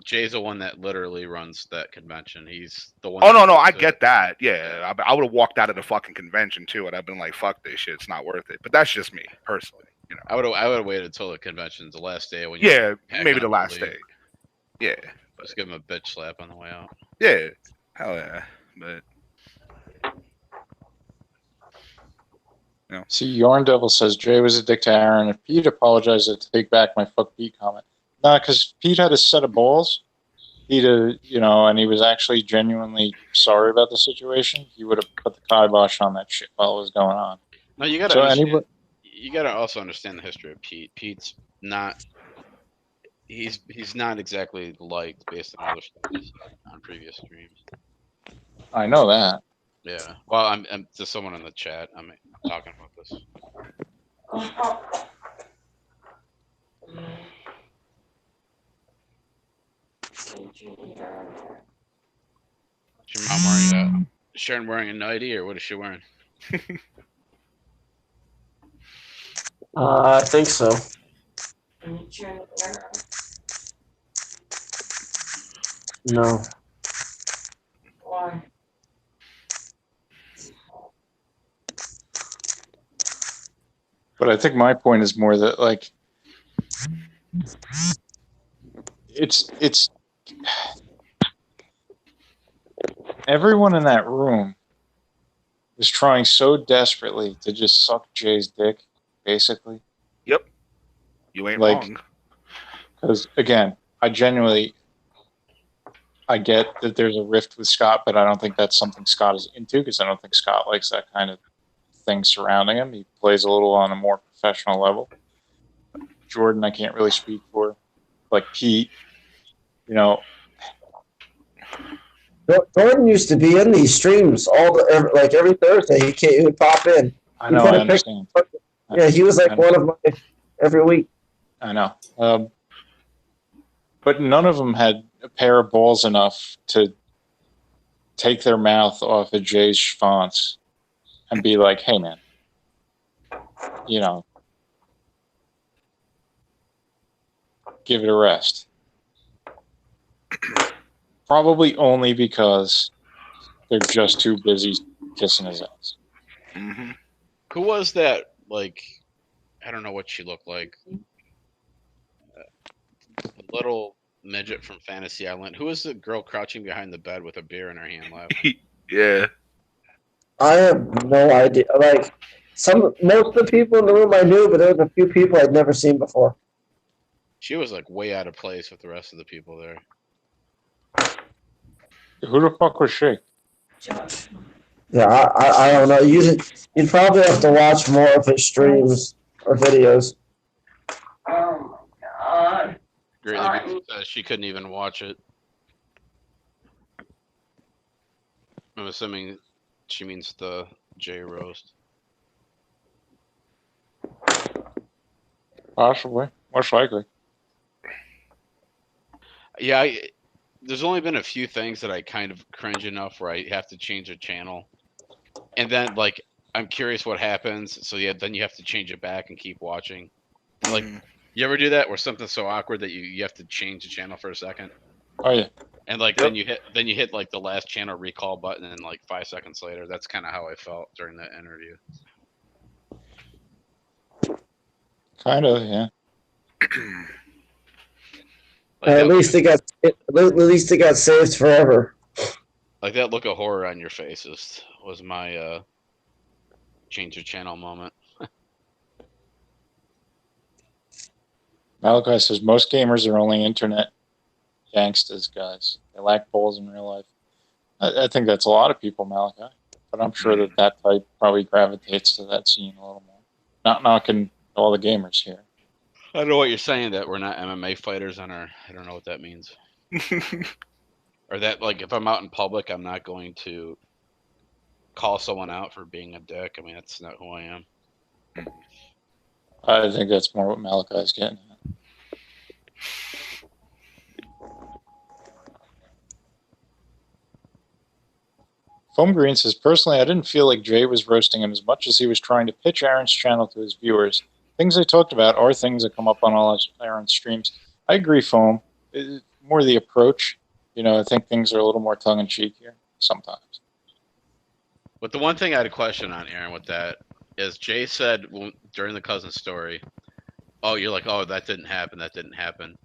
Jay's the one that literally runs that convention. He's the one. Oh, no, I get that. Yeah, I would have walked out of the fucking convention, too, and I've been like, fuck this shit. It's not worth it. But that's just me, personally. I would have waited until the convention's the last day. When maybe the last day. Yeah. Just give him a bitch slap on the way out. Yeah. Hell yeah. But. See, Yarn Devil says Jay was a dick to Aaron. If Pete apologized, I'd take back my fuck Pete comment. Nah, because Pete had a set of balls. And he was actually genuinely sorry about the situation. He would have put the kibosh on that shit while it was going on. No, you gotta you gotta also understand the history of Pete. Pete's not. He's not exactly liked based on other stuff he's said on previous streams. I know that. Yeah. Well, I'm to someone in the chat. I'm talking about this. Is your mom wearing Sharon wearing a nightie, or what is she wearing? I think so. No. Why? But I think my point is more that, like, it's everyone in that room was trying so desperately to just suck Jay's dick, basically. Yep. You ain't wrong. Because, again, I get that there's a rift with Scott, but I don't think that's something Scott is into, because I don't think Scott likes that kind of things surrounding him. He plays a little on a more professional level. Jordan, I can't really speak for. Like Pete, you know, Jordan used to be in these streams like every Thursday. He would pop in. I He know, put I a picture. understand. Yeah, he was like one of my every week. I know. But none of them had a pair of balls enough to take their mouth off of Jay's schwanz and be like, hey, man, you know, give it a rest. Probably only because they're just too busy kissing his ass. Mm-hmm. Who was that? Like, I don't know what she looked like. The little midget from Fantasy Island. Who was the girl crouching behind the bed with a beer in her hand laughing? Yeah. I have no idea. Like most of the people in the room I knew, but there was a few people I'd never seen before. She was like way out of place with the rest of the people there. Who the fuck was she? Yeah, I don't know. You'd probably have to watch more of his streams or videos. Oh my god. Greatly because she couldn't even watch it. I'm assuming she means the J roast. Possibly. Most likely. Yeah, there's only been a few things that I kind of cringe enough where I have to change a channel. And then, like, I'm curious what happens. So, yeah, then you have to change it back and keep watching. Like, you ever do that where something's so awkward that you have to change the channel for a second? Oh, yeah. And, like, then you hit, like, the last channel recall button and, like, 5 seconds later. That's kind of how I felt during that interview. Kind of, yeah. Like at least it got saved forever. Like that look of horror on your face was my change your channel moment. Malachi says most gamers are only internet gangsters, guys. They lack balls in real life. I think that's a lot of people, Malachi. But I'm sure that type probably gravitates to that scene a little more. Not knocking all the gamers here. I don't know what you're saying, that we're not MMA fighters on our. I don't know what that means. Or that, like, if I'm out in public, I'm not going to call someone out for being a dick. I mean, that's not who I am. I think that's more what Malachi's getting at. Foam Green says, personally, I didn't feel like Jay was roasting him as much as he was trying to pitch Aaron's channel to his viewers. Things they talked about are things that come up on all Aaron's streams. I agree, Foam. It's more the approach. You know, I think things are a little more tongue-in-cheek here sometimes. But the one thing I had a question on, Aaron, with that is Jay said during the cousin story, oh, you're like, oh, that didn't happen.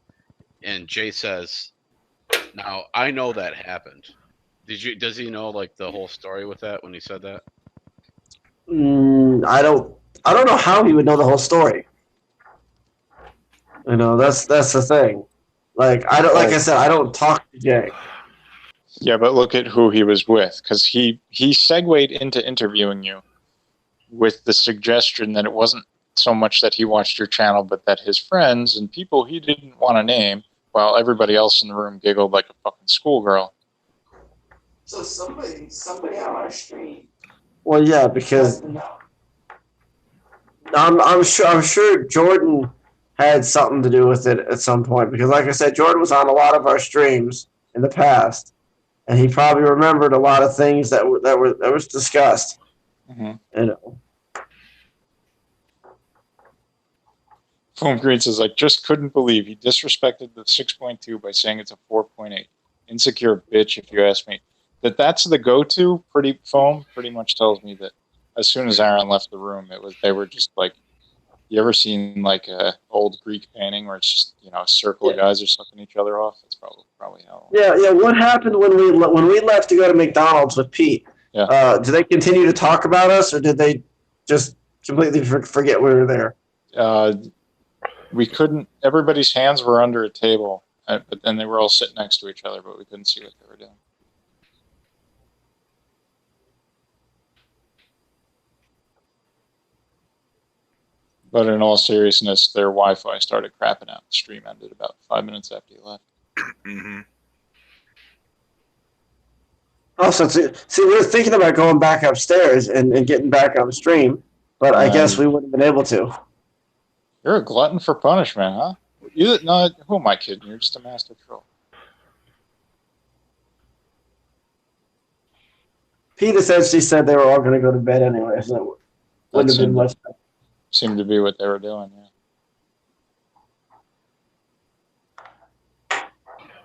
And Jay says, now, I know that happened. Does he know, like, the whole story with that when he said that? I don't know how he would know the whole story. You know, that's the thing. Like I said, I don't talk to Jay. Yeah, but look at who he was with, because he segued into interviewing you with the suggestion that it wasn't so much that he watched your channel, but that his friends and people he didn't want to name, while everybody else in the room giggled like a fucking schoolgirl. So somebody on our stream. Well, yeah, because I'm sure Jordan had something to do with it at some point, because like I said, Jordan was on a lot of our streams in the past, and he probably remembered a lot of things that was discussed. Mm-hmm. You know. Foam Green says, I just couldn't believe he disrespected the 6.2 by saying it's a 4.8. Insecure bitch, if you ask me. That's the go-to. Pretty much tells me that as soon as Aaron left the room, they were just like, you ever seen like a old Greek painting where it's just, you know, a circle of guys are sucking each other off? That's probably how. Yeah. What happened when we left to go to McDonald's with Pete? Yeah. Did they continue to talk about us, or did they just completely forget we were there? We couldn't. Everybody's hands were under a table, but then they were all sitting next to each other, but we couldn't see what they were doing. But in all seriousness, their Wi-Fi started crapping out. The stream ended about 5 minutes after you left. Mm-hmm. Also, see, we were thinking about going back upstairs and getting back on stream, but I guess we wouldn't have been able to. You're a glutton for punishment, huh? No, who am I kidding? You're just a master troll. Pete essentially said they were all going to go to bed anyway, so it wouldn't have been much. Seemed to be what they were doing, yeah.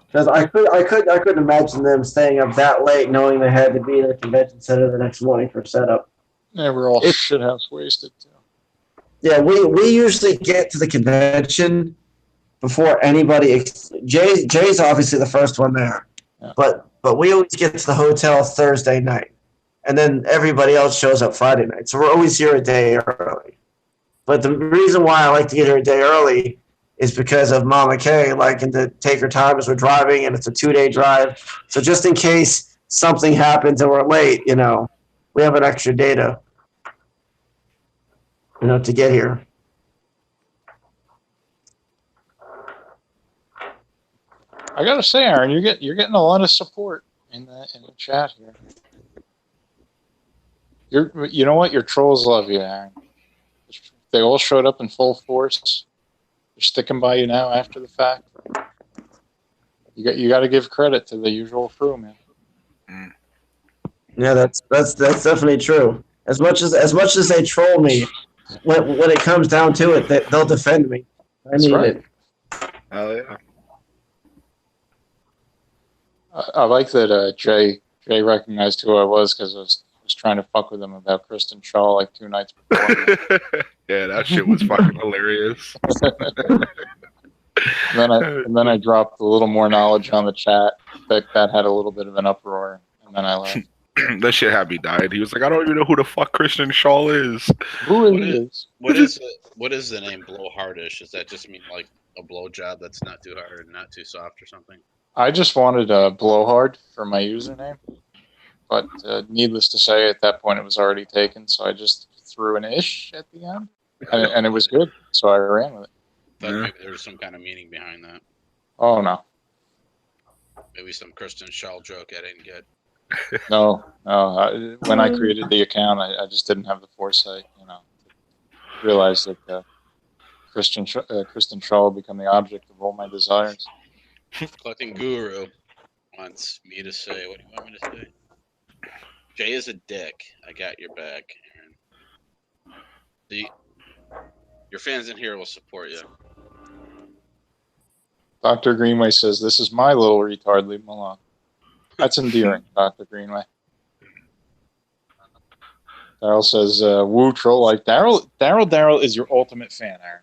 Because I couldn't imagine them staying up that late, knowing they had to be in the convention center the next morning for setup. They were all shithouse wasted too. Yeah, we usually get to the convention before anybody. Jay's obviously the first one there, yeah. but we always get to the hotel Thursday night, and then everybody else shows up Friday night. So we're always here a day early. But the reason why I like to get here a day early is because of Mama Kay liking to take her time as we're driving, and it's a 2-day drive. So just in case something happens and we're late, we have an extra day to get here. I gotta say, Aaron, you're getting a lot of support in the chat here. You know what? Your trolls love you, Aaron. They all showed up in full force. They're sticking by you now after the fact. You got to give credit to the usual crew, man. Yeah, that's definitely true. As much as they troll me, when it comes down to it, they'll defend me. I need it. Oh yeah. I like that Jay recognized who I was because I was trying to fuck with him about Kristen Shaw like 2 nights before. Yeah, that shit was fucking hilarious. and then I dropped a little more knowledge on the chat that had a little bit of an uproar, and then I left. That shit had me died. He was like, I don't even know who the fuck Kristen Shaw is. What is the name blowhardish? Does that just mean like a blow job that's not too hard and not too soft or something? I just wanted a blowhard for my username, but needless to say, at that point it was already taken, so I just threw an ish at the end, and it was good, so I ran with it. Thought maybe there was some kind of meaning behind that. Oh no. Maybe some Kristen Shaw joke I didn't get. No. When I created the account, I just didn't have the foresight, to realize that Kristen Shaw will become the object of all my desires. Collecting Guru wants me to say, what do you want me to say? Jay is a dick. I got your back, Aaron. Your fans in here will support you. Dr. Greenway says, this is my little retard, leave him alone. That's endearing, Dr. Greenway. Daryl says, woo troll like Daryl is your ultimate fan, Aaron.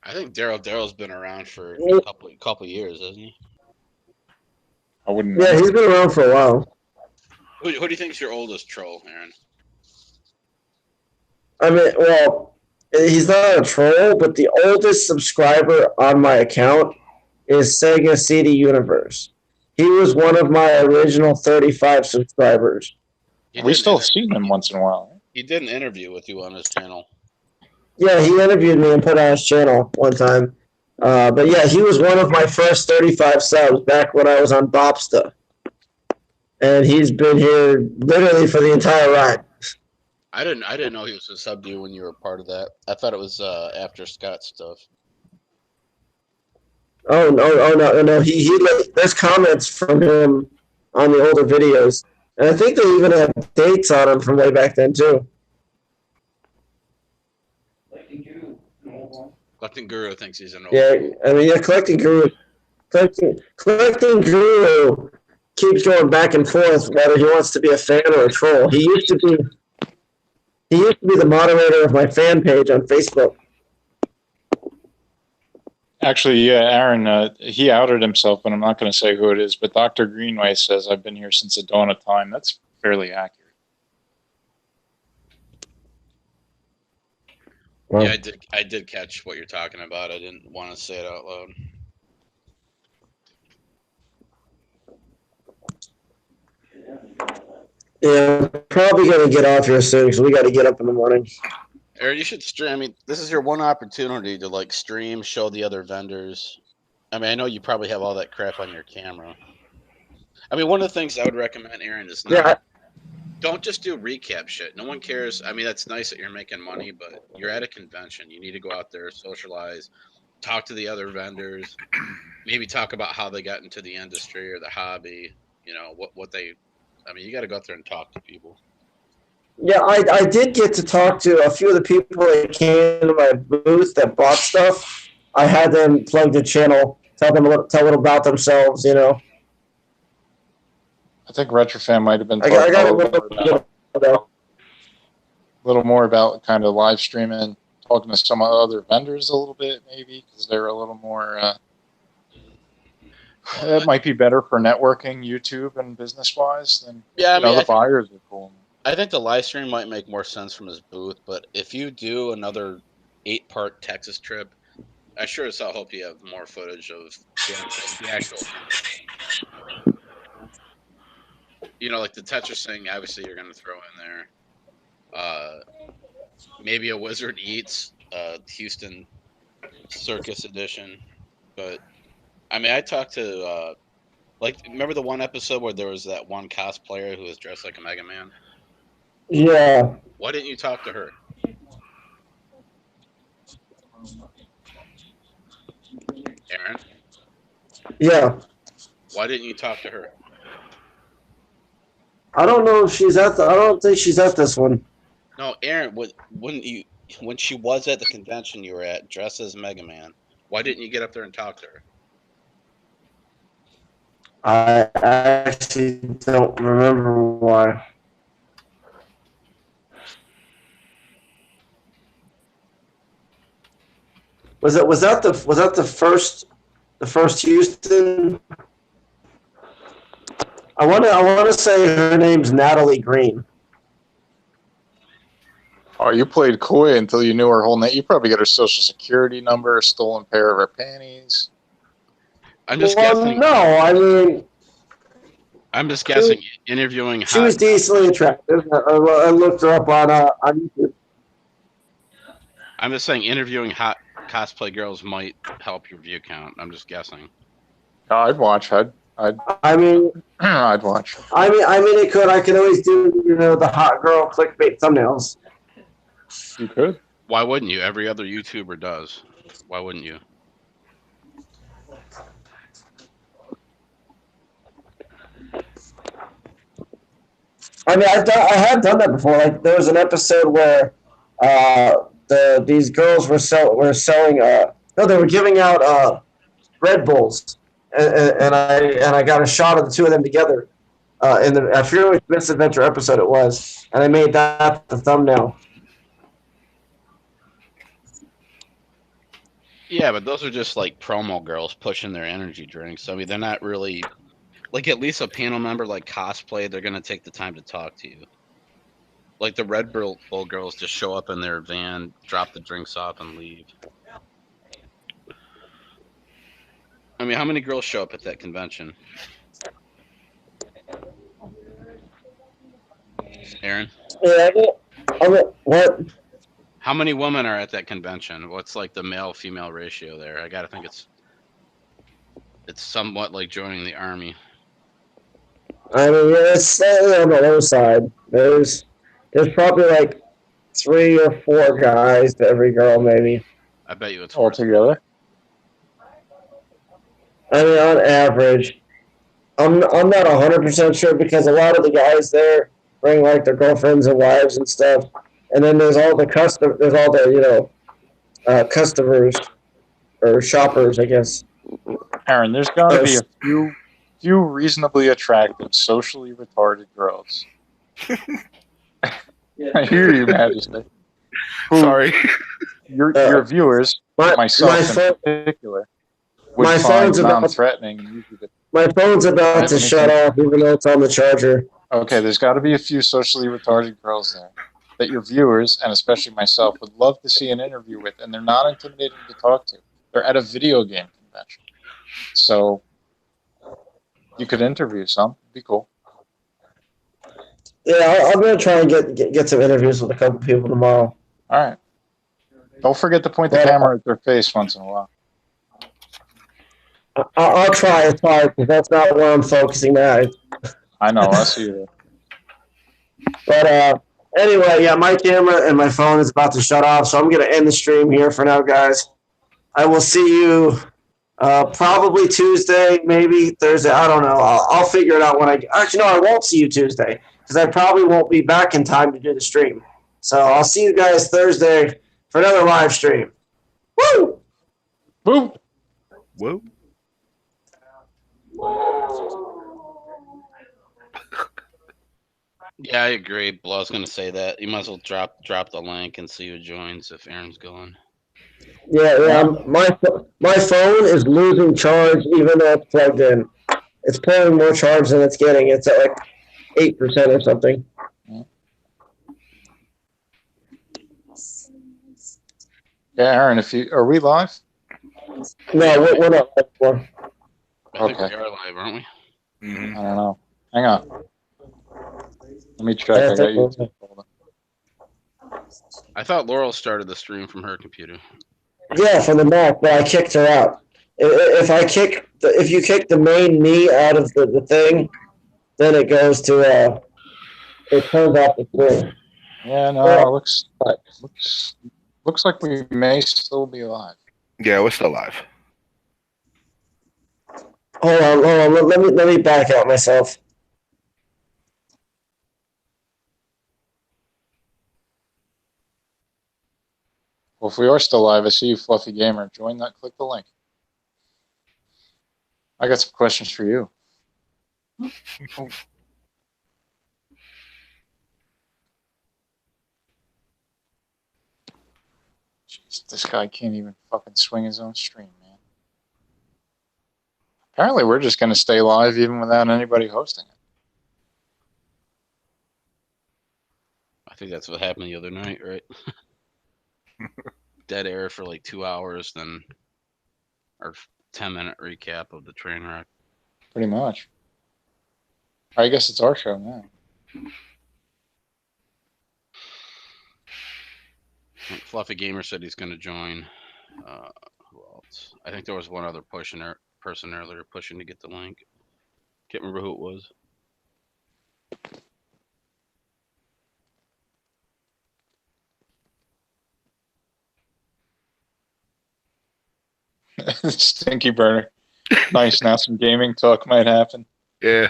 I think Daryl's been around for a couple years, hasn't he? I wouldn't. Yeah, he's been around for a while. Who do you think's your oldest troll, Aaron? I mean, well, he's not a troll, but the oldest subscriber on my account is Sega CD Universe. He was one of my original 35 subscribers. We still see him once in a while. Right? He did an interview with you on his channel. Yeah, he interviewed me and put on his channel one time. But yeah, he was one of my first 35 subs back when I was on Bopsta. And he's been here literally for the entire ride. I didn't know he was a sub to you when you were part of that. I thought it was after Scott's stuff. Oh no! He there's comments from him on the older videos, and I think they even have dates on him from way back then too. Collecting Guru thinks he's an old. Yeah, I mean, Collecting Guru keeps going back and forth whether he wants to be a fan or a troll. He used to be the moderator of my fan page on Facebook. Actually, yeah, Aaron, he outed himself, but I'm not going to say who it is. But Dr. Greenway says, I've been here since the dawn of time. That's fairly accurate. Well, yeah, I did catch what you're talking about. I didn't want to say it out loud. Yeah, probably gonna get off here soon because we got to get up in the morning. Or you should stream. I mean, this is your one opportunity to like stream, show the other vendors. I mean, I know you probably have all that crap on your camera. I mean, one of the things I would recommend, Aaron, is Yeah, not don't just do recap shit. No one cares. I mean, that's nice that you're making money, but you're at a convention. You need to go out there, socialize, talk to the other vendors, maybe talk about how they got into the industry or the hobby. You know what they. I mean, you got to go out there and talk to people. yeah. I did get to talk to a few of the people that came to my booth that bought stuff. I had them plug the channel, tell a little about themselves. You know, I think Retrofan might have been I talking got a a little more about kind of live streaming, talking to some other vendors a little bit, maybe, because they're a little more. It might be better for networking, YouTube, and business wise than Yeah, I mean, the buyers are cool. I think the live stream might make more sense from his booth, but if you do another 8-part Texas trip, I sure as hell hope you have more footage of the actual convention. You know, like the Tetris thing, obviously you're going to throw in there. Maybe a Wizard Eats, Houston Circus Edition. But, I mean, I talked to, like, remember the one episode where there was that one cosplayer who was dressed like a Mega Man? Yeah. Why didn't you talk to her? Aaron? Yeah. Why didn't you talk to her? I don't know if she's at the. I don't think she's at this one. No, Aaron, when she was at the convention you were at, dressed as Mega Man, why didn't you get up there and talk to her? I actually don't remember why. Was that the first Houston? I want to say her name's Natalie Green. Oh, you played coy until you knew her whole name. You probably got her social security number, a stolen pair of her panties. I'm just guessing. No, I mean, I'm just guessing. Interviewing. She was decently attractive. I looked her up on YouTube. I'm just saying, interviewing hot cosplay girls might help your view count. I'm just guessing. I'd watch. I mean, I'd watch. I mean, it could. I could always do, the hot girl clickbait thumbnails. You could. Why wouldn't you? Every other YouTuber does. Why wouldn't you? I mean, I have done that before. Like there was an episode where these girls were selling no, they were giving out Red Bulls, and I got a shot of the two of them together. I forget which Misadventure episode it was, and I made that the thumbnail. Yeah, but those are just like promo girls pushing their energy drinks. I mean, they're not really like, at least a panel member like cosplay. They're gonna take the time to talk to you. Like the Red Bull girls just show up in their van, drop the drinks off, and leave. I mean, how many girls show up at that convention? Aaron? Yeah, what? How many women are at that convention? What's like the male-female ratio there? I gotta think it's somewhat like joining the army. I mean, it's slightly on the low side. There's probably like 3 or 4 guys to every girl, maybe. I bet you it's all together. I mean, on average, I'm not 100% sure because a lot of the guys there bring like their girlfriends and wives and stuff, and then there's all the customers or shoppers, I guess. Aaron, there's got to be a few reasonably attractive, socially retarded girls. I hear you, Majesty. Sorry. Your viewers, myself in particular, would find non-threatening. My phone's about to shut off, even though it's on the charger. Okay, there's got to be a few socially retarded girls there that your viewers, and especially myself, would love to see an interview with, and they're not intimidating to talk to. They're at a video game convention. So you could interview some. It'd be cool. Yeah, I'm gonna try and get some interviews with a couple people tomorrow. All right. Don't forget to point the But, camera at their face once in a while. I'll try as hard because that's not where I'm focusing now. I know. I see you. But anyway, yeah, my camera and my phone is about to shut off, so I'm gonna end the stream here for now, guys. I will see you probably Tuesday, maybe Thursday. I don't know. I'll figure it out when I. Actually, no, I won't see you Tuesday because I probably won't be back in time to do the stream. So I'll see you guys Thursday for another live stream. Woo! Woo! Whoa. Yeah, I agree. Well, I was gonna say that. You might as well drop the link and see who joins if Aaron's going. Yeah. My phone is losing charge even though it's plugged in. It's pulling more charge than it's getting. It's at like 8% or something. Yeah, Aaron. Are we live? No, we're not. I think Okay. we are live, aren't we? Mm-hmm. I don't know. Hang on. Let me check. I got you. I thought Laurel started the stream from her computer. Yeah, from the Mac, but I kicked her out. If you kick the main me out of the thing, then it goes to it turns off the screen. Yeah, no, looks like we may still be live. Yeah, we're still live. Hold on. Let me back out myself. Well, if we are still live, I see you, Fluffy Gamer. Join that. Click the link. I got some questions for you. Jeez, this guy can't even fucking swing his own stream, man. Apparently, we're just going to stay live even without anybody hosting it. I think that's what happened the other night, right? Dead air for like 2 hours, then our 10-minute recap of the train wreck. Pretty much. I guess it's our show now. Fluffy Gamer said he's going to join. Who else? I think there was one other person earlier pushing to get the link. Can't remember who it was. Stinky burner. Nice. Now some gaming talk might happen. Yeah.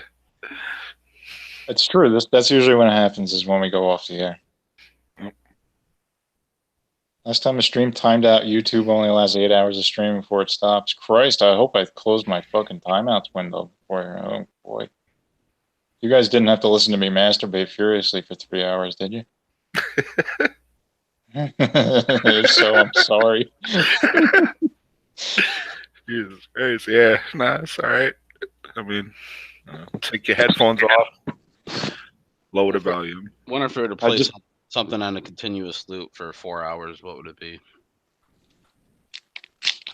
It's true. That's usually when it happens, is when we go off the air. Yep. Last time a stream timed out, YouTube only allows 8 hours of stream before it stops. Christ, I hope I closed my fucking timeouts window before. Oh boy. You guys didn't have to listen to me masturbate furiously for 3 hours, did you? If so, I'm sorry. Jesus Christ. Yeah. Nah, it's all right. I mean, take your headphones off. Lower the volume. Wonder if we were to play something on a continuous loop for 4 hours, what would it be?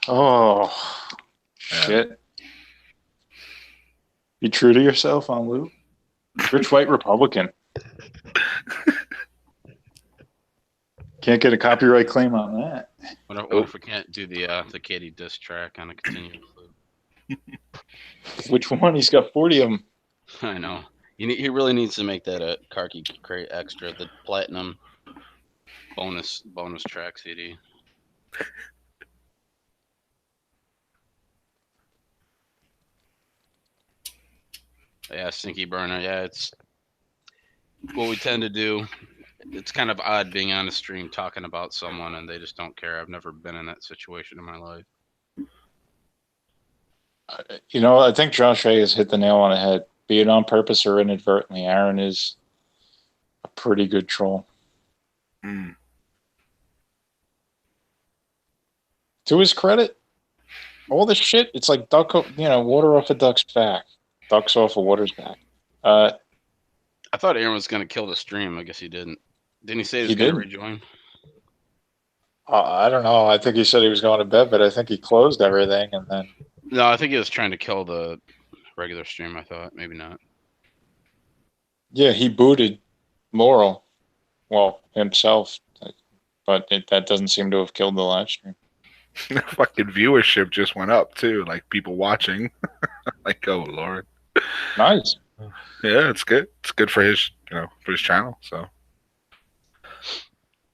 Oh, shit. Be true to yourself on loop. Rich white Republican. Can't get a copyright claim on that. What if we can't do the Katie diss track on a continuous loop? Which one? He's got 40 of them. I know. He really needs to make that a Karki Crate Extra, the platinum bonus track CD. Yeah, Stinky Burner. Yeah, it's what we tend to do. It's kind of odd being on a stream talking about someone and they just don't care. I've never been in that situation in my life. You know, I think Josh Ray has hit the nail on the head. Be it on purpose or inadvertently, Aaron is a pretty good troll. Mm. To his credit, all this shit, it's like water off a duck's back. Ducks off a water's back. I thought Aaron was going to kill the stream. I guess he didn't. Didn't he say he was going to rejoin? I don't know. I think he said he was going to bed, but I think he closed everything and then... No, I think he was trying to kill the regular stream, I thought. Maybe not. Yeah, he booted Laurel, well, himself, but that doesn't seem to have killed the live stream. Fucking viewership just went up too. Like people watching. Like, oh Lord. Nice. Yeah, it's good. It's good for his, for his channel. So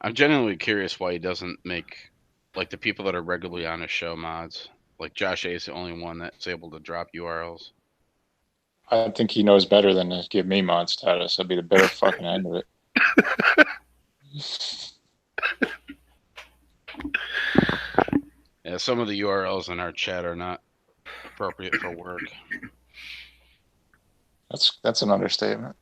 I'm genuinely curious why he doesn't make like the people that are regularly on his show mods. Like Josh A is the only one that's able to drop URLs. I think he knows better than to give me mod status. That'd be the bitter fucking end of it. Yeah, some of the URLs in our chat are not appropriate for work. That's an understatement.